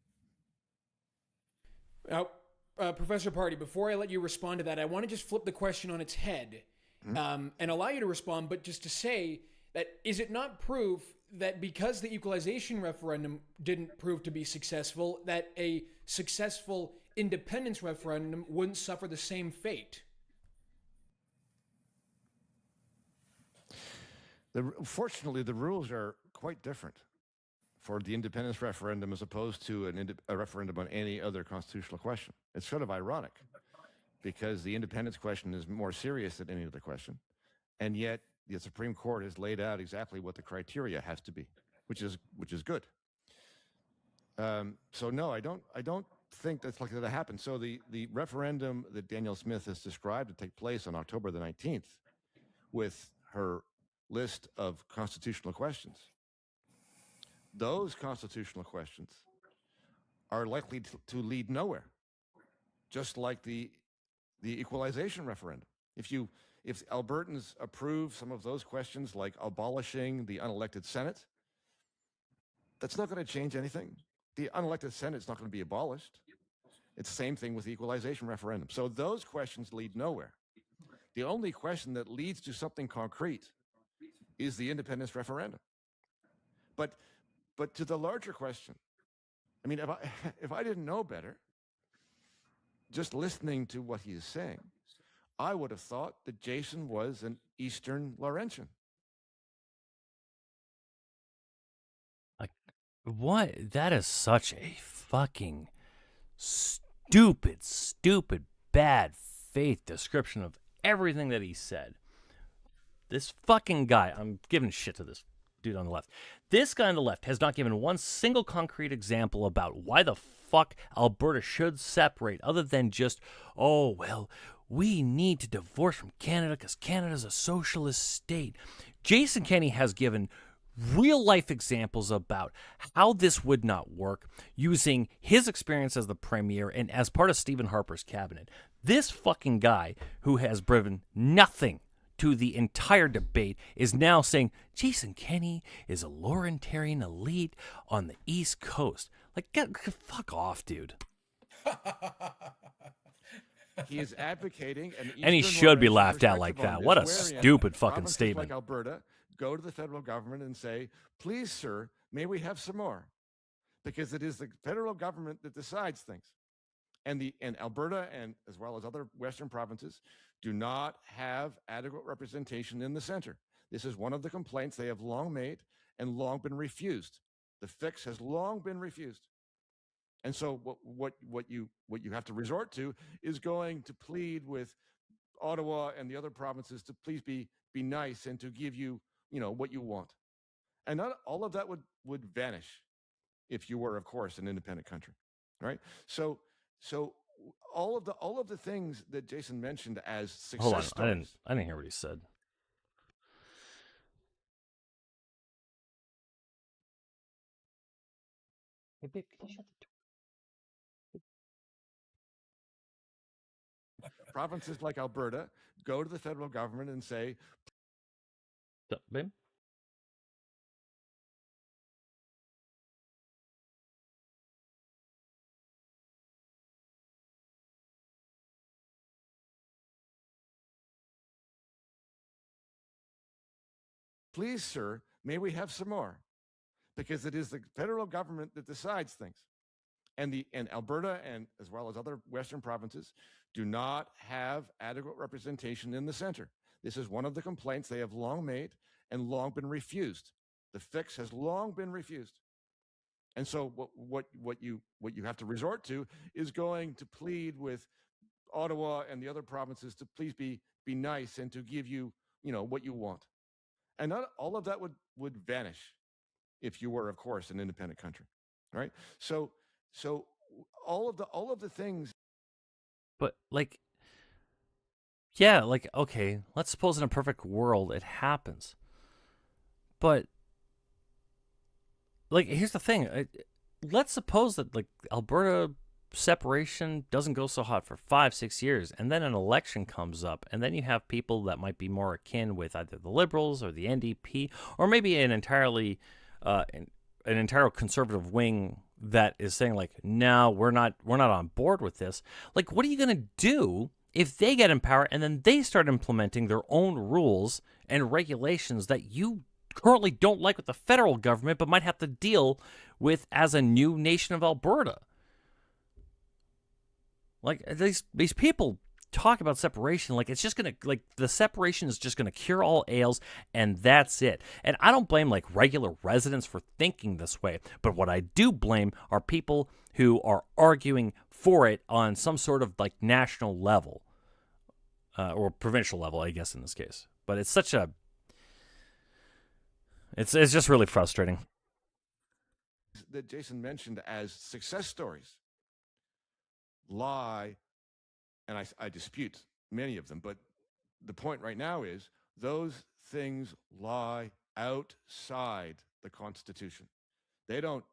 T: Now, Professor Purdy, before I let you respond to that, I want to just flip the question on its head and allow you to respond, but just to say that, is it not proof that because the equalization referendum didn't prove to be successful, that a successful independence referendum wouldn't suffer the same fate?
L: Fortunately, the rules are quite different for the independence referendum as opposed to a referendum on any other constitutional question. It's sort of ironic because the independence question is more serious than any other question, and yet the Supreme Court has laid out exactly what the criteria has to be, which is good. So no, I don't think that's likely to happen. So the referendum that Danielle Smith has described to take place on October the 19th, with her list of constitutional questions, those constitutional questions are likely to lead nowhere, just like the equalization referendum. If Albertans approve some of those questions, like abolishing the unelected Senate, that's not going to change anything. The unelected Senate is not going to be abolished. It's the same thing with the equalization referendum. So those questions lead nowhere. The only question that leads to something concrete is the independence referendum. But to the larger question, I mean, if I didn't know better, just listening to what he is saying, I would have thought that Jason was an Eastern Laurentian.
A: Like, what? That is such a fucking stupid, bad faith description of everything that he said. This fucking guy, I'm giving shit to this dude on the left. This guy on the left has not given one single concrete example about why the fuck Alberta should separate, other than just, oh, well, we need to divorce from Canada because Canada's a socialist state. Jason Kenney has given real-life examples about how this would not work using his experience as the premier and as part of Stephen Harper's cabinet. This fucking guy, who has driven nothing to the entire debate, is now saying Jason Kenney is a Laurentarian elite on the East Coast. Like, fuck off, dude.
L: He is advocating an Eastern
A: and he should be
L: Laurentian
A: laughed at like
L: perspective
A: that.
L: on
A: What a
L: this, wherein
A: stupid fucking
L: provinces
A: statement.
L: like Alberta go to the federal government and say, please, sir, may we have some more? Because it is the federal government that decides things. And Alberta, and as well as other Western provinces, do not have adequate representation in the center. This is one of the complaints they have long made and long been refused. The fix has long been refused. And so what you have to resort to is going to plead with Ottawa and the other provinces to please be nice and to give you, what you want. And not all of that would vanish if you were, of course, an independent country, right? So all of the things that Jason mentioned as success
A: Hold on,
L: stories.
A: I didn't hear what he said. Hey, babe, can you shut the door?
L: Provinces like Alberta go to the federal government and say,
A: babe?
L: please, sir, may we have some more? Because it is the federal government that decides things. And Alberta, and as well as other Western provinces, do not have adequate representation in the center. This is one of the complaints they have long made and long been refused. The fix has long been refused. And so what you have to resort to is going to plead with Ottawa and the other provinces to please be nice and to give you, what you want. And not all of that would vanish if you were, of course, an independent country, right? So all of the things.
A: But like, yeah, like, okay, let's suppose in a perfect world it happens. But like, here's the thing. Let's suppose that like Alberta separation doesn't go so hot for 5-6 years, and then an election comes up, and then you have people that might be more akin with either the Liberals or the NDP, or maybe an entirely an entire conservative wing that is saying like, no, we're not on board with this. Like, what are you going to do if they get in power and then they start implementing their own rules and regulations that you currently don't like with the federal government, but might have to deal with as a new nation of Alberta? Like, these people talk about separation like it's just gonna, like, the separation is just gonna cure all ails and that's it. And I don't blame like regular residents for thinking this way, but what I do blame are people who are arguing for it on some sort of like national level or provincial level, I guess in this case. But it's such a it's just really frustrating.
L: That Jason mentioned as success stories lie, and I dispute many of them, but the point right now is those things lie outside the Constitution. They don't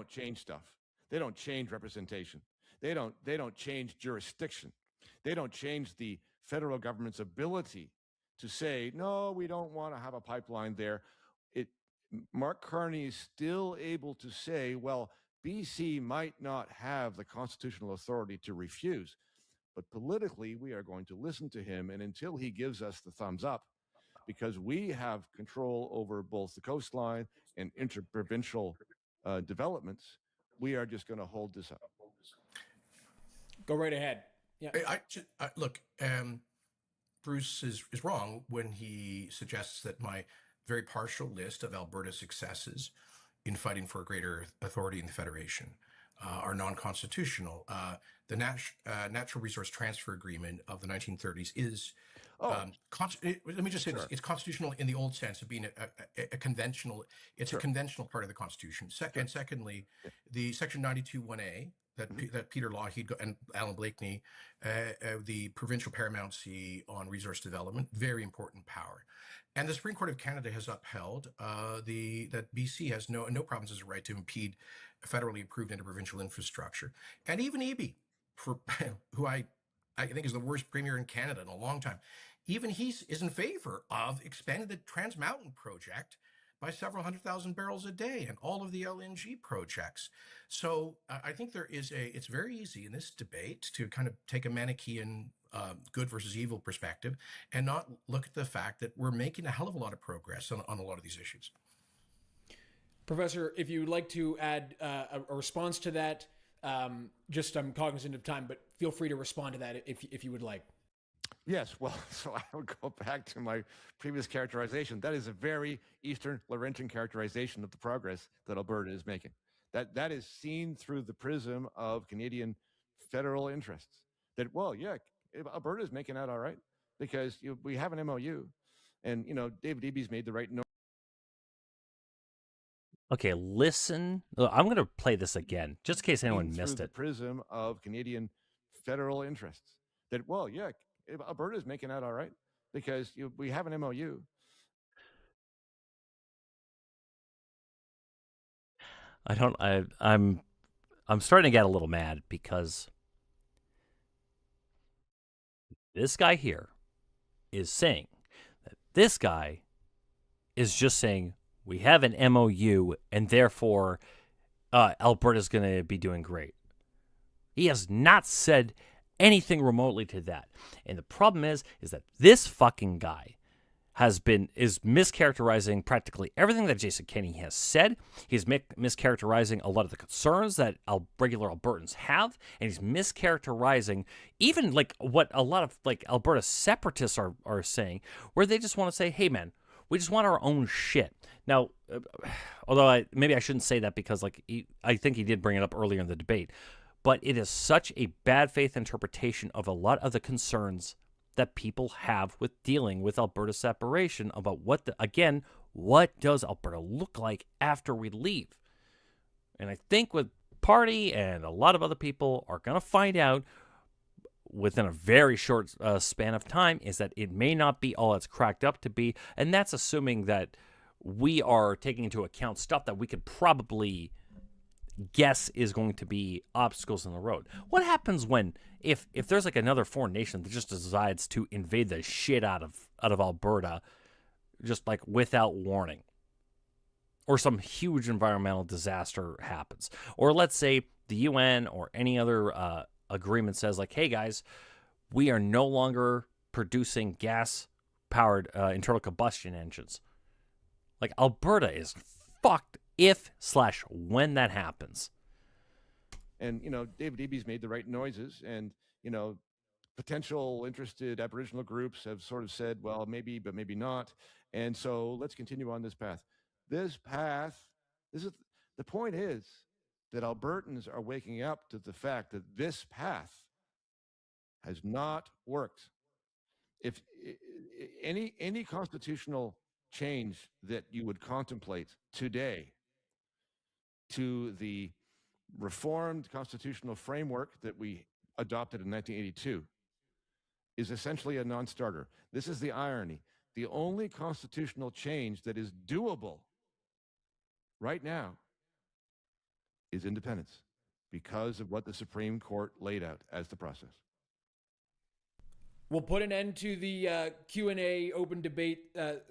L: change stuff. They don't change representation. They don't change jurisdiction. They don't change the federal government's ability to say, no, we don't want to have a pipeline there. Mark Carney is still able to say, well, BC might not have the constitutional authority to refuse, but politically we are going to listen to him, and until he gives us the thumbs up, because we have control over both the coastline and interprovincial developments, we are just going to hold this up.
T: Go right ahead. Yeah.
J: Look, Bruce is wrong when he suggests that my very partial list of Alberta's successes in fighting for greater authority in the Federation are non-constitutional. The Natural Resource Transfer Agreement of the 1930s is, let me just say this, it's constitutional in the old sense of being a conventional, it's a conventional part of the Constitution. And secondly, the Section 92(1)A, that Peter Lougheed and Alan Blakeney, the provincial paramountcy on resource development, very important power. And the Supreme Court of Canada has upheld that BC has no province has a right to impede federally approved interprovincial infrastructure. And even Eby, who I think is the worst premier in Canada in a long time, even he is in favor of expanding the Trans Mountain project by several 100,000 barrels a day, and all of the LNG projects. So I think it's very easy in this debate to kind of take a Manichaean good versus evil perspective and not look at the fact that we're making a hell of a lot of progress on a lot of these issues.
T: Professor, if you would like to add a response to that, just I'm cognizant of time, but feel free to respond to that if you would like.
L: Yes, well, so I would go back to my previous characterization. That is a very Eastern Laurentian characterization of the progress that Alberta is making. That is seen through the prism of Canadian federal interests. That, well, yeah, Alberta is making out all right because we have an MOU, and David Eby's made the right note.
A: Okay, listen. I'm going to play this again, just in case anyone missed
L: Through
A: it.
L: the prism of Canadian federal interests. That, well, yeah, Alberta is making out all right because we have an MOU.
A: I'm starting to get a little mad because this guy here is saying that this guy is just saying we have an MOU and therefore Alberta's going to be doing great. He has not said anything remotely to that. And the problem is that this fucking guy is mischaracterizing practically everything that Jason Kenney has said. He's mischaracterizing a lot of the concerns that regular Albertans have, and he's mischaracterizing even like what a lot of like Alberta separatists are saying, where they just want to say, "Hey, man, we just want our own shit." Now, although maybe I shouldn't say that because I think he did bring it up earlier in the debate, but it is such a bad faith interpretation of a lot of the concerns that people have with dealing with Alberta separation about what does Alberta look like after we leave? And I think with Purdy and a lot of other people are going to find out within a very short span of time is that it may not be all it's cracked up to be. And that's assuming that we are taking into account stuff that we could probably guess is going to be obstacles in the road. What happens when if there's like another foreign nation that just decides to invade the shit out of Alberta just like without warning, or some huge environmental disaster happens, or let's say the UN or any other agreement says like, hey guys, we are no longer producing gas powered internal combustion engines. Like Alberta is fucked when that happens.
L: And, David Eby's made the right noises, and, potential interested Aboriginal groups have sort of said, well, maybe, but maybe not. And so let's continue on this path. The point is that Albertans are waking up to the fact that this path has not worked. If any constitutional change that you would contemplate today to the reformed constitutional framework that we adopted in 1982 is essentially a non-starter. This is the irony. The only constitutional change that is doable right now is independence because of what the Supreme Court laid out as the process.
T: We'll put an end to the Q&A open debate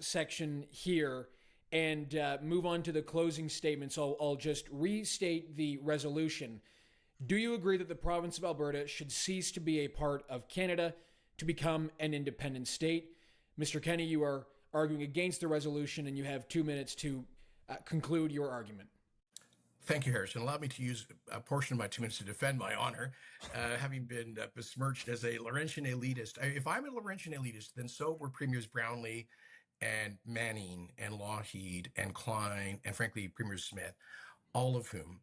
T: section here and move on to the closing statements. I'll just restate the resolution. Do you agree that the province of Alberta should cease to be a part of Canada to become an independent state? Mr. Kenney, you are arguing against the resolution, and you have 2 minutes to conclude your argument.
J: Thank you, Harrison. Allow me to use a portion of my 2 minutes to defend my honor, having been besmirched as a Laurentian elitist. If I'm a Laurentian elitist, then so were Premiers Brownlee and Manning and Lougheed and Klein and, frankly, Premier Smith, all of whom.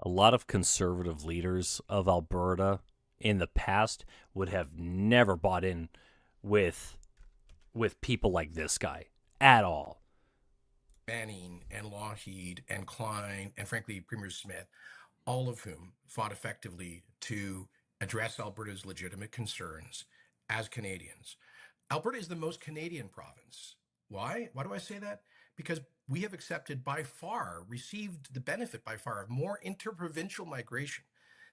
A: A lot of conservative leaders of Alberta in the past would have never bought in with people like this guy at all.
J: Manning and Lougheed and Klein and, frankly, Premier Smith, all of whom fought effectively to address Alberta's legitimate concerns as Canadians. Alberta is the most Canadian province. Why? Why do I say that? Because we have received the benefit by far of more interprovincial migration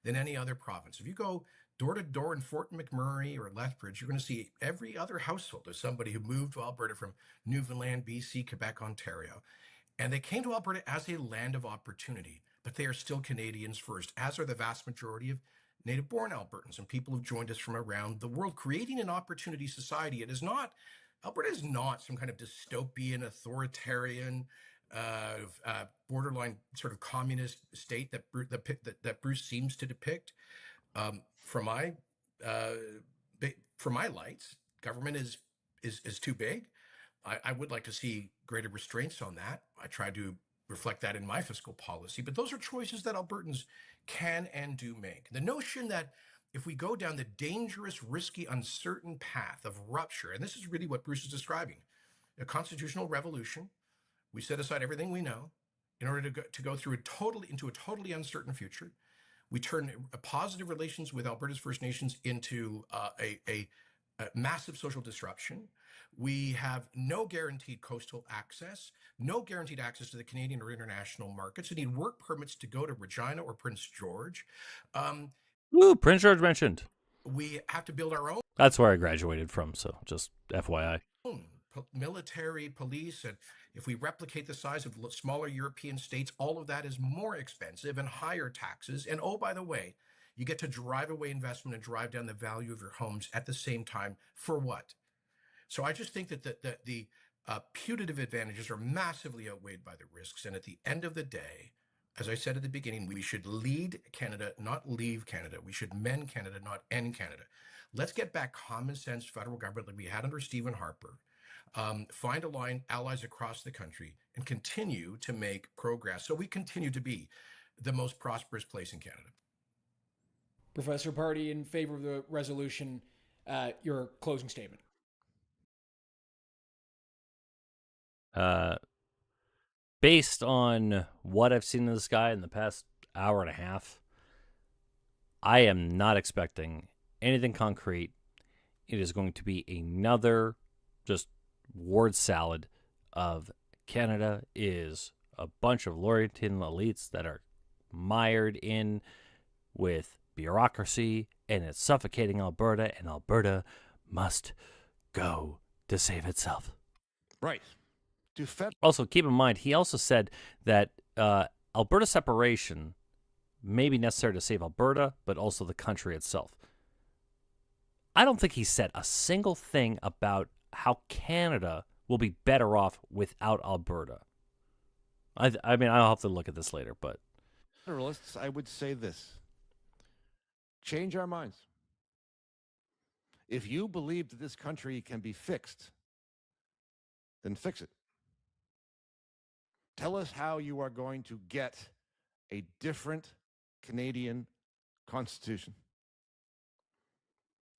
J: than any other province. If you go door to door in Fort McMurray or Lethbridge, you're going to see every other household is somebody who moved to Alberta from Newfoundland, BC, Quebec, Ontario. And they came to Alberta as a land of opportunity, but they are still Canadians first, as are the vast majority of native-born Albertans and people who've joined us from around the world, creating an opportunity society. Alberta is not some kind of dystopian, authoritarian, borderline sort of communist state that Bruce seems to depict. From my lights, government is too big. I would like to see greater restraints on that. I try to reflect that in my fiscal policy, but those are choices that Albertans can and do make. The notion that if we go down the dangerous, risky, uncertain path of rupture, and this is really what Bruce is describing, a constitutional revolution, we set aside everything we know in order to go through into a totally uncertain future. We turn positive relations with Alberta's First Nations into a massive social disruption. We have no guaranteed coastal access, no guaranteed access to the Canadian or international markets. We need work permits to go to Regina or Prince George.
A: Ooh, Prince George mentioned.
J: We have to build our own.
A: That's where I graduated from, so just FYI.
J: Military, police, and if we replicate the size of smaller European states, all of that is more expensive and higher taxes. And oh, by the way, you get to drive away investment and drive down the value of your homes at the same time. For what? So I just think that the putative advantages are massively outweighed by the risks. And at the end of the day, as I said at the beginning, we should lead Canada, not leave Canada. We should mend Canada, not end Canada. Let's get back common sense federal government like we had under Stephen Harper. Find allies across the country and continue to make progress so we continue to be the most prosperous place in Canada.
T: Professor Purdy, in favor of the resolution, your closing statement.
A: Based on what I've seen of this guy in the past hour and a half, I am not expecting anything concrete. It is going to be another just word salad of Canada is a bunch of Laurentian elites that are mired in with bureaucracy, and it's suffocating Alberta, and Alberta must go to save itself.
L: Right.
A: Also, keep in mind, he also said that Alberta separation may be necessary to save Alberta, but also the country itself. I don't think he said a single thing about how Canada will be better off without Alberta. I mean, I'll have to look at this later, but
L: Federalists, I would say this. Change our minds. If you believe that this country can be fixed, then fix it. Tell us how you are going to get a different Canadian Constitution.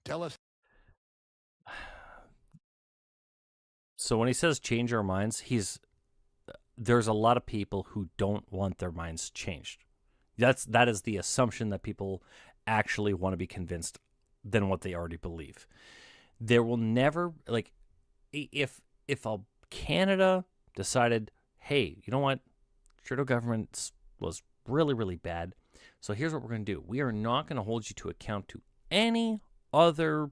L: Tell us.
A: So when he says change our minds, there's a lot of people who don't want their minds changed. That is the assumption that people actually want to be convinced than what they already believe. There will never, like, if Canada decided, hey, you know what, Trudeau government was really, really bad, so here's what we're going to do. We are not going to hold you to account to any other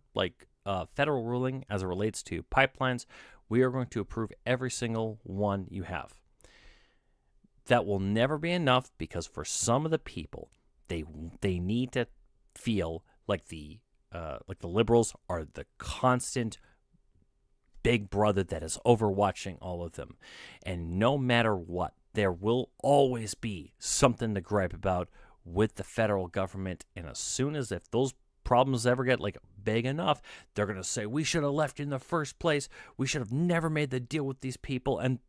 A: federal ruling as it relates to pipelines. We are going to approve every single one you have. That will never be enough because for some of the people, they need to feel like the Liberals are the constant big brother that is overwatching all of them. And no matter what, there will always be something to gripe about with the federal government. And as soon as if those problems ever get big enough, they're going to say, we should have left in the first place. We should have never made the deal with these people. And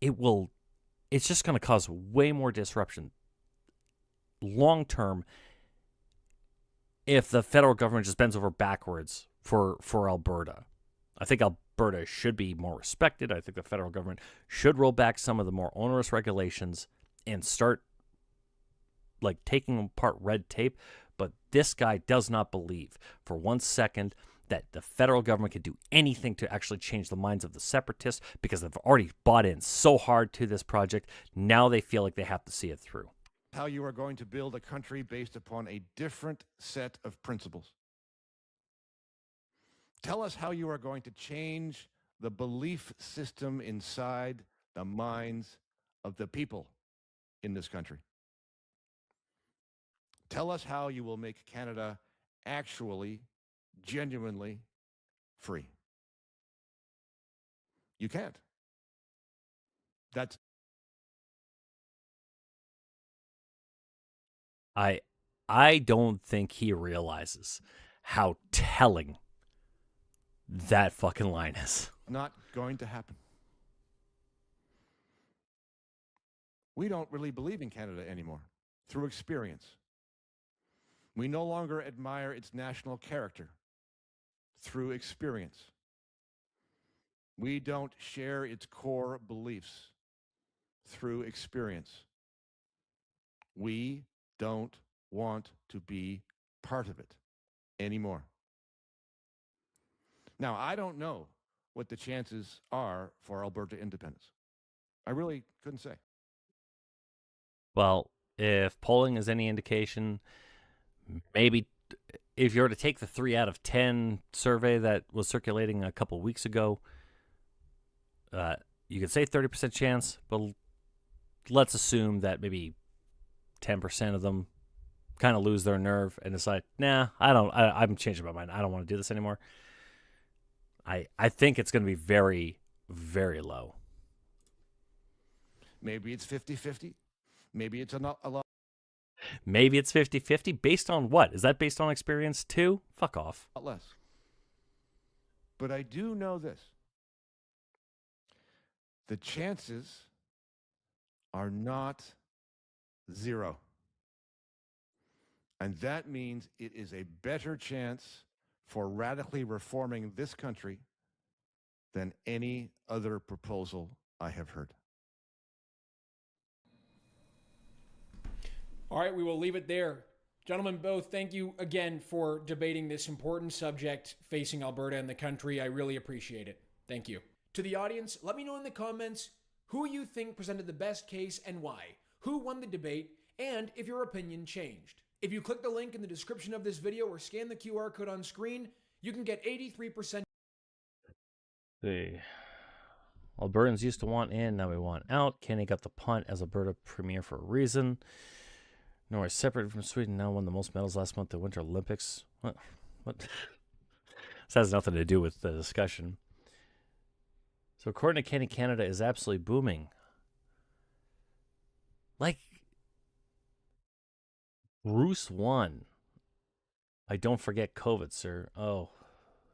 A: it's just going to cause way more disruption long term if the federal government just bends over backwards for Alberta. I think Alberta should be more respected. I think the federal government should roll back some of the more onerous regulations and start taking apart red tape. But this guy does not believe for 1 second that the federal government could do anything to actually change the minds of the separatists because they've already bought in so hard to this project. Now they feel like they have to see it through.
L: How you are going to build a country based upon a different set of principles. Tell us how you are going to change the belief system inside the minds of the people in this country. Tell us how you will make Canada actually, genuinely free. You can't. That's
A: I don't think he realizes how telling that fucking line is.
L: not going to happen. We don't really believe in Canada anymore through experience. We no longer admire its national character through experience. We don't share its core beliefs through experience. We don't want to be part of it anymore. Now, I don't know what the chances are for Alberta independence. I really couldn't say.
A: Well, if polling is any indication, maybe if you were to take the 3 out of 10 survey that was circulating a couple weeks ago, you could say 30% chance, but let's assume that maybe 10% of them kind of lose their nerve and decide, nah, I'm changing my mind. I don't want to do this anymore. I think it's going to be very, very low.
L: Maybe it's 50-50. Maybe it's a lot.
A: Maybe it's 50-50. Based on what? Is that based on experience too? Fuck off.
L: A lot less. But I do know this. The chances are not zero. And that means it is a better chance for radically reforming this country than any other proposal I have heard.
T: All right, we will leave it there. Gentlemen, both, thank you again for debating this important subject facing Alberta and the country. I really appreciate it. Thank you. To the audience, let me know in the comments who you think presented the best case and why, who won the debate, and if your opinion changed. If you click the link in the description of this video or scan the QR code on screen, you can get 83%.
A: The Albertans used to want in, now we want out. Kenney got the punt as Alberta premier for a reason. Norway separated from Sweden, now won the most medals last month at the Winter Olympics. What? This has nothing to do with the discussion. So according to Kenney, Canada is absolutely booming. Like, Bruce won. I don't forget COVID, sir. Oh,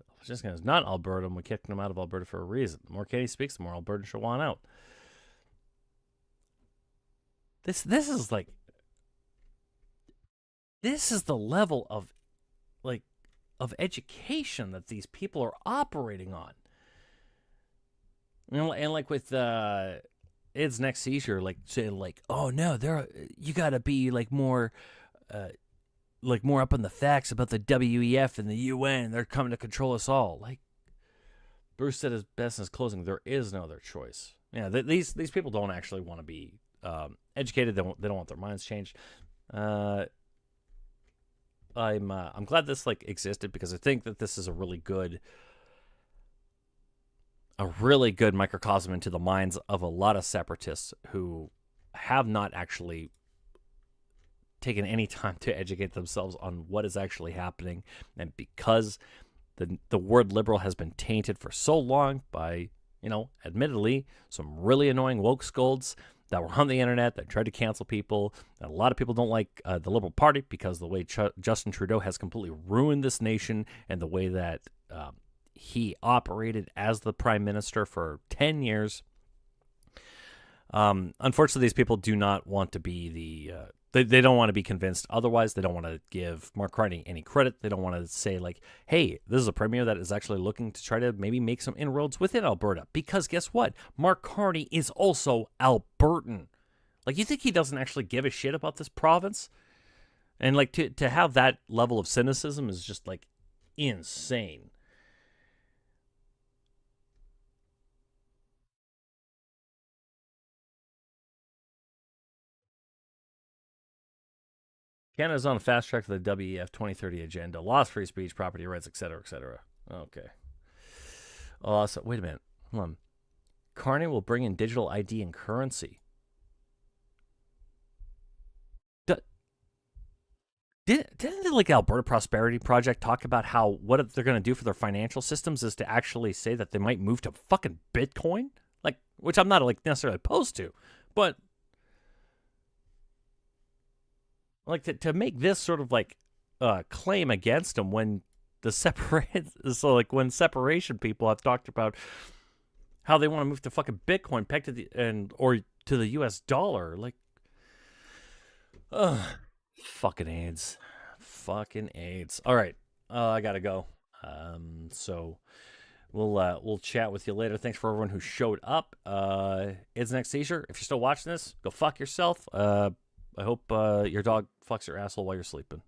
A: I was just going to, not Alberta, and we kicked him out of Alberta for a reason. The more Kenney speaks, the more Alberta should want out. This is like, this is the level of, like, of education that these people are operating on. And like with Ed's next seizure, like saying like, oh no, you got to be like more up on the facts about the WEF and the UN. They're coming to control us all. Like Bruce said his best in his closing, there is no other choice. Yeah, these people don't actually want to be educated. They don't want their minds changed. I'm glad this like existed because I think that this is a really good microcosm into the minds of a lot of separatists who have not actually taken any time to educate themselves on what is actually happening. And because the word liberal has been tainted for so long by, admittedly, some really annoying woke scolds that were on the internet that tried to cancel people. And a lot of people don't like the Liberal Party because the way Justin Trudeau has completely ruined this nation and the way that he operated as the prime minister for 10 years. Unfortunately, these people do not want to be they don't want to be convinced otherwise. They don't want to give Mark Carney any credit. They don't want to say like, hey, this is a premier that is actually looking to try to maybe make some inroads within Alberta. Because guess what? Mark Carney is also Albertan. Like, you think he doesn't actually give a shit about this province? And like to have that level of cynicism is just like insane. Canada's on a fast track to the WEF 2030 agenda. Lost free speech, property rights, etc., etc. Okay. So wait a minute. Hold on. Carney will bring in digital ID and currency. Didn't the Alberta Prosperity Project talk about how what they're going to do for their financial systems is to actually say that they might move to fucking Bitcoin, like, which I'm not necessarily opposed to, but like to make this sort of like claim against them when the when separation people have talked about how they want to move to fucking Bitcoin pegged to or to the US dollar, like, fucking AIDS. All right, I gotta go. So we'll chat with you later. Thanks for everyone who showed up. It's next seizure. If you're still watching this, go fuck yourself. I hope your dog fucks your asshole while you're sleeping.